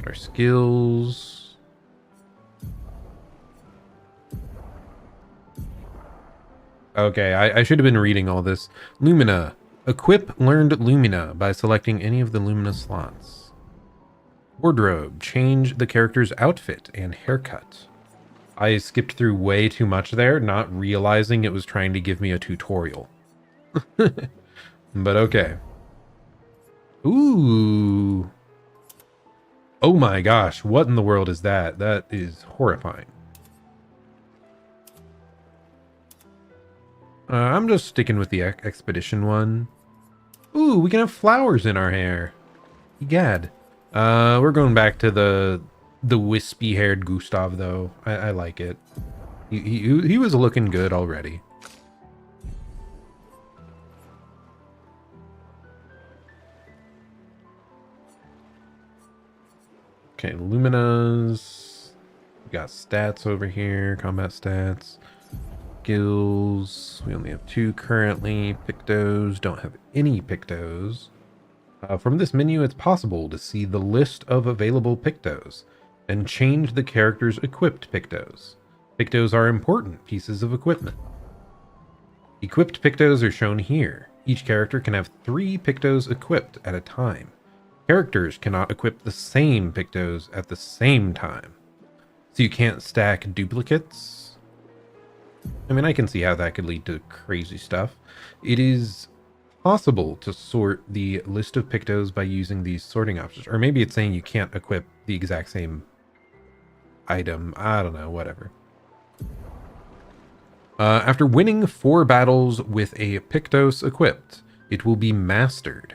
Our skills. Okay, I should have been reading all this. Lumina. Equip learned Lumina by selecting any of the Lumina slots. Wardrobe. Change the character's outfit and haircut. I skipped through way too much there, not realizing it was trying to give me a tutorial. But okay. Ooh. Oh my gosh, what in the world is that? That is horrifying. I'm just sticking with the expedition one. Ooh, we can have flowers in our hair. Egad. We're going back to the wispy-haired Gustav, though. I like it. He was looking good already. Okay, Luminas. We got stats over here, combat stats. Skills. We only have 2 currently. Pictos. Don't have any Pictos. From this menu, it's possible to see the list of available Pictos and change the character's equipped Pictos. Pictos are important pieces of equipment. Equipped Pictos are shown here. Each character can have 3 Pictos equipped at a time. Characters cannot equip the same Pictos at the same time. So you can't stack duplicates. I mean, I can see how that could lead to crazy stuff. It is possible to sort the list of Pictos by using these sorting options. Or maybe it's saying you can't equip the exact same item. I don't know, whatever. After winning 4 battles with a Pictos equipped, it will be mastered.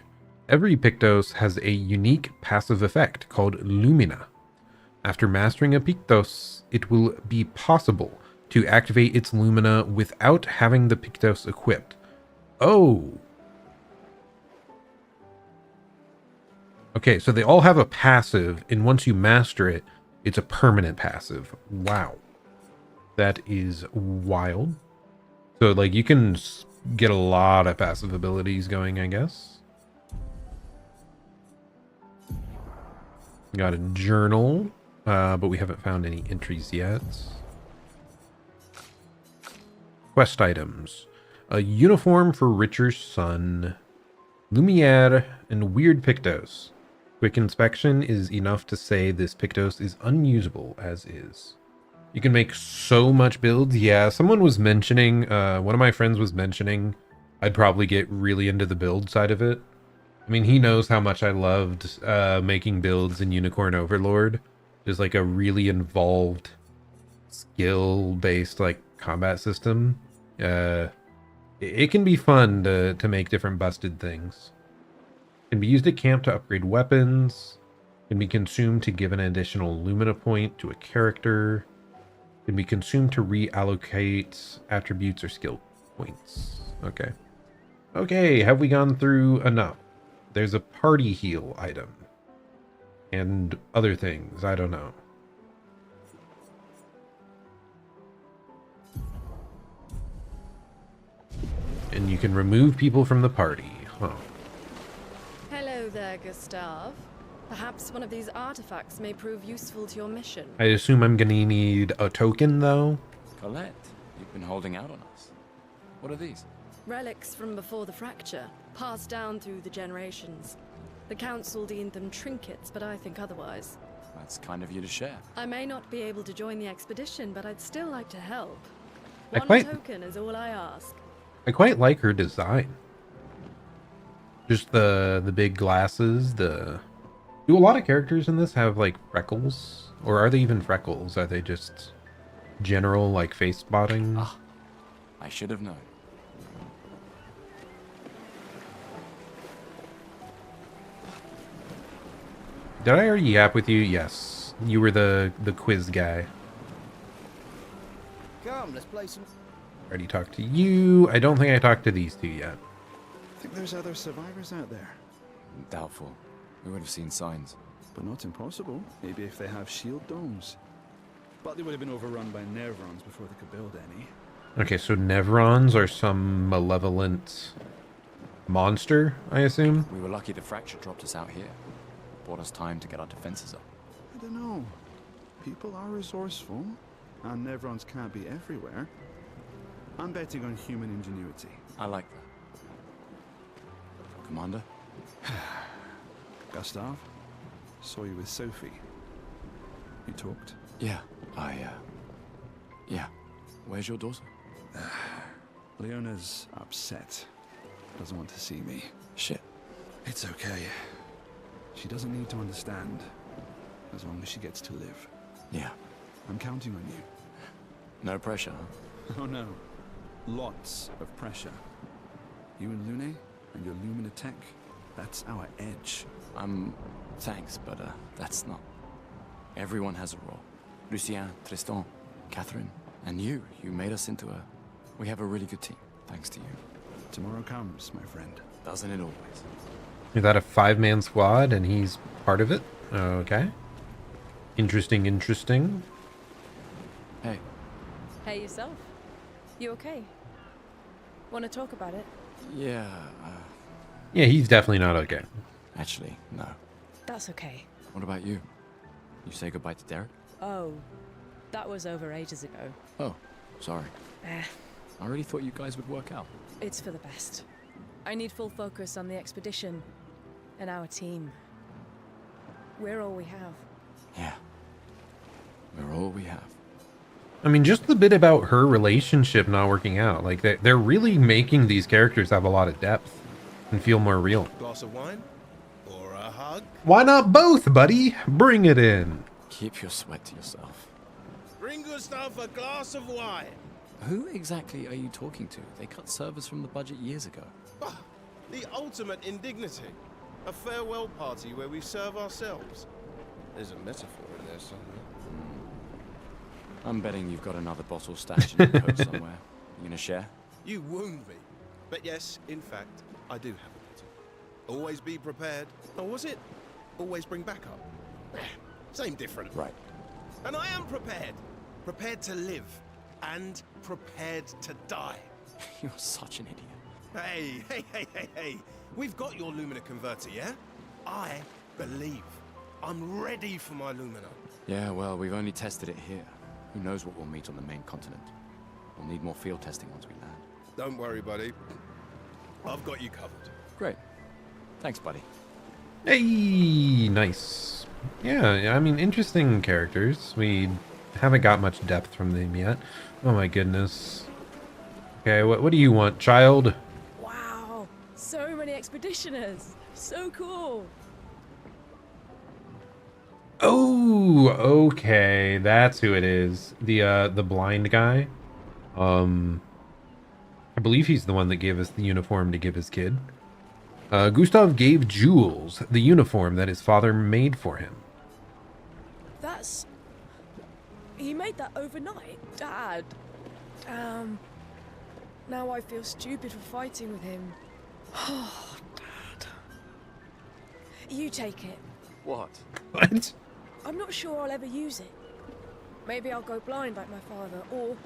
Every Pictos has a unique passive effect called Lumina. After mastering a Pictos, it will be possible to activate its Lumina without having the Pictos equipped. Oh! Okay, so they all have a passive, and once you master it, it's a permanent passive. Wow. That is wild. So, like, you can get a lot of passive abilities going, I guess. Got a journal, but we haven't found any entries yet. Quest items. A uniform for Richard's son. Lumiere and weird Pictos. Quick inspection is enough to say this Pictos is unusable as is. You can make so much builds. Yeah, someone was mentioning, one of my friends was mentioning I'd probably get really into the build side of it. I mean, he knows how much I loved making builds in Unicorn Overlord. Just like a really involved, skill-based like combat system. It can be fun to make different busted things. Can be used at camp to upgrade weapons. Can be consumed to give an additional Lumina point to a character. Can be consumed to reallocate attributes or skill points. Okay. Okay, have we gone through enough? There's a party heal item. And other things, I don't know. And you can remove people from the party. Huh. Hello there, Gustav. Perhaps one of these artifacts may prove useful to your mission. I assume I'm gonna need a token, though. Colette, you've been holding out on us. What are these? Relics from before the fracture, passed down through the generations. The council deemed them trinkets, but I think otherwise. That's kind of you to share. I may not be able to join the expedition, but I'd still like to help. I One token is all I ask. I quite like her design. Just the big glasses, Do a lot of characters in this have, like, freckles? Or are they even freckles? Are they just general, like, face spotting? Ah, I should have known. Did I already yap with you? Yes. You were the quiz guy. Come, let's play some. Already talked to you. I don't think I talked to these two yet. I think there's other survivors out there. Doubtful. We would have seen signs. But not impossible. Maybe if they have shield domes. But they would have been overrun by Nevrons before they could build any. Okay, so Nevrons are some malevolent monster, I assume? We were lucky the fracture dropped us out here. Bought us time to get our defenses up. I don't know. People are resourceful, and Nevrons can't be everywhere. I'm betting on human ingenuity. I like that. Commander? Gustav, saw you with Sophie. You talked? Yeah, Yeah. Where's your daughter? Leona's upset. Doesn't want to see me. Shit. It's okay. She doesn't need to understand, as long as she gets to live. Yeah. I'm counting on you. No pressure, huh? Oh no. Lots of pressure. You and Lune and your Lumina tech, that's our edge. Thanks, but that's not. Everyone has a role. Lucien, Tristan, Catherine, and you. You made us into a... We have a really good team, thanks to you. Tomorrow comes, my friend. Doesn't it always? Is that a 5-man squad and he's part of it? Okay. Interesting, interesting. Hey. Hey, yourself. You okay? Want to talk about it? Yeah, Yeah, he's definitely not okay. Actually, no. That's okay. What about you? You say goodbye to Derek? Oh, that was over ages ago. Oh, sorry. Eh, I really thought you guys would work out. it's for the best. I need full focus on the expedition and our team. We're all we have. Yeah. We're all we have. I mean, just the bit about her relationship not working out. Like, they're really making these characters have a lot of depth and feel more real. Glass of wine? Or a hug? Why not both, buddy? Bring it in. Keep your sweat to yourself. Bring Gustav a glass of wine. Who exactly are you talking to? They cut servers from the budget years ago. Ah, the ultimate indignity. A farewell party where we serve ourselves. There's a metaphor in there somewhere. I'm betting you've got another bottle stashed in your coat somewhere. You gonna share? You wound me. But yes, in fact, I do have a bottle. Always be prepared. Or was it? Always bring backup. Same different. Right. And I am prepared. Prepared to live. And prepared to die. You're such an idiot. Hey. We've got your Lumina converter, yeah? I believe. I'm ready for my Lumina. Yeah, well, we've only tested it here. Who knows what we'll meet on the main continent? We'll need more field testing once we land. Don't worry, buddy. I've got you covered. Great. Thanks, buddy. Hey, nice. Yeah, I mean, interesting characters. We haven't got much depth from them yet. Oh my goodness. Okay, what do you want, child? Wow, so many expeditioners. So cool. Oh, okay, that's who it is. The blind guy. I believe he's the one that gave us the uniform to give his kid. Gustav gave Jules the uniform that his father made for him. That's... He made that overnight, Dad. Damn. Now I feel stupid for fighting with him. Oh, Dad. You take it. What? What? I'm not sure I'll ever use it. Maybe I'll go blind like my father, or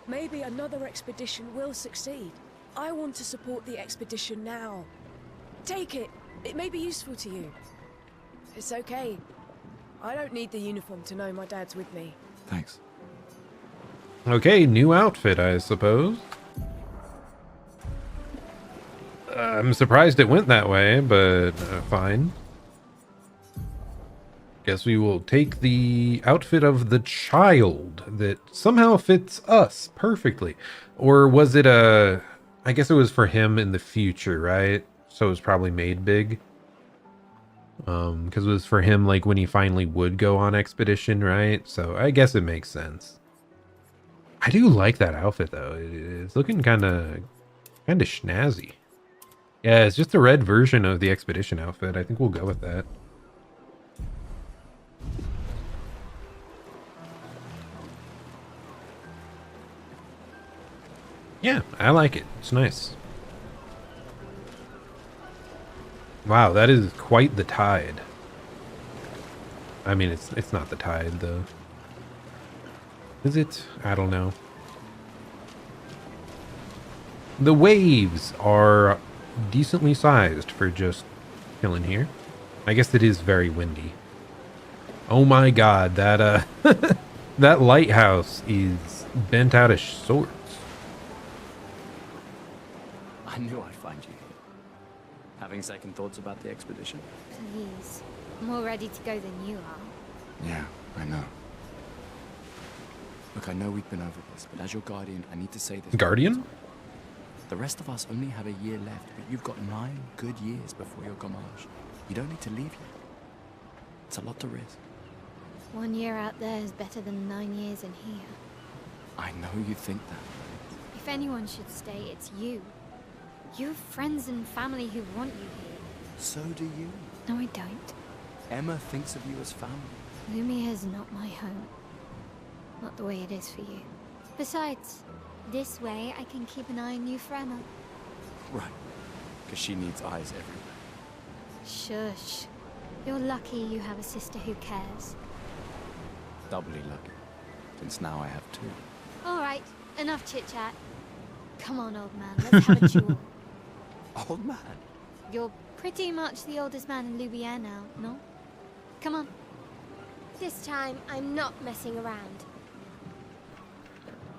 maybe another expedition will succeed. I want to support the expedition now. Take it. It may be useful to you. It's okay. I don't need the uniform to know my dad's with me. Thanks. Okay, new outfit, I suppose. I'm surprised it went that way, but fine. Guess we will take the outfit of the child that somehow fits us perfectly. Or was it a... I guess it was for him in the future, right? So it was probably made big. Because it was for him, like, when he finally would go on expedition, right? So I guess it makes sense. I do like that outfit, though. It's looking kind of snazzy. Yeah, it's just a red version of the expedition outfit. I think we'll go with that. Yeah, I like it. It's nice. Wow, that is quite the tide. I mean, it's not the tide, though. Is it? I don't know. The waves are decently sized for just chilling here. I guess it is very windy. Oh my god, that that lighthouse is bent out of sorts. I knew I'd find you here. Having second thoughts about the expedition? Please. I'm more ready to go than you are. Yeah, I know. Look, I know we've been over this, but as your guardian, I need to say this. Guardian? The rest of us only have a year left, but you've got 9 good years before your gamage. You don't need to leave yet. It's a lot to risk. 1 year out there is better than 9 years in here. I know you think that. If anyone should stay, it's you. You have friends and family who want you here. So do you. No, I don't. Emma thinks of you as family. Lumia's not my home. Not the way it is for you. Besides, this way I can keep an eye on you forever. Right. Because she needs eyes everywhere. Shush. You're lucky you have a sister who cares. Doubly lucky. Since now I have 2. Alright, enough chit-chat. Come on, old man, let's have a duel. Old man? You're pretty much the oldest man in Lumiere now, no? Come on. This time, I'm not messing around.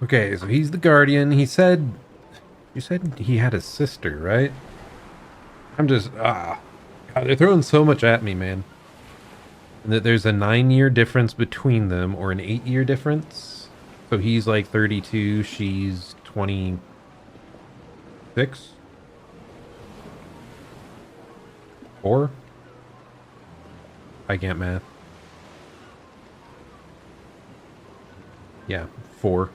Okay, so he's the guardian. You said he had a sister, right? I'm just, God, they're throwing so much at me, man. And that there's a 9-year difference between them, or an 8-year difference. So he's like 32, she's 26? 4? I can't math. Yeah, 4.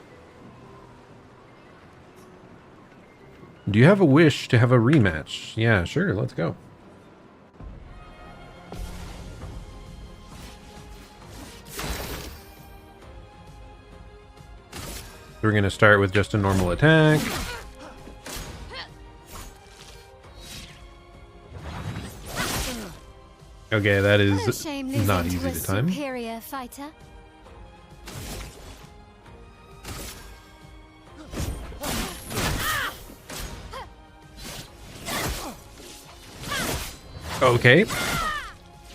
Do you have a wish to have a rematch? Yeah, sure, let's go. We're going to start with just a normal attack. Okay, that is not easy to time. Superior fighter. Okay.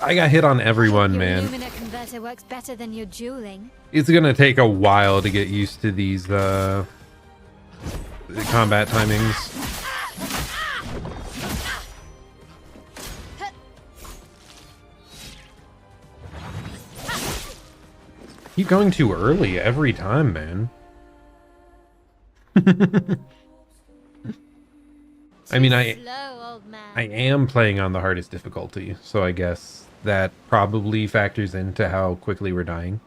I got hit on everyone, man. Your Lumina converter works better than your dueling. It's gonna take a while to get used to these combat timings. Keep going too early every time, man. I mean, I am playing on the hardest difficulty, so I guess that probably factors into how quickly we're dying.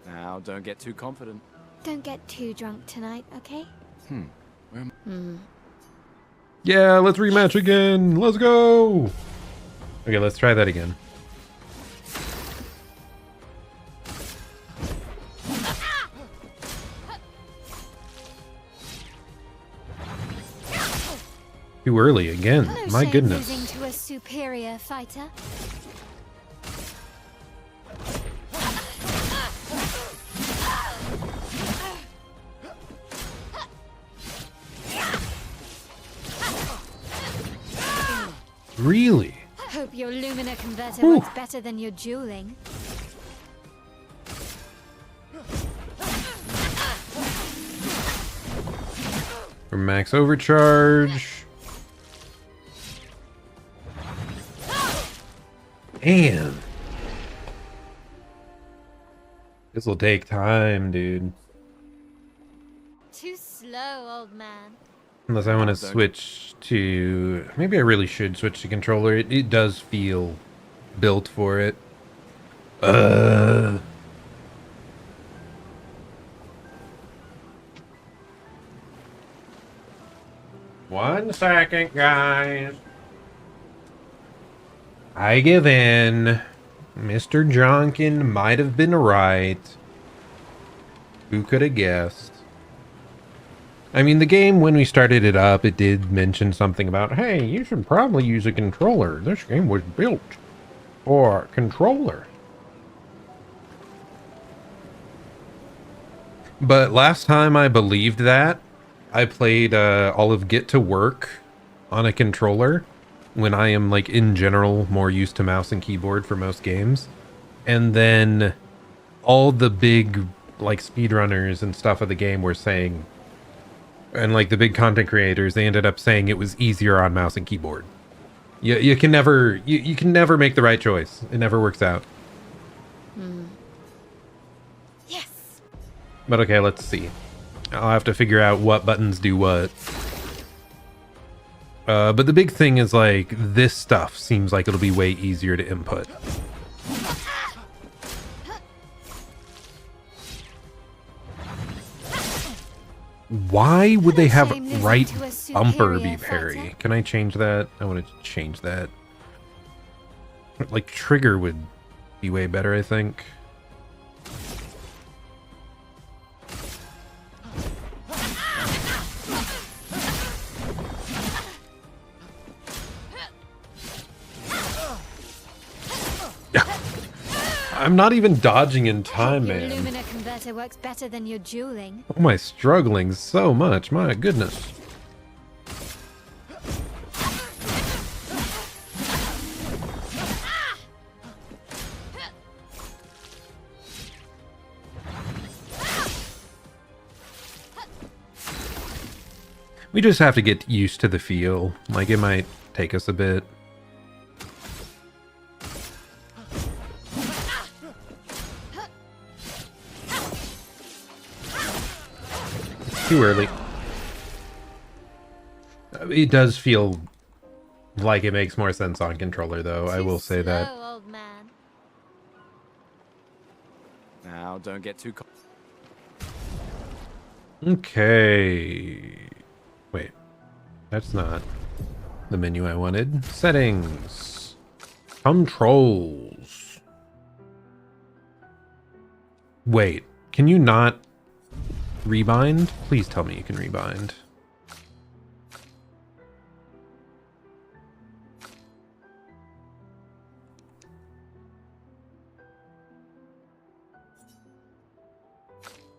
Now, don't get too confident. Don't get too drunk tonight, okay? Where am Yeah, let's rematch again. Let's go. Okay, let's try that again. Too early again. My goodness. Losing to a superior fighter. Really? Hope your Lumina converter works better than your dueling. For max overcharge. Damn. This will take time, dude. Too slow, old man. Unless I want to switch to... Maybe I really should switch to controller. It does feel built for it. 1 second, guys. I give in. Mr. Jonkin might have been right. Who could have guessed? I mean, the game, when we started it up, it did mention something about, hey, you should probably use a controller. This game was built for a controller. But last time I believed that, I played all of Get to Work on a controller when I am, like, in general, more used to mouse and keyboard for most games. And then all the big, like, speedrunners and stuff of the game were saying, and, like, the big content creators, they ended up saying it was easier on mouse and keyboard. You can never, you can never make the right choice. It never works out. Yes. But okay, let's see. I'll have to figure out what buttons do what. But the big thing is, like, this stuff seems like it'll be way easier to input. Why would they have right bumper be parry? Can I change that? I want to change that. Like, trigger would be way better, I think. I'm not even dodging in time, man. Your Lumina converter works better than your dueling. Oh, am I struggling so much? My goodness. We just have to get used to the feel. Like, it might take us a bit. Too early. It does feel like it makes more sense on controller, though. I will say that. Old man. Now, don't get too... Okay. Wait. That's not the menu I wanted. Settings. Controls. Wait. Can you not rebind? Please tell me you can rebind.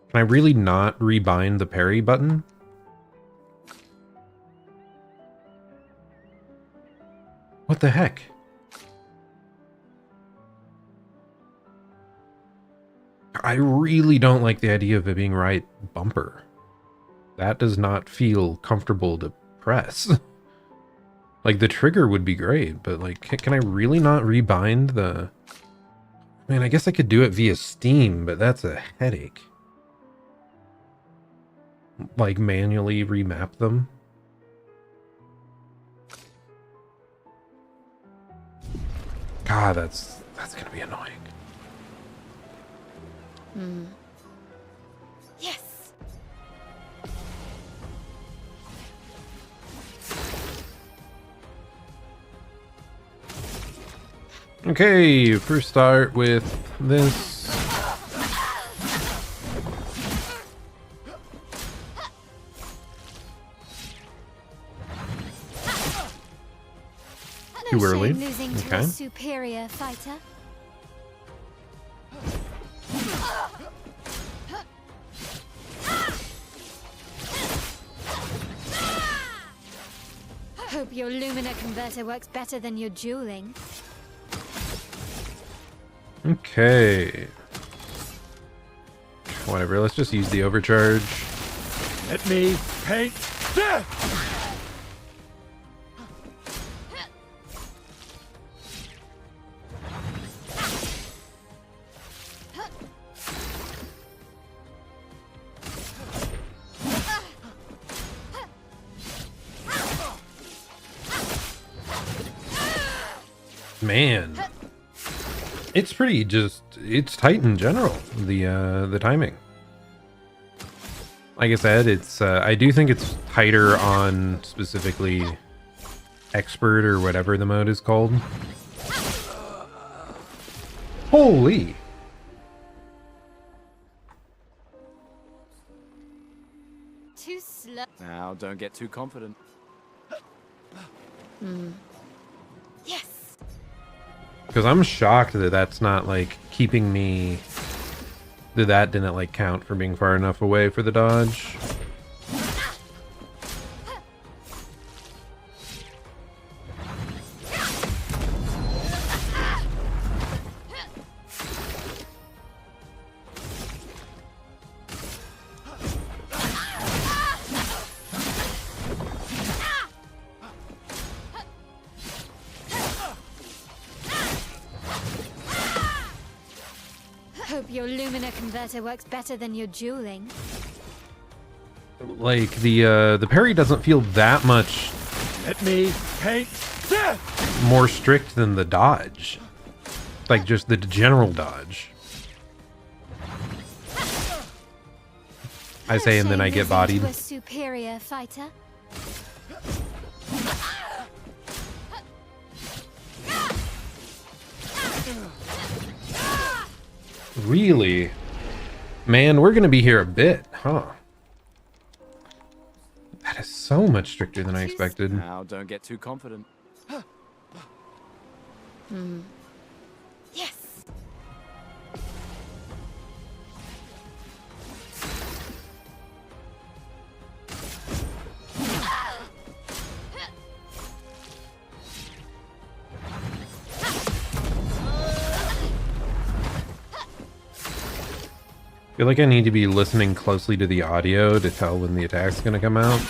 Can I really not rebind the parry button? What the heck? I really don't like the idea of it being right bumper. That does not feel comfortable to press. Like, the trigger would be great, but like, can I really not rebind the... I mean, I guess I could do it via Steam, but that's a headache. Like, manually remap them. God, that's gonna be annoying. Yes. Okay, first start with this. Too early. Losing to Okay. a superior fighter. Hope your Lumina converter works better than your dueling. Okay. Whatever, let's just use the overcharge. Let me paint death! Man. It's pretty it's tight in general, the timing. Like I said, it's I do think it's tighter on specifically expert or whatever the mode is called. Holy. Too slow. Now, don't get too confident. Yes. Because I'm shocked that that's not like keeping me, that didn't like count for being far enough away for the dodge. Hope your Lumina converter works better than your dueling. Like the parry doesn't feel that much. Let me paint death! More strict than the dodge. Like just the general dodge. I say, and then I get bodied. A superior fighter. Really? Man, we're gonna be here a bit, huh? That is so much stricter than I expected. Now, don't get too confident. Yes. I feel like I need to be listening closely to the audio to tell when the attack's gonna come out.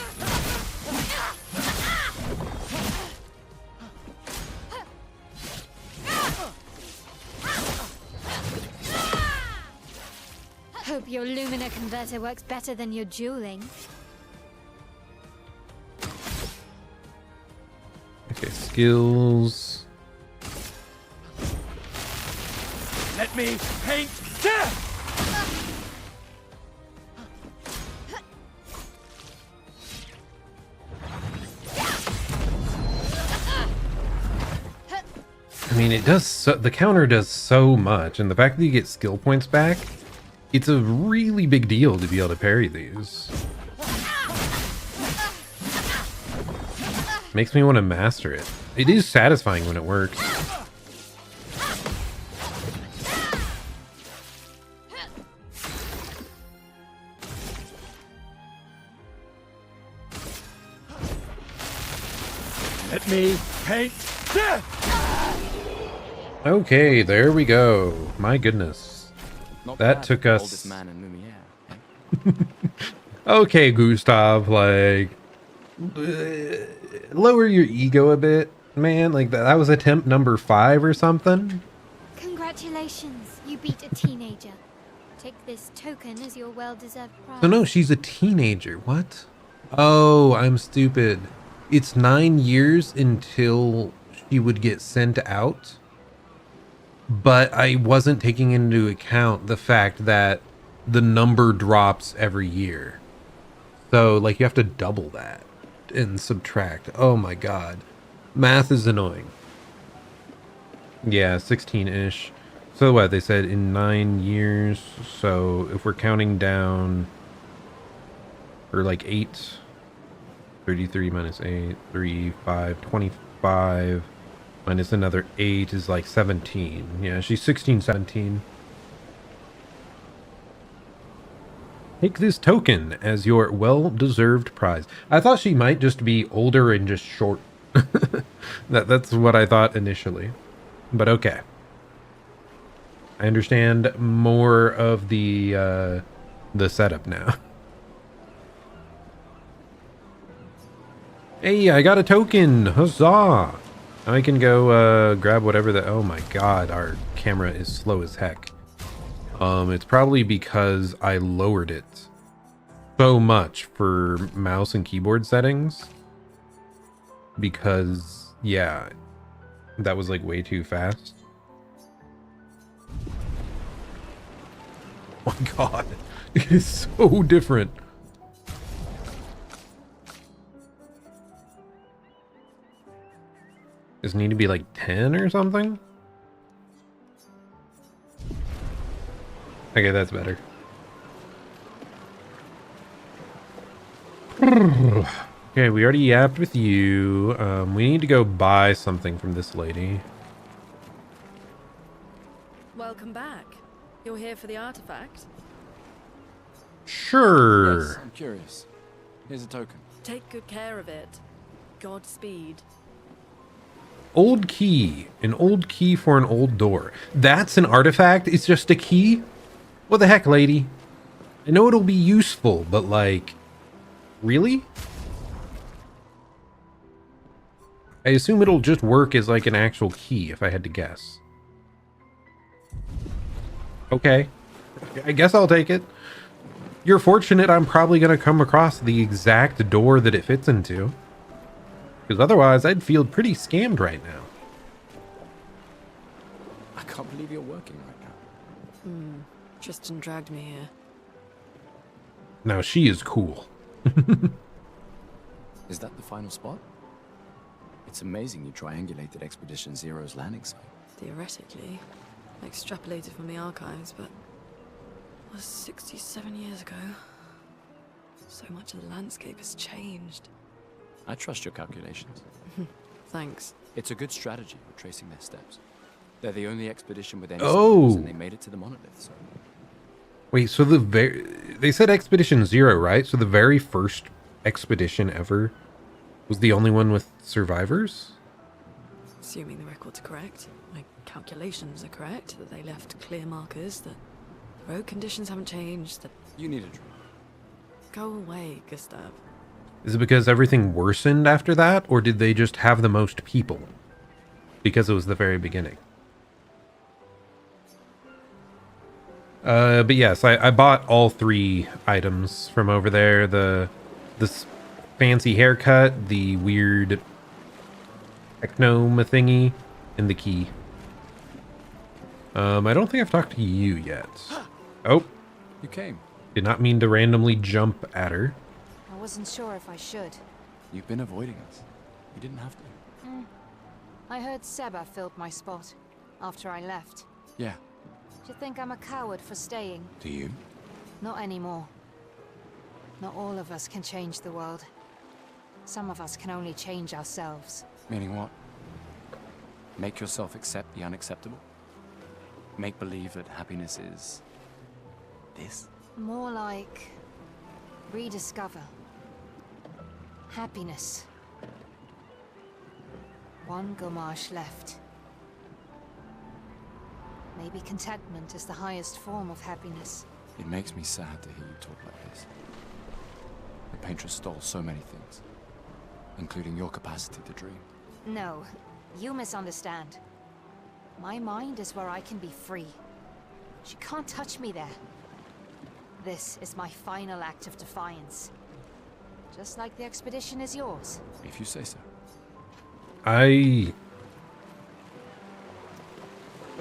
Hope your Lumina converter works better than your dueling. Okay, skills. Let me paint death! I mean, it does so, the counter does so much, and the fact that you get skill points back, it's a really big deal to be able to parry these. Makes me want to master it. It is satisfying when it works. Let me paint death! Okay, there we go. My goodness. Not That bad took for the us... oldest man in Lumiere. Okay, Gustav, like... lower your ego a bit, man. Like, that was attempt number 5 or something. Congratulations, you beat a teenager. Take this token as your well-deserved prize. So no, she's a teenager. What? Oh, I'm stupid. It's 9 years until she would get sent out. But I wasn't taking into account the fact that the number drops every year. So, like, you have to double that and subtract. Oh my god. Math is annoying. Yeah, 16-ish. So what, they said in 9 years. So if we're counting down, or like 8, 33 minus 8, 3, 5, 25, minus another 8 is like 17. Yeah, she's 16, 17. Take this token as your well-deserved prize. I thought she might just be older and just short. That's what I thought initially. But okay. I understand more of the setup now. Hey, I got a token! Huzzah! Now I can go grab whatever the... Oh my god, our camera is slow as heck. It's probably because I lowered it so much for mouse and keyboard settings. Because, yeah, that was like way too fast. Oh my god, it is so different. Does it need to be like 10 or something? Okay, that's better. Okay, we already yapped with you. We need to go buy something from this lady. Welcome back. You're here for the artifact? Sure. Yes, I'm curious. Here's a token. Take good care of it. Godspeed. Old key. An old key for an old door. That's an artifact? It's just a key? What the heck, lady? I know it'll be useful, but like... Really? I assume it'll just work as like an actual key, if I had to guess. Okay. I guess I'll take it. You're fortunate I'm probably going to come across the exact door that it fits into. Because otherwise, I'd feel pretty scammed right now. I can't believe you're working right now. Tristan dragged me here. Now, she is cool. Is that the final spot? It's amazing you triangulated Expedition Zero's landing site. Theoretically, I extrapolated from the archives, but it was 67 years ago. So much of the landscape has changed. I trust your calculations. Thanks. It's a good strategy for tracing their steps. They're the only expedition with any Oh. survivors, and they made it to the monolith, so... Wait, so they said Expedition Zero, right? So the very first expedition ever was the only one with survivors? Assuming the records are correct, my calculations are correct, that they left clear markers, that the road conditions haven't changed, that... You need a drink. Go away, Gustav. Is it because everything worsened after that, or did they just have the most people? Because it was the very beginning. But yes, I bought all 3 items from over there. This fancy haircut, the weird techno thingy, and the key. I don't think I've talked to you yet. Oh. You came. Did not mean to randomly jump at her. I wasn't sure if I should. You've been avoiding us. You didn't have to. I heard Seba filled my spot after I left. Yeah. Do you think I'm a coward for staying? Do you? Not anymore. Not all of us can change the world. Some of us can only change ourselves. Meaning what? Make yourself accept the unacceptable? Make believe that happiness is... this? More like... rediscover. Happiness. One Gomash left. Maybe contentment is the highest form of happiness. It makes me sad to hear you talk like this. The Paintress stole so many things, including your capacity to dream. No, you misunderstand. My mind is where I can be free. She can't touch me there. This is my final act of defiance. Just like the expedition is yours. If you say so.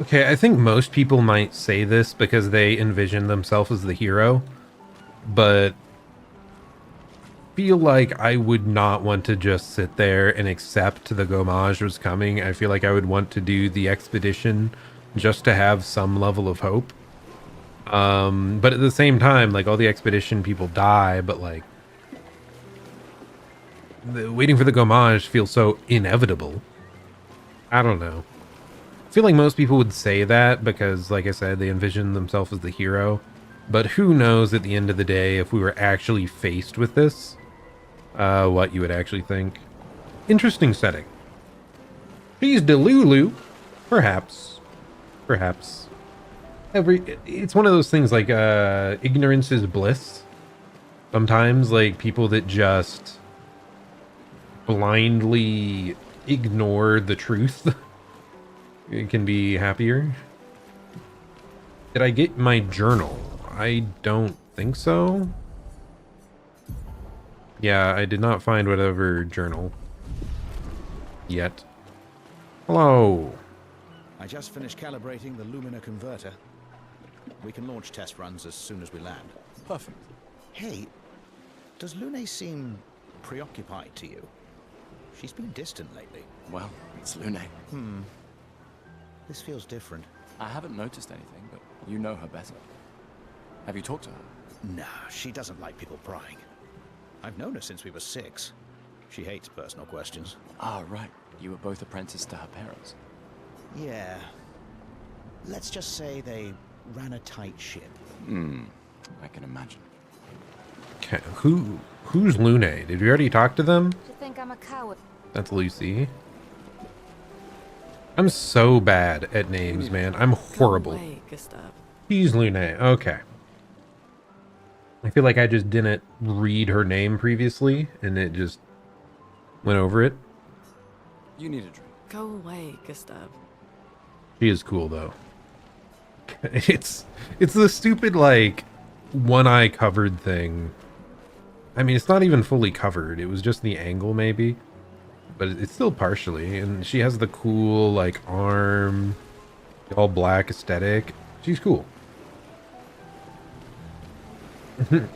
Okay, I think most people might say this because they envision themselves as the hero, but feel like I would not want to just sit there and accept the Gommage was coming. I feel like I would want to do the expedition just to have some level of hope. But at the same time, like, all the expedition people die, but like waiting for the Gommage feels so inevitable. I don't know. I feel like most people would say that because, like I said, they envision themselves as the hero. But who knows at the end of the day, if we were actually faced with this, what you would actually think. Interesting setting. She's Delulu. Perhaps. Perhaps. It's one of those things like, ignorance is bliss. Sometimes, like, people that just blindly ignore the truth it can be happier. Did I get my journal? I don't think so. Yeah, I did not find whatever journal yet. Hello. I just finished calibrating the Lumina converter. We can launch test runs as soon as we land. Perfect. Hey, does Lune seem preoccupied to you? She's been distant lately. Well, it's Lune. This feels different. I haven't noticed anything, but you know her better. Have you talked to her? Nah, she doesn't like people prying. I've known her since we were 6. She hates personal questions. Ah, right. You were both apprenticed to her parents. Yeah. Let's just say they ran a tight ship. I can imagine. Okay, who's Lune? Did we already talk to them? Do you think I'm a coward? That's Lucy. I'm so bad at names, man. I'm horrible. Go away, Gustav. She's Lune. Okay. I feel like I just didn't read her name previously, and it just went over it. You need a drink. Go away, Gustav. She is cool, though. It's the stupid like one eye covered thing. I mean, it's not even fully covered. It was just the angle maybe, but it's still partially. And she has the cool like arm, all black aesthetic. She's cool. The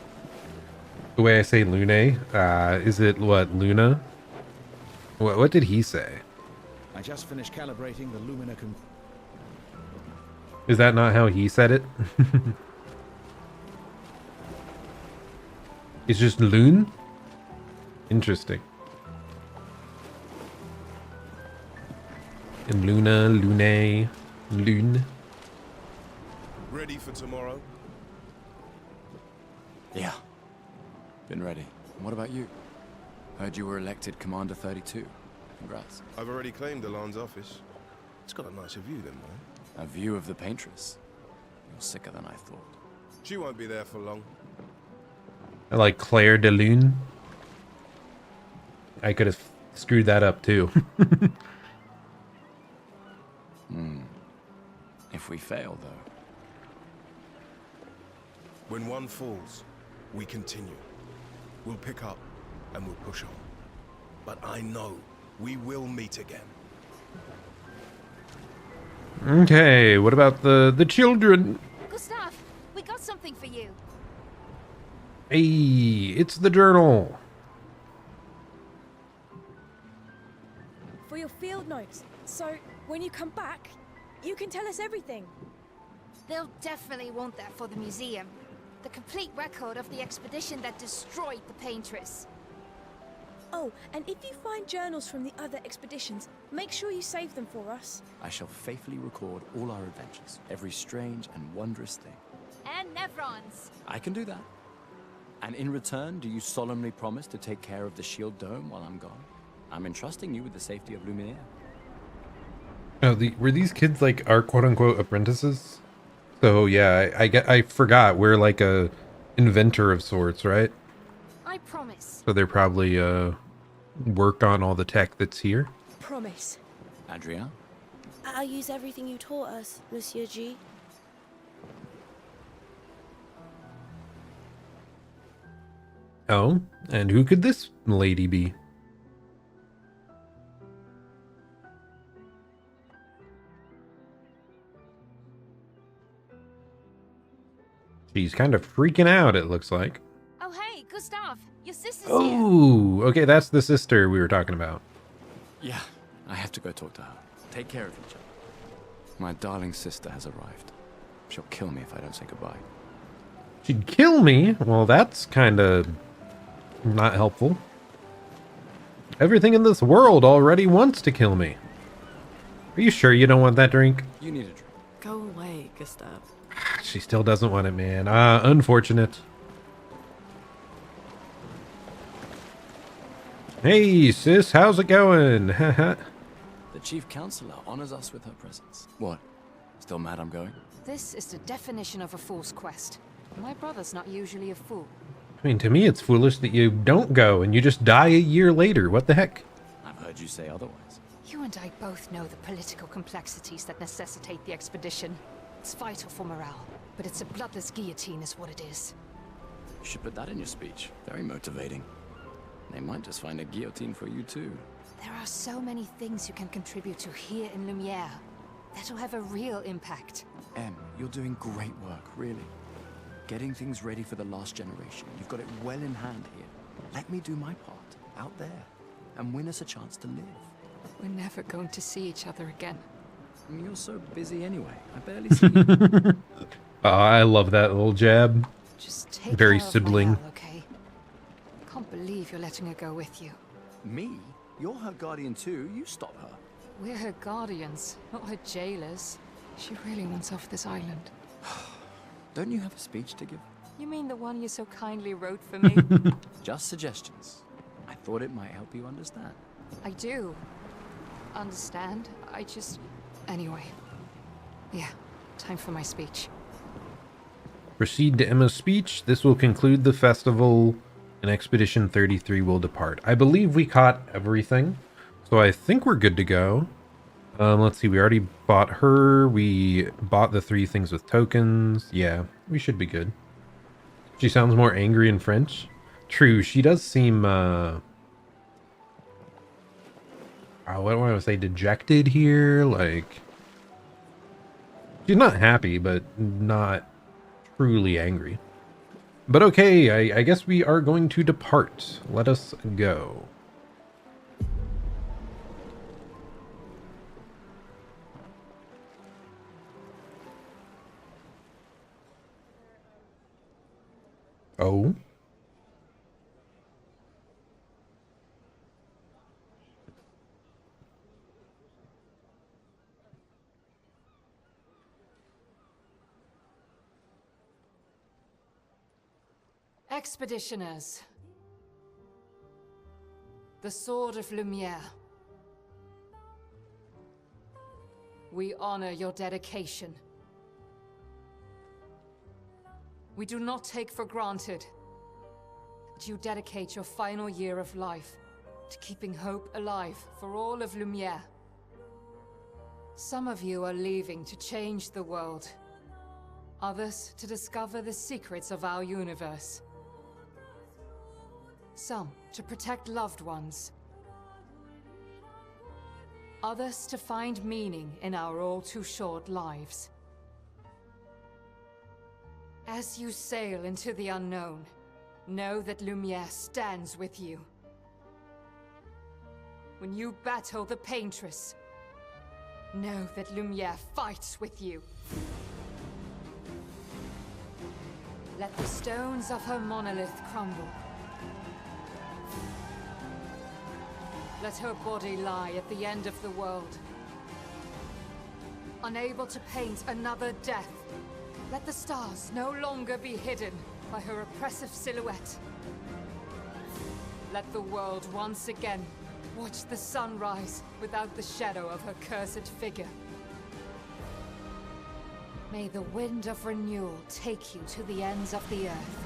way I say Lune, is it what, Luna? What did he say? I just finished calibrating the Lumina Is that not how he said it? It's just Lune? Interesting. And Luna, Lune, Lune. Ready for tomorrow? Yeah. Been ready. And what about you? Heard you were elected Commander 32. Congrats. I've already claimed Alon's office. It's got a nicer view than mine. A view of the Paintress. You're sicker than I thought. She won't be there for long. I like Claire de Lune. I could have screwed that up too. If we fail, though. When one falls, we continue. We'll pick up and we'll push on. But I know we will meet again. Okay, what about the children? Gustav, we got something for you. Hey, it's the journal. For your field notes. So, when you come back, you can tell us everything. They'll definitely want that for the museum. The complete record of the expedition that destroyed the Paintress. Oh, and if you find journals from the other expeditions, make sure you save them for us. I shall faithfully record all our adventures, every strange and wondrous thing. And Nevrons. I can do that. And in return, do you solemnly promise to take care of the shield dome while I'm gone? I'm entrusting you with the safety of Lumiere. Oh, were these kids like our quote-unquote apprentices? So yeah, I forgot we're like a inventor of sorts, right? I promise. So they're probably worked on all the tech that's here. Promise. Adrien? I'll use everything you taught us, Monsieur G. Oh, and who could this lady be? She's kind of freaking out, it looks like. Oh, hey, Gustav, your sister's here. Oh, okay, that's the sister we were talking about. Yeah, I have to go talk to her. Take care of each other. My darling sister has arrived. She'll kill me if I don't say goodbye. She'd kill me? Well, that's kind of not helpful. Everything in this world already wants to kill me. Are you sure you don't want that drink? You need a drink. Go away, Gustav. She still doesn't want it, man. Unfortunate. Hey, sis, how's it going? The chief counselor honors us with her presence. What? Still mad I'm going? This is the definition of a fool's quest. My brother's not usually a fool. I mean, to me, it's foolish that you don't go and you just die a year later. What the heck? I've heard you say otherwise. You and I both know the political complexities that necessitate the expedition. It's vital for morale, but it's a bloodless guillotine is what it is. You should put that in your speech. Very motivating. They might just find a guillotine for you too. There are so many things you can contribute to here in Lumiere that'll have a real impact. Em, you're doing great work, really. Getting things ready for the last generation. You've got it well in hand here. Let me do my part, out there, and win us a chance to live. We're never going to see each other again. I mean, you're so busy anyway. I barely see you. Oh, I love that little jab. Just take Very care of sibling. Mayel, okay? Can't believe you're letting her go with you. Me? You're her guardian too. You stop her. We're her guardians, not her jailers. She really wants off this island. Don't you have a speech to give? You mean the one you so kindly wrote for me? Just suggestions. I thought it might help you understand. I do. Understand? I just... Anyway. Yeah, time for my speech. Proceed to Emma's speech. This will conclude the festival, and Expedition 33 will depart. I believe we caught everything, so I think we're good to go. Let's see. We already bought her. We bought the 3 things with tokens. Yeah, we should be good. She sounds more angry in French. True, she does seem, what do I want to say, dejected here? Like, she's not happy, but not truly angry. But okay, I guess we are going to depart. Let us go. Oh. Expeditioners. The Sword of Lumiere. We honor your dedication. We do not take for granted that you dedicate your final year of life to keeping hope alive for all of Lumiere. Some of you are leaving to change the world. Others to discover the secrets of our universe. Some to protect loved ones. Others to find meaning in our all too short lives. As you sail into the unknown, know that Lumiere stands with you. When you battle the Paintress, know that Lumiere fights with you. Let the stones of her monolith crumble. Let her body lie at the end of the world. Unable to paint another death, let the stars no longer be hidden by her oppressive silhouette. Let the world once again watch the sun rise without the shadow of her cursed figure. May the wind of renewal take you to the ends of the earth.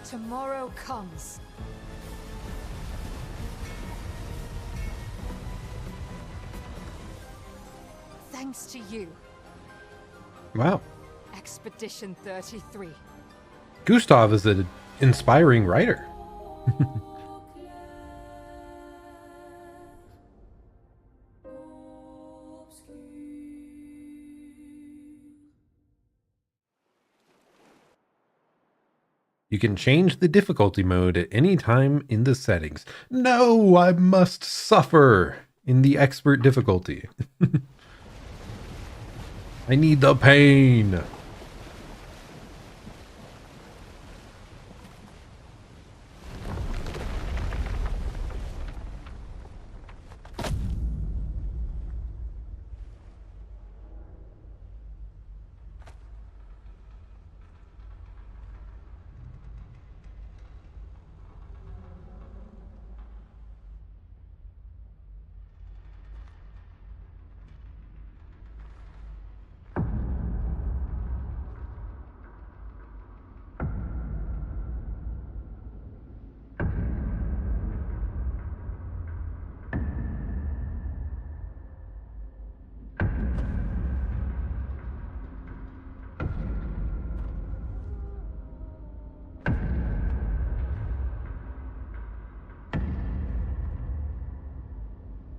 Tomorrow comes. Thanks to you. Wow. Expedition 33. Gustav is an inspiring writer. You can change the difficulty mode at any time in the settings. No, I must suffer in the expert difficulty. I need the pain.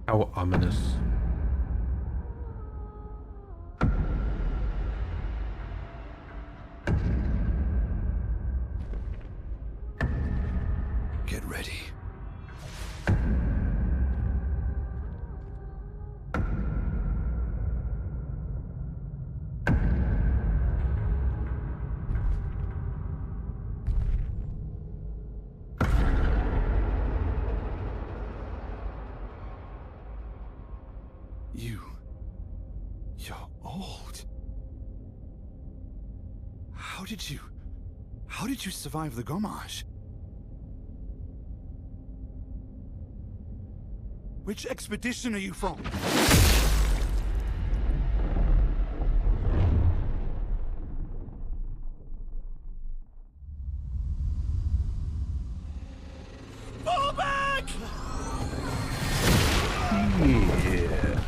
How ominous. Get ready. You're old. How did you survive the Gommage? Which expedition are you from? Fall back! Yeah.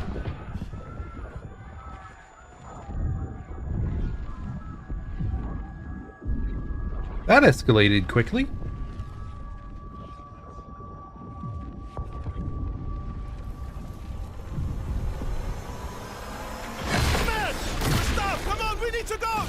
That escalated quickly. Man! Stop! Come on, we need to go!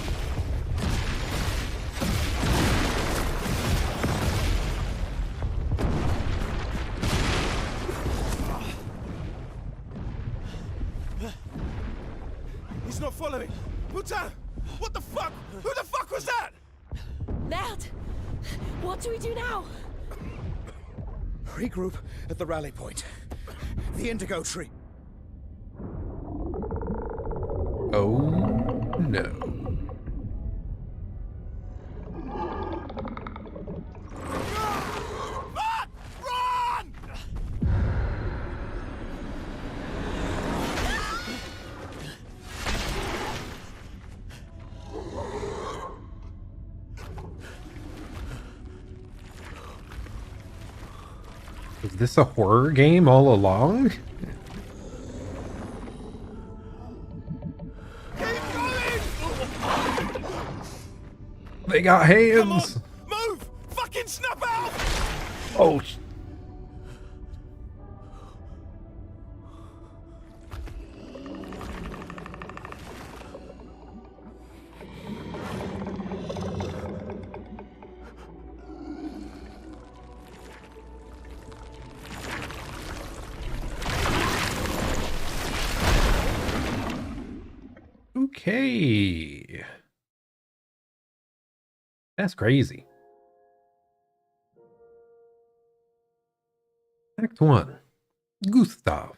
He's not following. Putain! What the fuck? Who the fuck was that? Merde! What do we do now? Regroup at the rally point. The Indigo Tree. Oh no. Run! Was this a horror game all along? They got hands! Move! Fucking snap out! Oh, okay. That's crazy. Act 1. Gustav.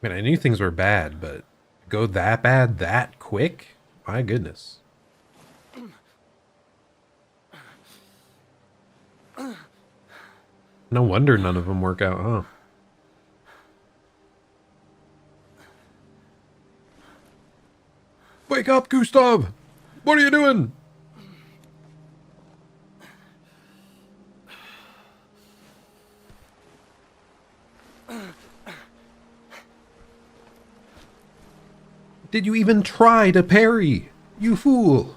I mean, I knew things were bad, but go that bad that quick? My goodness. No wonder none of them work out, huh? Wake up, Gustav! What are you doing? Did you even try to parry? You fool!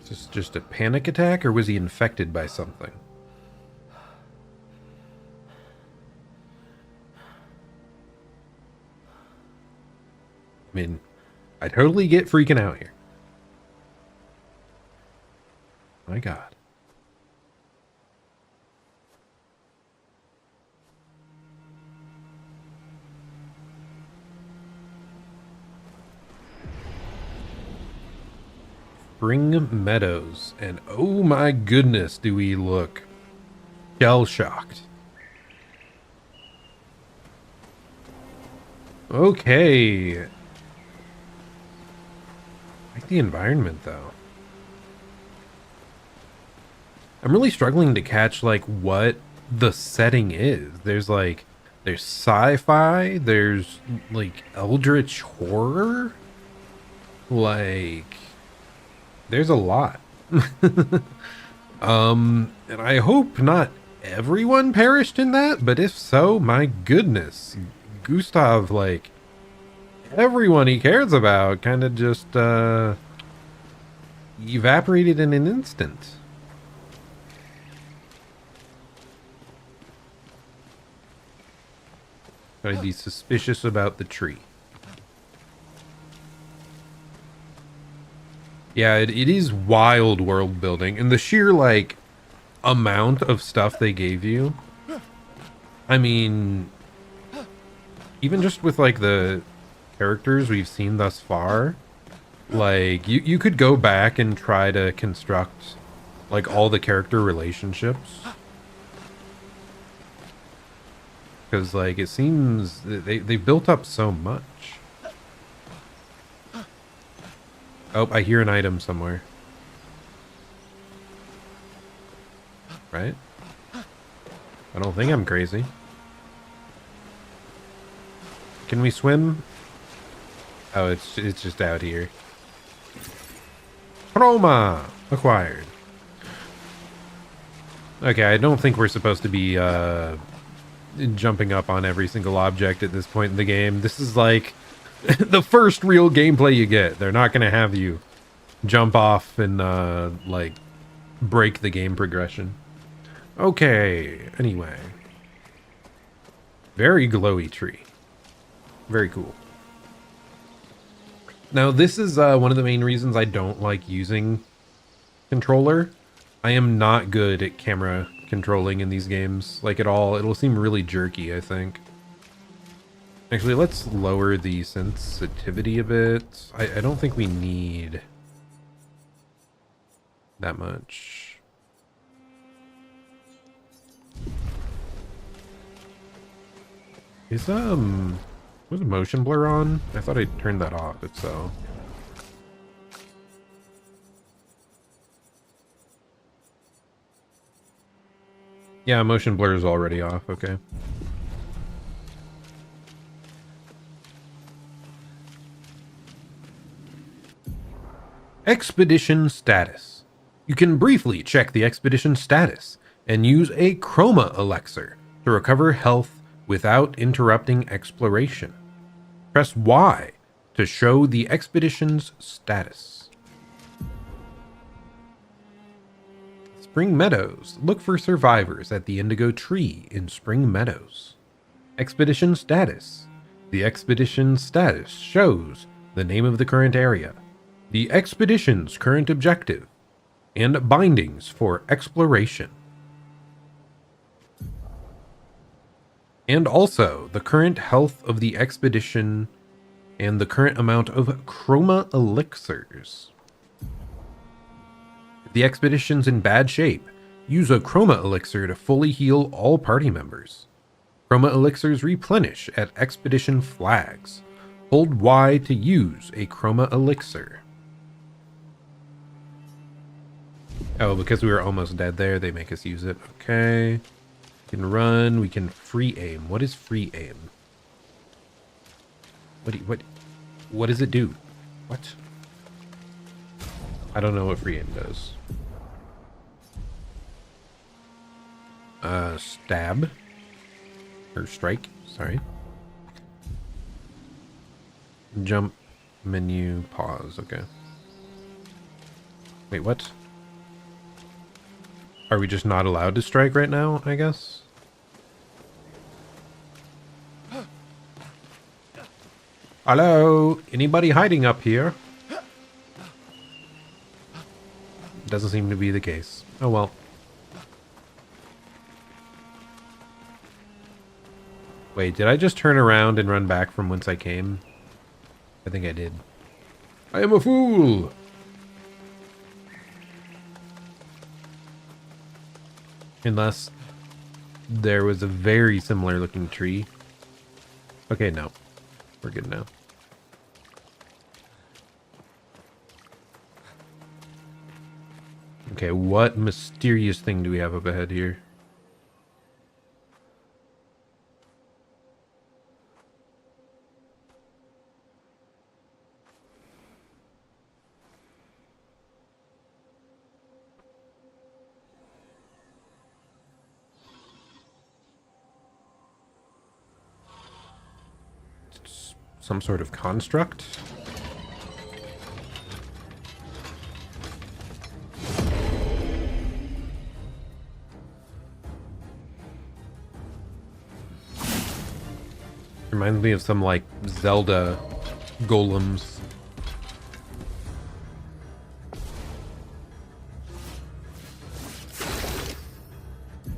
Is this just a panic attack, or was he infected by something? I mean, I totally get freaking out here. My God. Spring Meadows, and oh my goodness, do we look shell-shocked. Okay. I like the environment, though. I'm really struggling to catch, like, what the setting is. There's sci-fi, there's, like, eldritch horror. Like, there's a lot. And I hope not everyone perished in that, but if so, my goodness. Gustav, like, everyone he cares about kind of just evaporated in an instant. I'd be suspicious about the tree. Yeah, it is wild world building, and the sheer, like, amount of stuff they gave you. I mean, even just with, like, the characters we've seen thus far, like, you could go back and try to construct, like, all the character relationships. Because, like, it seems they built up so much. Oh, I hear an item somewhere. Right? I don't think I'm crazy. Can we swim? Oh, it's just out here. Chroma acquired. Okay, I don't think we're supposed to be jumping up on every single object at this point in the game. This is like the first real gameplay you get. They're not going to have you jump off and like break the game progression. Okay, anyway. Very glowy tree. Very cool. Now, this is one of the main reasons I don't like using controller. I am not good at camera controlling in these games, like at all. It'll seem really jerky, I think. Actually, let's lower the sensitivity a bit. I don't think we need that much. Is was motion blur on? I thought I turned that off, if so. Yeah, motion blur is already off, okay. Expedition status. You can briefly check the expedition status and use a chroma elixir to recover health without interrupting exploration. Press Y to show the expedition's status. Spring Meadows. Look for survivors at the Indigo Tree in Spring Meadows. Expedition status. The expedition's status shows the name of the current area, the expedition's current objective, and bindings for exploration. And also the current health of the expedition and the current amount of chroma elixirs. If the expedition's in bad shape, use a chroma elixir to fully heal all party members. Chroma elixirs replenish at expedition flags. Hold Y to use a chroma elixir. Oh, because we were almost dead there, they make us use it. Okay. We can run, we can free aim. What is free aim? What does it do? What? I don't know what free aim does. Stab. Or strike, sorry. Jump, menu, pause, okay. Wait, what? Are we just not allowed to strike right now, I guess? Hello? Anybody hiding up here? Doesn't seem to be the case. Oh well. Wait, did I just turn around and run back from whence I came? I think I did. I am a fool! Unless there was a very similar looking tree. Okay, no. We're good now. Okay, what mysterious thing do we have up ahead here? some sort of construct. Reminds me of some like Zelda golems.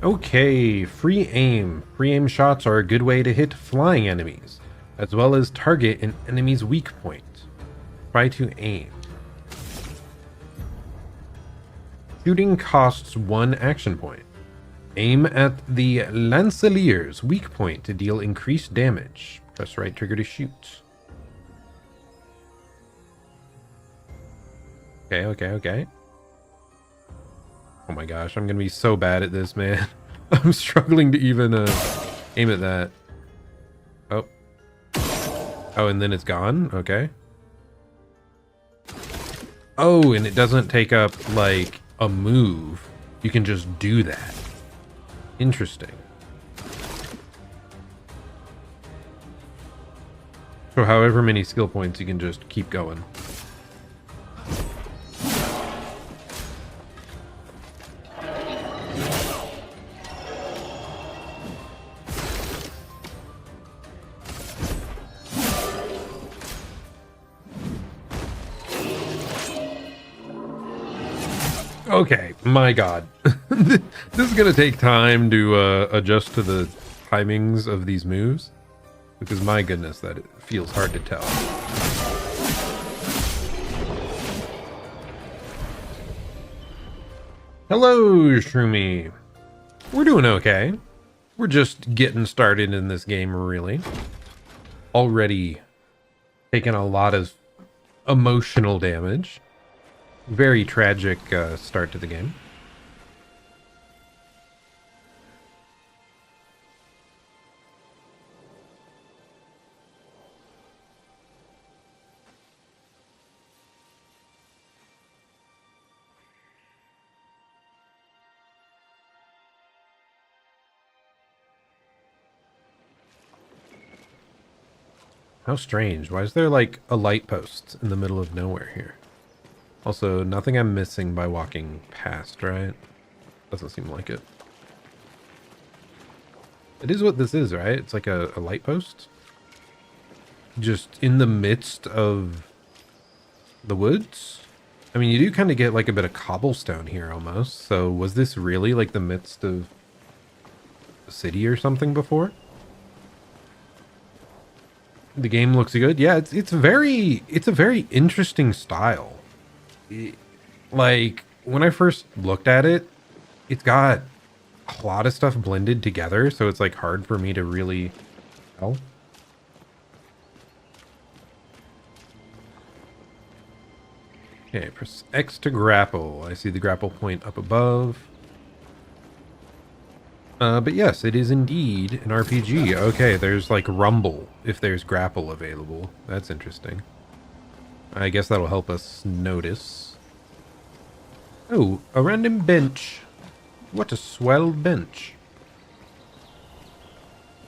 Okay, free aim. Free aim shots are a good way to hit flying enemies, as well as target an enemy's weak point. Try to aim. Shooting costs 1 action point. Aim at the Lancelier's weak point to deal increased damage. Press right trigger to shoot. Okay. Oh my gosh, I'm gonna be so bad at this, man. I'm struggling to even aim at that. Oh. Oh, and then it's gone? Okay. Oh, and it doesn't take up, like, a move. You can just do that. Interesting. So however many skill points, you can just keep going. Okay, my god. This is gonna take time to adjust to the timings of these moves, because my goodness, that it feels hard to tell. Hello, Shroomy. We're doing okay. We're just getting started in this game, really. Already taking a lot of emotional damage. Very tragic start to the game. How strange. Why is there like a light post in the middle of nowhere here? Also, nothing I'm missing by walking past, right? Doesn't seem like it. It is what this is, right? It's like a light post. Just in the midst of the woods. I mean, you do kind of get like a bit of cobblestone here almost. So was this really like the midst of a city or something before? The game looks good. Yeah, it's a very interesting style. Like when I first looked at it, it's got a lot of stuff blended together, so it's like hard for me to really tell. Okay, press X to grapple. I see the grapple point up above. But yes, it is indeed an RPG. Okay, there's like rumble if there's grapple available. That's interesting. I guess that'll help us notice. Oh, a random bench. What a swell bench.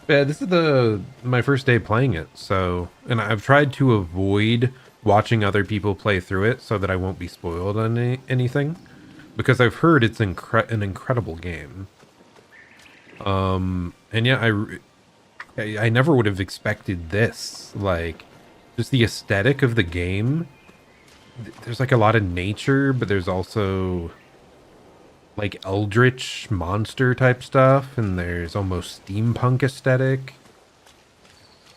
Yeah, this is my first day playing it, so... And I've tried to avoid watching other people play through it so that I won't be spoiled on anything. Because I've heard it's an incredible game. And yeah, I never would have expected this. Like, just the aesthetic of the game. There's like a lot of nature, but there's also like eldritch monster type stuff, and there's almost steampunk aesthetic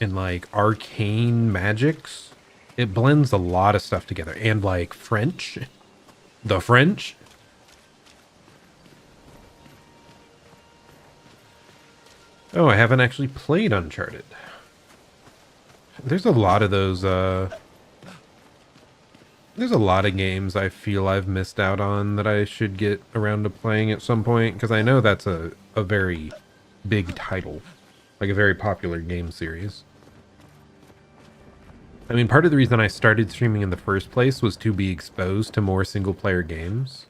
and like arcane magics. It blends a lot of stuff together, and like French. The French. Oh, I haven't actually played Uncharted. There's a lot of those, there's a lot of games I feel I've missed out on that I should get around to playing at some point, because I know that's a very big title. Like a very popular game series. I mean, part of the reason I started streaming in the first place was to be exposed to more single-player games.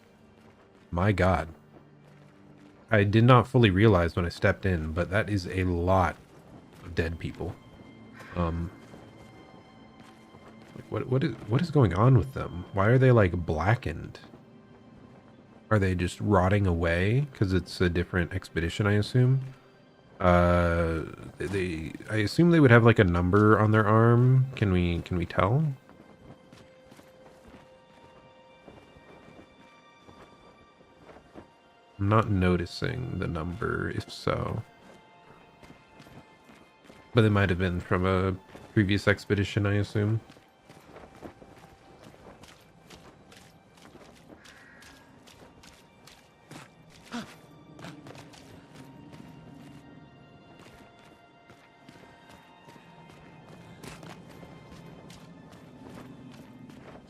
My god. I did not fully realize when I stepped in, but that is a lot of dead people. What is going on with them? Why are they like blackened? Are they just rotting away because it's a different expedition, I assume? I assume they would have like a number on their arm. Can we tell? I'm not noticing the number, if so. But they might have been from a previous expedition, I assume.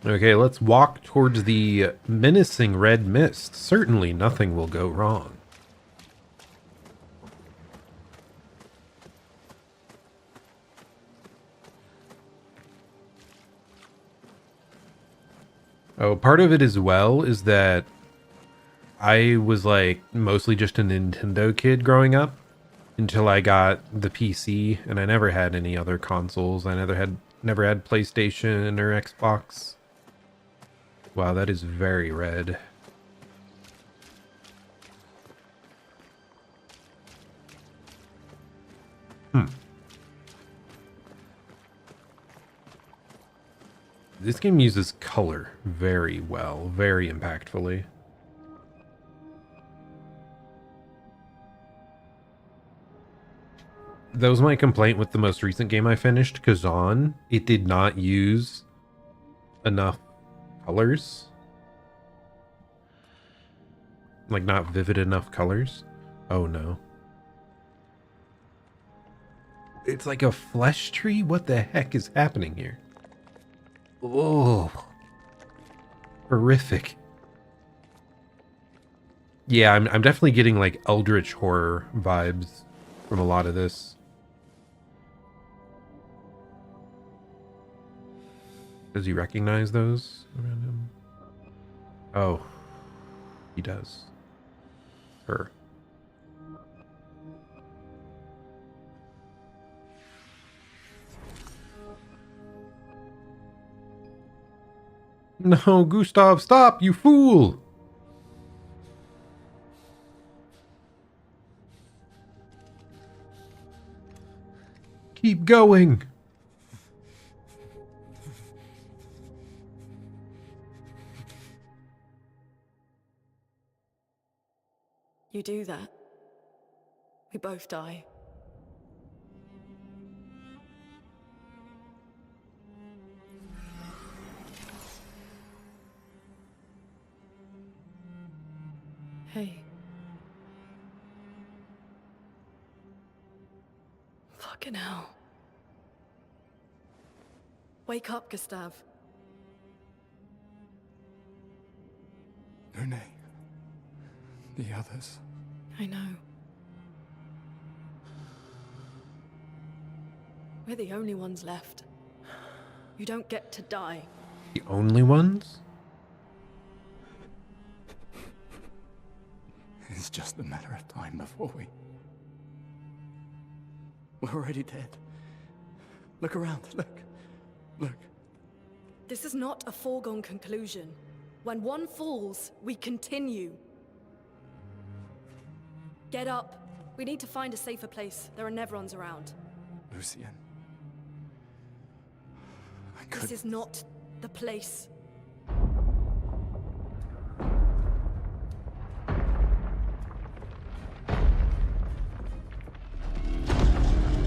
Okay, let's walk towards the menacing red mist. Certainly nothing will go wrong. Oh, part of it as well is that I was like mostly just a Nintendo kid growing up until I got the PC, and I never had any other consoles. I never had PlayStation or Xbox. Wow, that is very red. This game uses color very well, very impactfully. That was my complaint with the most recent game I finished, Kazan. It did not use enough colors. Like, not vivid enough colors. Oh no. It's like a flesh tree? What the heck is happening here? Oh. Horrific. Yeah, I'm definitely getting like eldritch horror vibes from a lot of this. Does he recognize those around him? Oh, he does. Her. No, Gustav, stop, you fool! Keep going! You do that, we both die. Hey. Fucking hell. Wake up, Gustav. Lune. The others. I know. We're the only ones left. You don't get to die. The only ones? It's just a matter of time before we're already dead. Look around, look. This is not a foregone conclusion. When one falls, we continue. Get up. We need to find a safer place. There are Nevrons around. Lucien. This is not the place.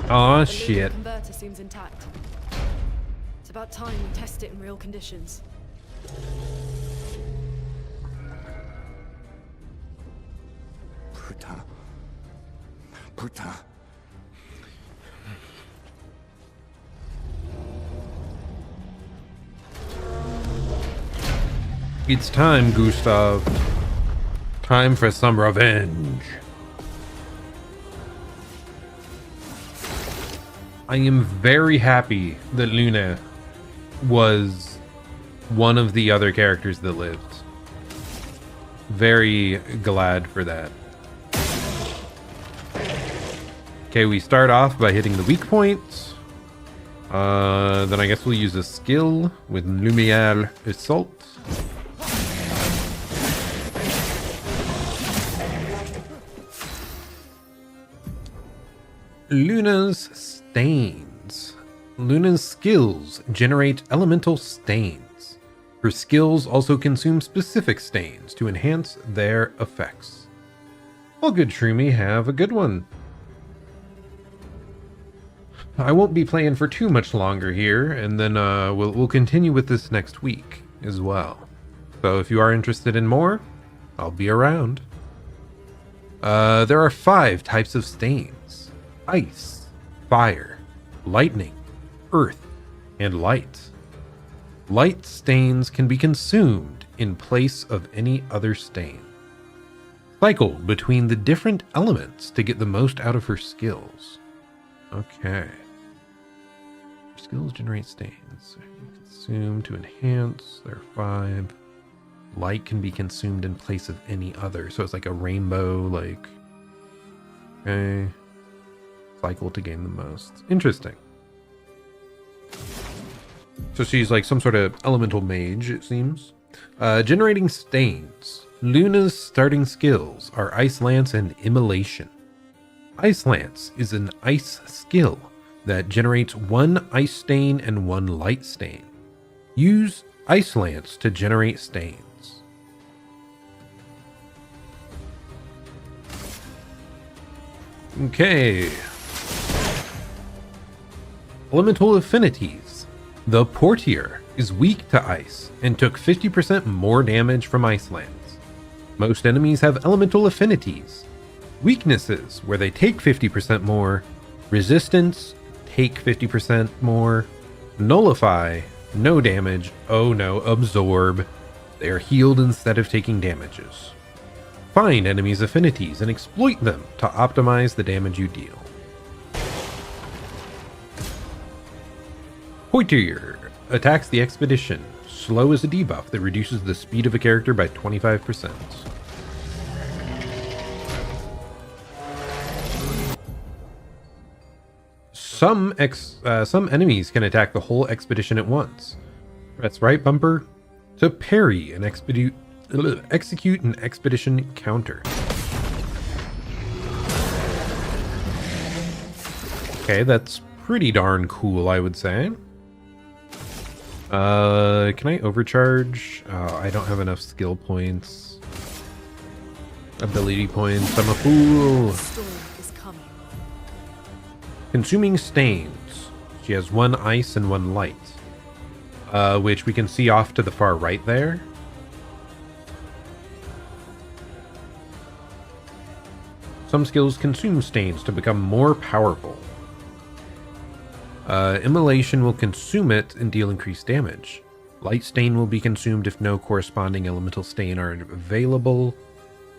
Aw, shit. The converter seems intact. It's about time we test it in real conditions. Putain. It's time, Gustav. Time for some revenge. I am very happy that Luna was one of the other characters that lived. Very glad for that. Okay, we start off by hitting the weak points. Then I guess we'll use a skill with Lumiere Assault. Luna's Stains. Luna's skills generate elemental stains. Her skills also consume specific stains to enhance their effects. Well, good Shroomy, have a good one. I won't be playing for too much longer here, and then we'll continue with this next week as well. So if you are interested in more, I'll be around. There are 5 types of stains: ice, fire, lightning, earth, and light. Light stains can be consumed in place of any other stain. Cycle between the different elements to get the most out of her skills. Okay. Skills generate stains. Consume to enhance. There are 5. Light can be consumed in place of any other. So it's like a rainbow, like... Okay. Cycle to gain the most. Interesting. So she's like some sort of elemental mage, it seems. Generating stains. Luna's starting skills are Ice Lance and Immolation. Ice Lance is an ice skill that generates 1 ice stain and 1 light stain. Use Ice Lance to generate stains. Okay. Elemental affinities. The Portier is weak to ice and took 50% more damage from Ice Lance. Most enemies have elemental affinities. Weaknesses, where they take 50% more. Resistance, take 50% more. Nullify, no damage. Oh no, absorb. They are healed instead of taking damages. Find enemies' affinities and exploit them to optimize the damage you deal. Portier attacks the expedition. Slow is a debuff that reduces the speed of a character by 25%. Some enemies can attack the whole expedition at once. That's right, Bumper. To parry and execute an expedition counter. Okay, that's pretty darn cool, I would say. Can I overcharge? I don't have enough skill points. Ability points. I'm a fool. Consuming stains. She has 1 ice and 1 light. Which we can see off to the far right there. Some skills consume stains to become more powerful. Immolation will consume it and deal increased damage. Light stain will be consumed if no corresponding elemental stain are available.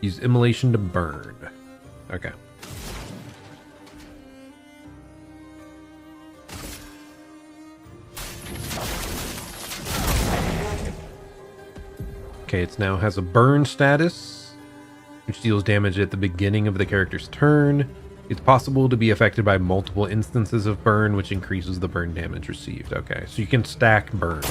Use immolation to burn. Okay. Okay, it now has a burn status, which deals damage at the beginning of the character's turn. It's possible to be affected by multiple instances of burn, which increases the burn damage received. Okay, so you can stack burn.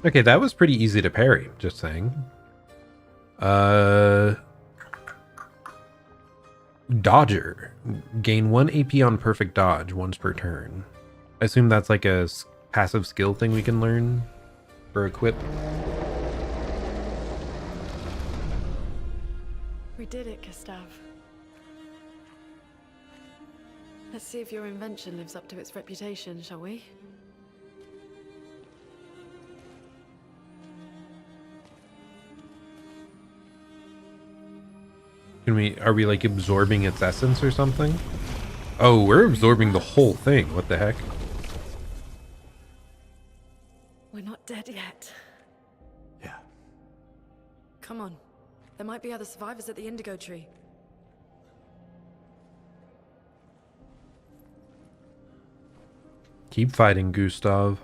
Okay, that was pretty easy to parry, just saying. Dodger. Gain 1 AP on perfect dodge once per turn. I assume that's like a passive skill thing we can learn or equip. We did it, Gustav. Let's see if your invention lives up to its reputation, shall we? Are we like absorbing its essence or something? Oh, we're absorbing the whole thing. What the heck? We're not dead yet. Yeah. Come on. There might be other survivors at the Indigo Tree. Keep fighting, Gustav.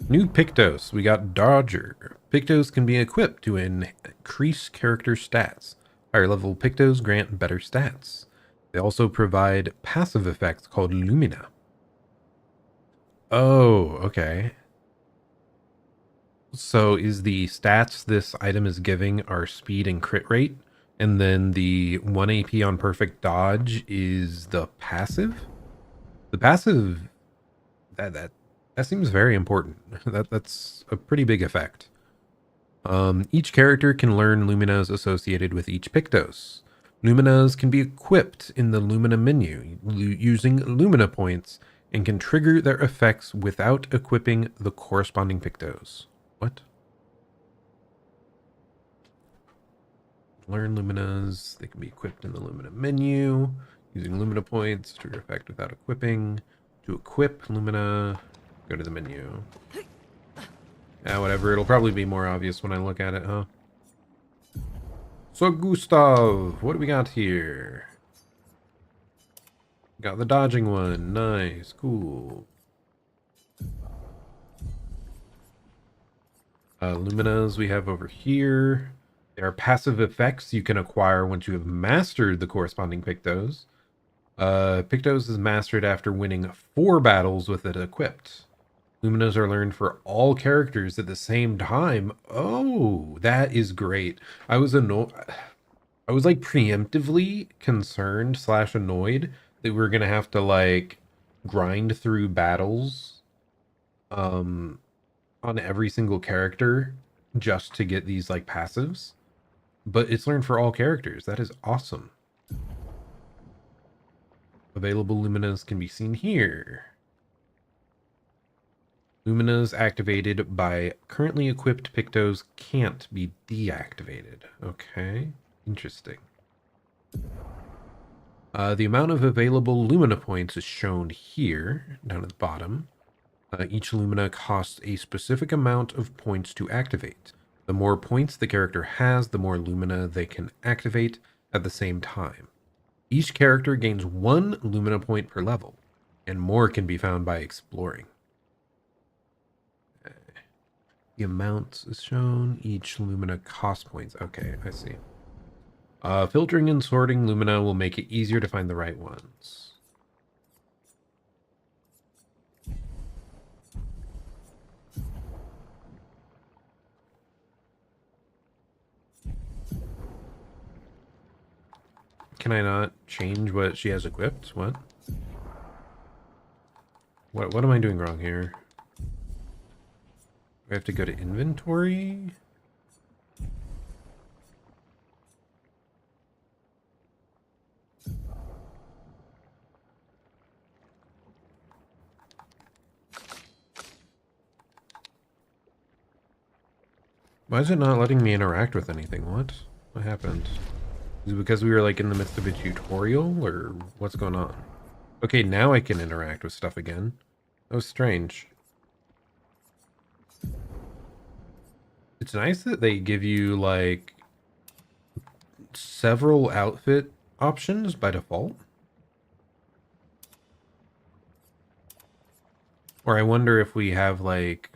New Pictos. We got Dodger. Pictos can be equipped to increase character stats. Higher level Pictos grant better stats. They also provide passive effects called Lumina. Oh, okay. So is the stats this item is giving are speed and crit rate, and then the 1 AP on perfect dodge is the passive? The passive that seems very important. That's a pretty big effect. Each character can learn Luminas associated with each Pictos. Luminas can be equipped in the Lumina menu using Lumina points and can trigger their effects without equipping the corresponding Pictos. What? Learn Luminas. They can be equipped in the Lumina menu using Lumina points. Trigger effect without equipping. To equip Lumina, go to the menu. Yeah, whatever. It'll probably be more obvious when I look at it, huh? So, Gustav, what do we got here? Got the dodging one. Nice. Cool. Luminas we have over here. There are passive effects you can acquire once you have mastered the corresponding Pictos. Pictos is mastered after winning 4 battles with it equipped. Luminas are learned for all characters at the same time. Oh, that is great. I was like preemptively concerned / annoyed that we were gonna have to like grind through battles on every single character just to get these like passives. But it's learned for all characters. That is awesome. Available Luminas can be seen here. Luminas activated by currently equipped Pictos can't be deactivated. Okay, interesting. The amount of available Lumina points is shown here, down at the bottom. Each Lumina costs a specific amount of points to activate. The more points the character has, the more Lumina they can activate at the same time. Each character gains 1 Lumina point per level, and more can be found by exploring. The amount is shown. Each Lumina costs points. Okay, I see. Filtering and sorting Lumina will make it easier to find the right ones. Can I not change what she has equipped? What? What am I doing wrong here? I have to go to inventory? Why is it not letting me interact with anything? What happened? Is it because we were like in the midst of a tutorial, or what's going on? Okay, now I can interact with stuff again. That was strange. It's nice that they give you like several outfit options by default. Or I wonder if we have like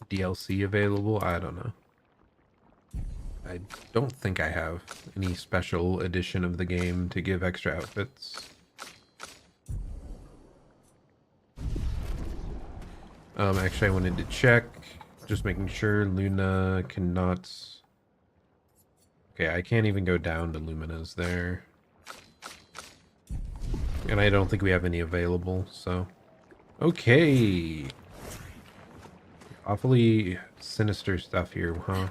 DLC available. I don't know. I don't think I have any special edition of the game to give extra outfits. Actually, I wanted to check. Just making sure Luna cannot... Okay, I can't even go down to Lumina's there. And I don't think we have any available, so... Okay! Awfully sinister stuff here, huh?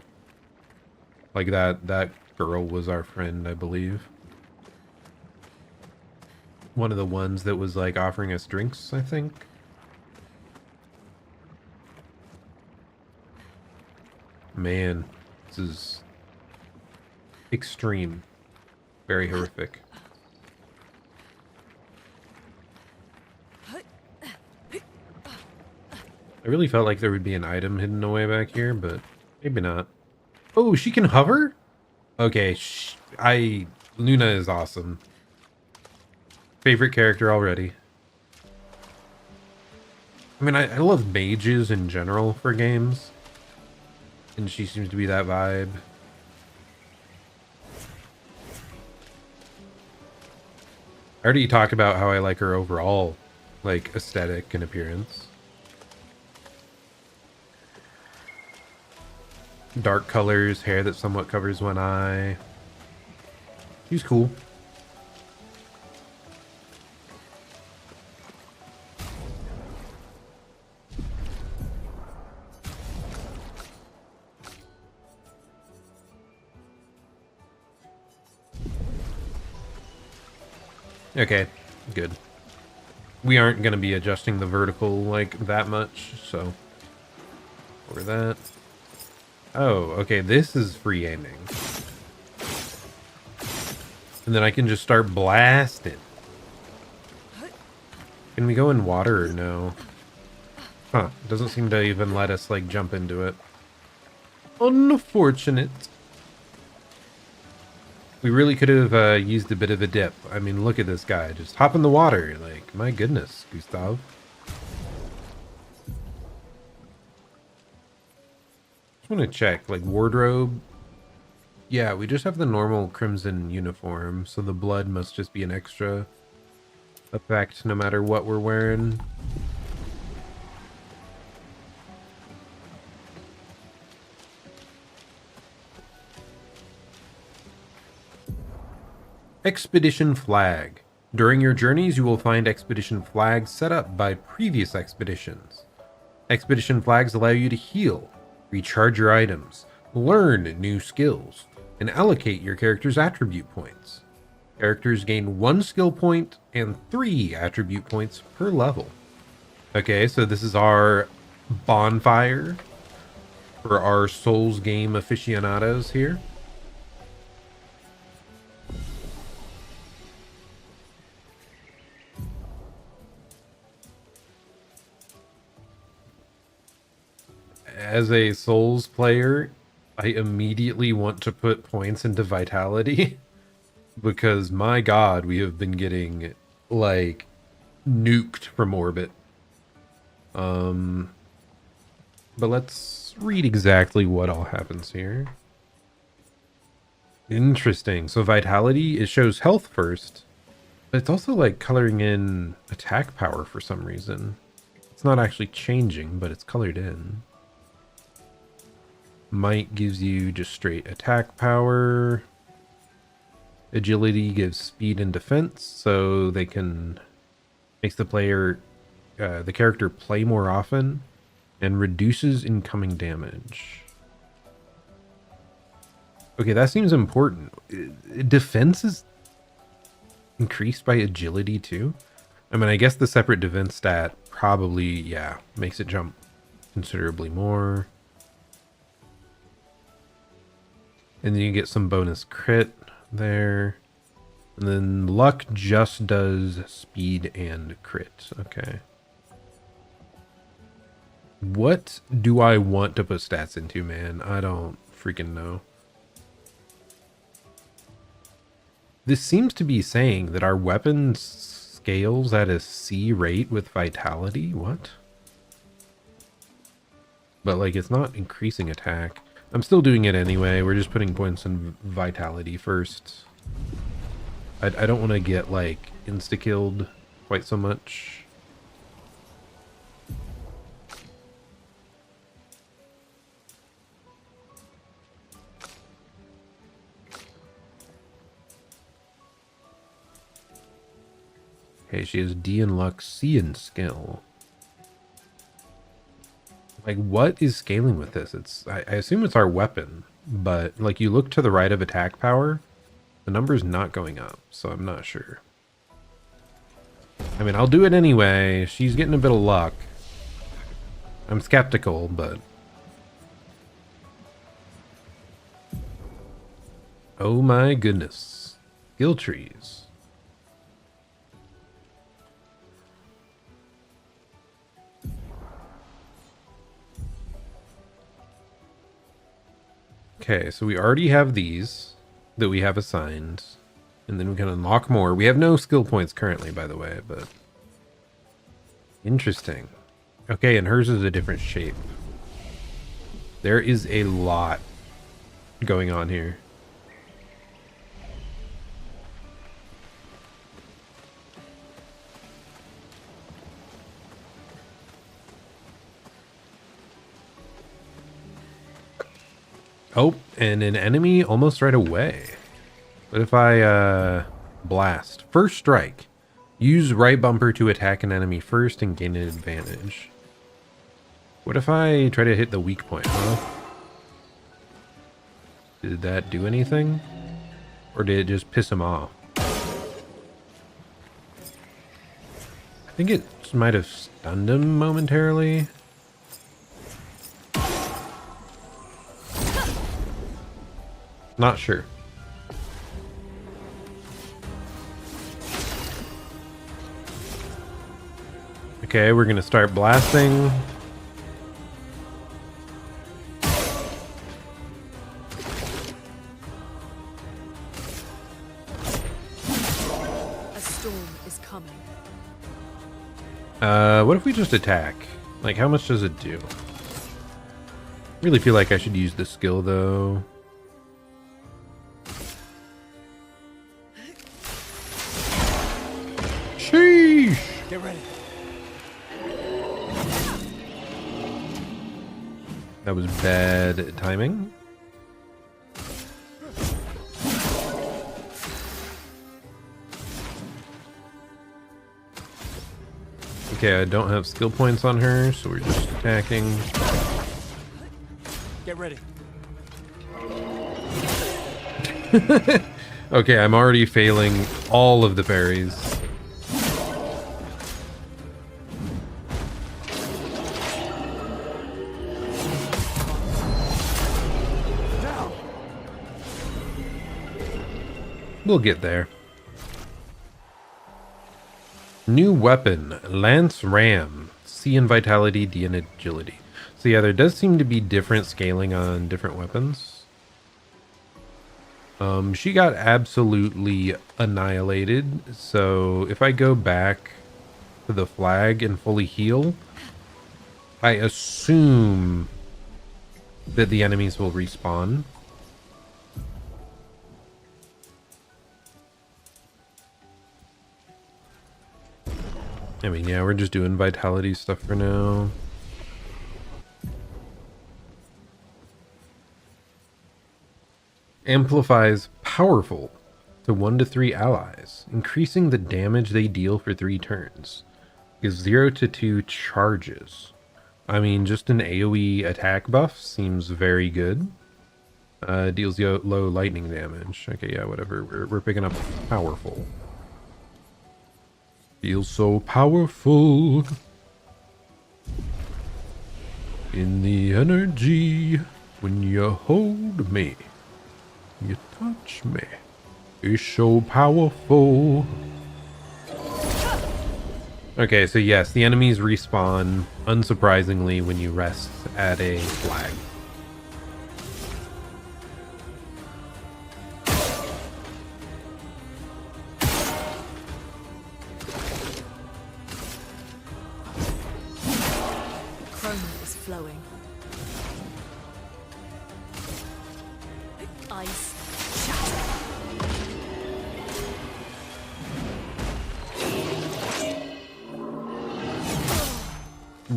Like that girl was our friend, I believe. One of the ones that was like offering us drinks, I think. Man, this is extreme. Very horrific. I really felt like there would be an item hidden away back here, but maybe not. Oh, she can hover? Okay, Luna is awesome. Favorite character already. I mean, I love mages in general for games. And she seems to be that vibe. I already talked about how I like her overall, like, aesthetic and appearance. Dark colors, hair that somewhat covers one eye. She's cool. Okay, good. We aren't going to be adjusting the vertical like that much, so over that. Oh, okay, this is free aiming. And then I can just start blasting. Can we go in water or no? Huh, doesn't seem to even let us like jump into it. Unfortunate. We really could have used a bit of a dip. I mean, look at this guy. Just hop in the water. Like, my goodness, Gustav. Just want to check. Like, wardrobe. Yeah, we just have the normal crimson uniform. So the blood must just be an extra effect no matter what we're wearing. Expedition flag. During your journeys, you will find expedition flags set up by previous expeditions. Expedition flags allow you to heal, recharge your items, learn new skills, and allocate your character's attribute points. Characters gain 1 skill point and 3 attribute points per level. Okay, so this is our bonfire for our Souls game aficionados here. As a Souls player, I immediately want to put points into Vitality because my god, we have been getting like nuked from orbit. But let's read exactly what all happens here. Interesting. So Vitality, it shows health first, but it's also like coloring in attack power for some reason. It's not actually changing, but it's colored in. Might gives you just straight attack power. Agility gives speed and defense, so they can makes the player, the character play more often, and reduces incoming damage. Okay, that seems important. Defense is increased by agility too. I mean, I guess the separate defense stat probably, yeah, makes it jump considerably more. And then you get some bonus crit there. And then luck just does speed and crit. Okay. What do I want to put stats into, man? I don't freaking know. This seems to be saying that our weapon scales at a C rate with vitality. What? But like, it's not increasing attack. I'm still doing it anyway. We're just putting points in vitality first. I don't want to get like insta-killed quite so much. Okay, she has D in luck, C in skill. Like, what is scaling with this? I assume it's our weapon, but like you look to the right of attack power, the number's not going up, so I'm not sure. I mean, I'll do it anyway. She's getting a bit of luck. I'm skeptical, but... Oh my goodness. Skill trees. Okay, so we already have these that we have assigned. And then we can unlock more. We have no skill points currently, by the way, but... Interesting. Okay, and hers is a different shape. There is a lot going on here. Oh, and an enemy almost right away. What if I blast? First strike. Use right bumper to attack an enemy first and gain an advantage. What if I try to hit the weak point, huh? Did that do anything? Or did it just piss him off? I think it might have stunned him momentarily. Not sure. Okay, we're gonna start blasting. A storm is coming. What if we just attack? Like, how much does it do? Really feel like I should use the skill, though. Sheesh! Get ready. That was bad timing. Okay, I don't have skill points on her, so we're just attacking. Get ready. Okay, I'm already failing all of the parries. We'll get there. New weapon, Lance Ram. C in Vitality, D in Agility. So yeah, there does seem to be different scaling on different weapons. She got absolutely annihilated. So if I go back to the flag and fully heal, I assume that the enemies will respawn. I mean, yeah, we're just doing vitality stuff for now. Amplifies powerful to 1 to 3 allies, increasing the damage they deal for 3 turns. Gives 0 to 2 charges. I mean, just an AoE attack buff seems very good. Deals low lightning damage. Okay, yeah, whatever. We're picking up powerful. Feels so powerful in the energy when you hold me, you touch me. It's so powerful. Okay, so yes, the enemies respawn, unsurprisingly, when you rest at a flag. Flowing. Ice.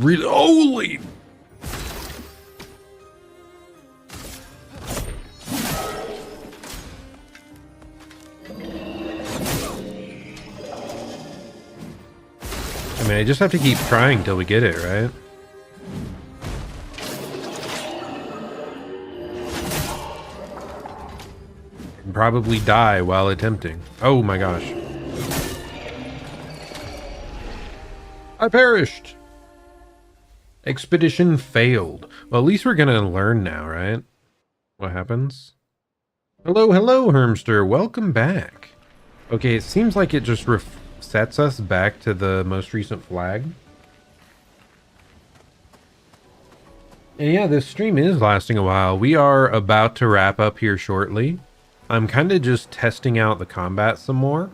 Holy! I mean, I just have to keep trying till we get it, right? Probably die while attempting. Oh my gosh. I perished. Expedition failed. Well, at least we're gonna learn now, right? What happens? Hello, hello, Hermster. Welcome back. Okay, it seems like it just resets us back to the most recent flag. And yeah, this stream is lasting a while. We are about to wrap up here shortly. I'm kind of just testing out the combat some more.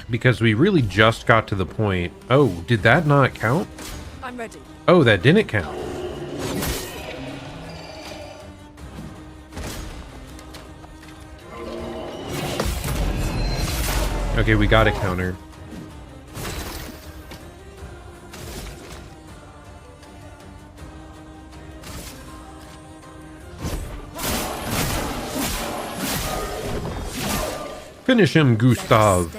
because we really just got to the point. Oh, did that not count? I'm ready. Oh, that didn't count. Okay, we got a counter. Finish him, Gustav.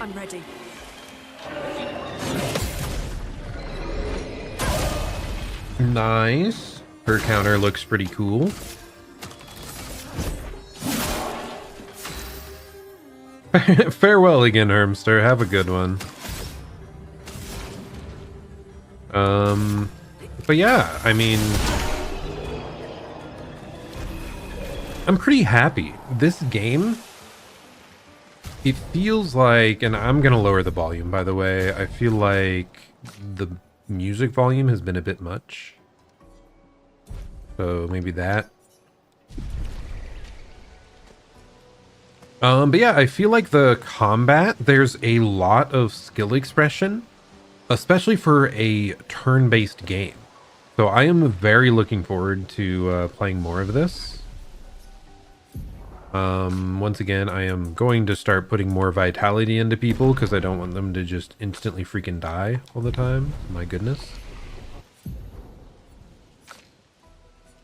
I'm ready. Nice. Her counter looks pretty cool. Farewell again, Hermster. Have a good one. But yeah, I mean, I'm pretty happy. This game, it feels like, and I'm gonna lower the volume, by the way. I feel like the music volume has been a bit much. So maybe that. But yeah, I feel like the combat, there's a lot of skill expression, especially for a turn-based game. So I am very looking forward to playing more of this. Once again, I am going to start putting more vitality into people because I don't want them to just instantly freaking die all the time. My goodness.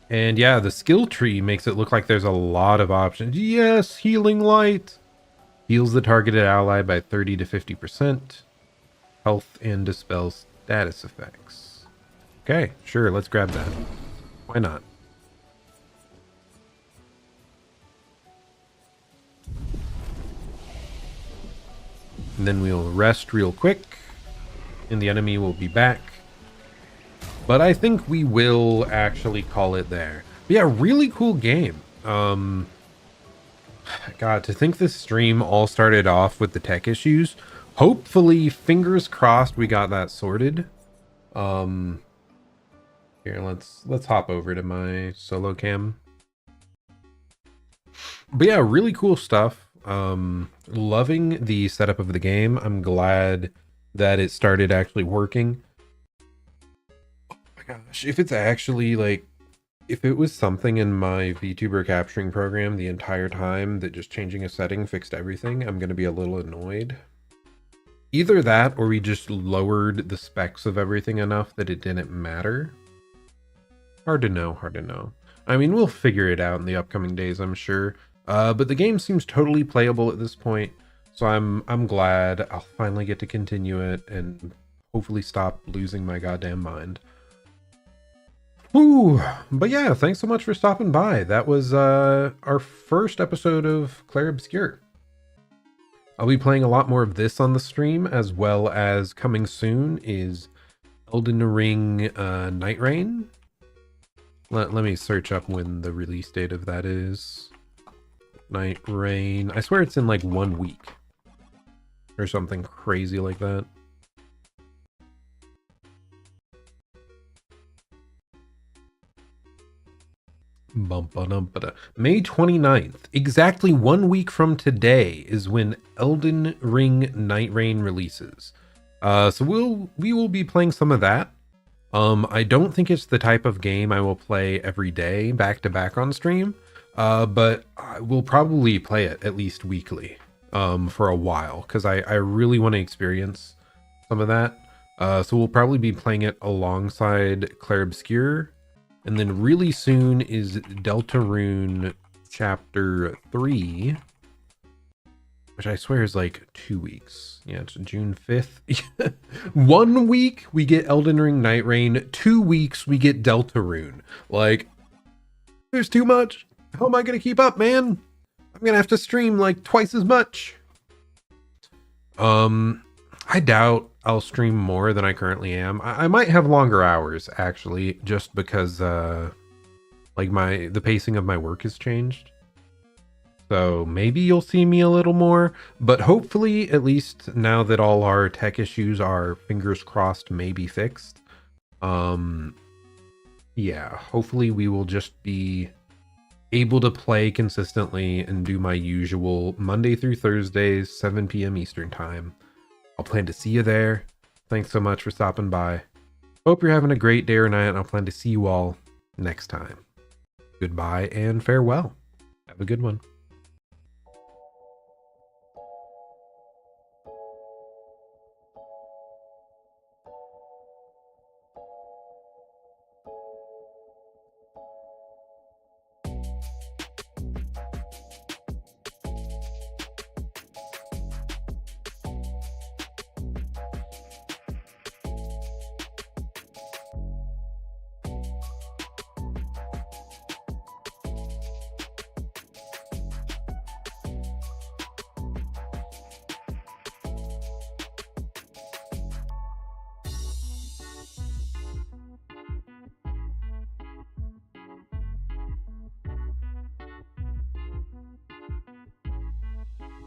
And yeah, the skill tree makes it look like there's a lot of options. Yes, healing light. Heals the targeted ally by 30 to 50%. Health and dispels status effects. Okay, sure, let's grab that. Why not? And then we'll rest real quick. And the enemy will be back. But I think we will actually call it there. But yeah, really cool game. God, to think this stream all started off with the tech issues. Hopefully, fingers crossed, we got that sorted. Here, let's hop over to my solo cam. But yeah, really cool stuff. Loving the setup of the game. I'm glad that it started actually working. Gosh, if it's actually like, if it was something in my VTuber capturing program the entire time that just changing a setting fixed everything, I'm going to be a little annoyed. Either that or we just lowered the specs of everything enough that it didn't matter. Hard to know, hard to know. I mean, we'll figure it out in the upcoming days, I'm sure. But the game seems totally playable at this point, so I'm glad I'll finally get to continue it and hopefully stop losing my goddamn mind. Woo! But yeah, thanks so much for stopping by. That was our first episode of Clair Obscur. I'll be playing a lot more of this on the stream, as well as coming soon is Elden Ring Night Rain. Let me search up when the release date of that is. Night Rain. I swear it's in like 1 week. Or something crazy like that. May 29th, exactly 1 week from today, is when Elden Ring Night Rain releases. So we will be playing some of that. I don't think it's the type of game I will play every day, back to back on stream. But I will probably play it at least weekly, for a while, because I really want to experience some of that. So we'll probably be playing it alongside Clair Obscur. And then really soon is Deltarune Chapter 3, which I swear is like 2 weeks. Yeah, it's June 5th. 1 week we get Elden Ring Night Rain. 2 weeks we get Deltarune. Like, there's too much. How am I going to keep up, man? I'm going to have to stream like twice as much. I doubt I'll stream more than I currently am. I might have longer hours, actually, just because like the pacing of my work has changed. So maybe you'll see me a little more, but hopefully, at least now that all our tech issues are, fingers crossed, maybe fixed. Yeah, hopefully we will just be able to play consistently and do my usual Monday through Thursdays, 7 p.m. Eastern time. I'll plan to see you there. Thanks so much for stopping by. Hope you're having a great day or night, and I'll plan to see you all next time. Goodbye and farewell. Have a good one.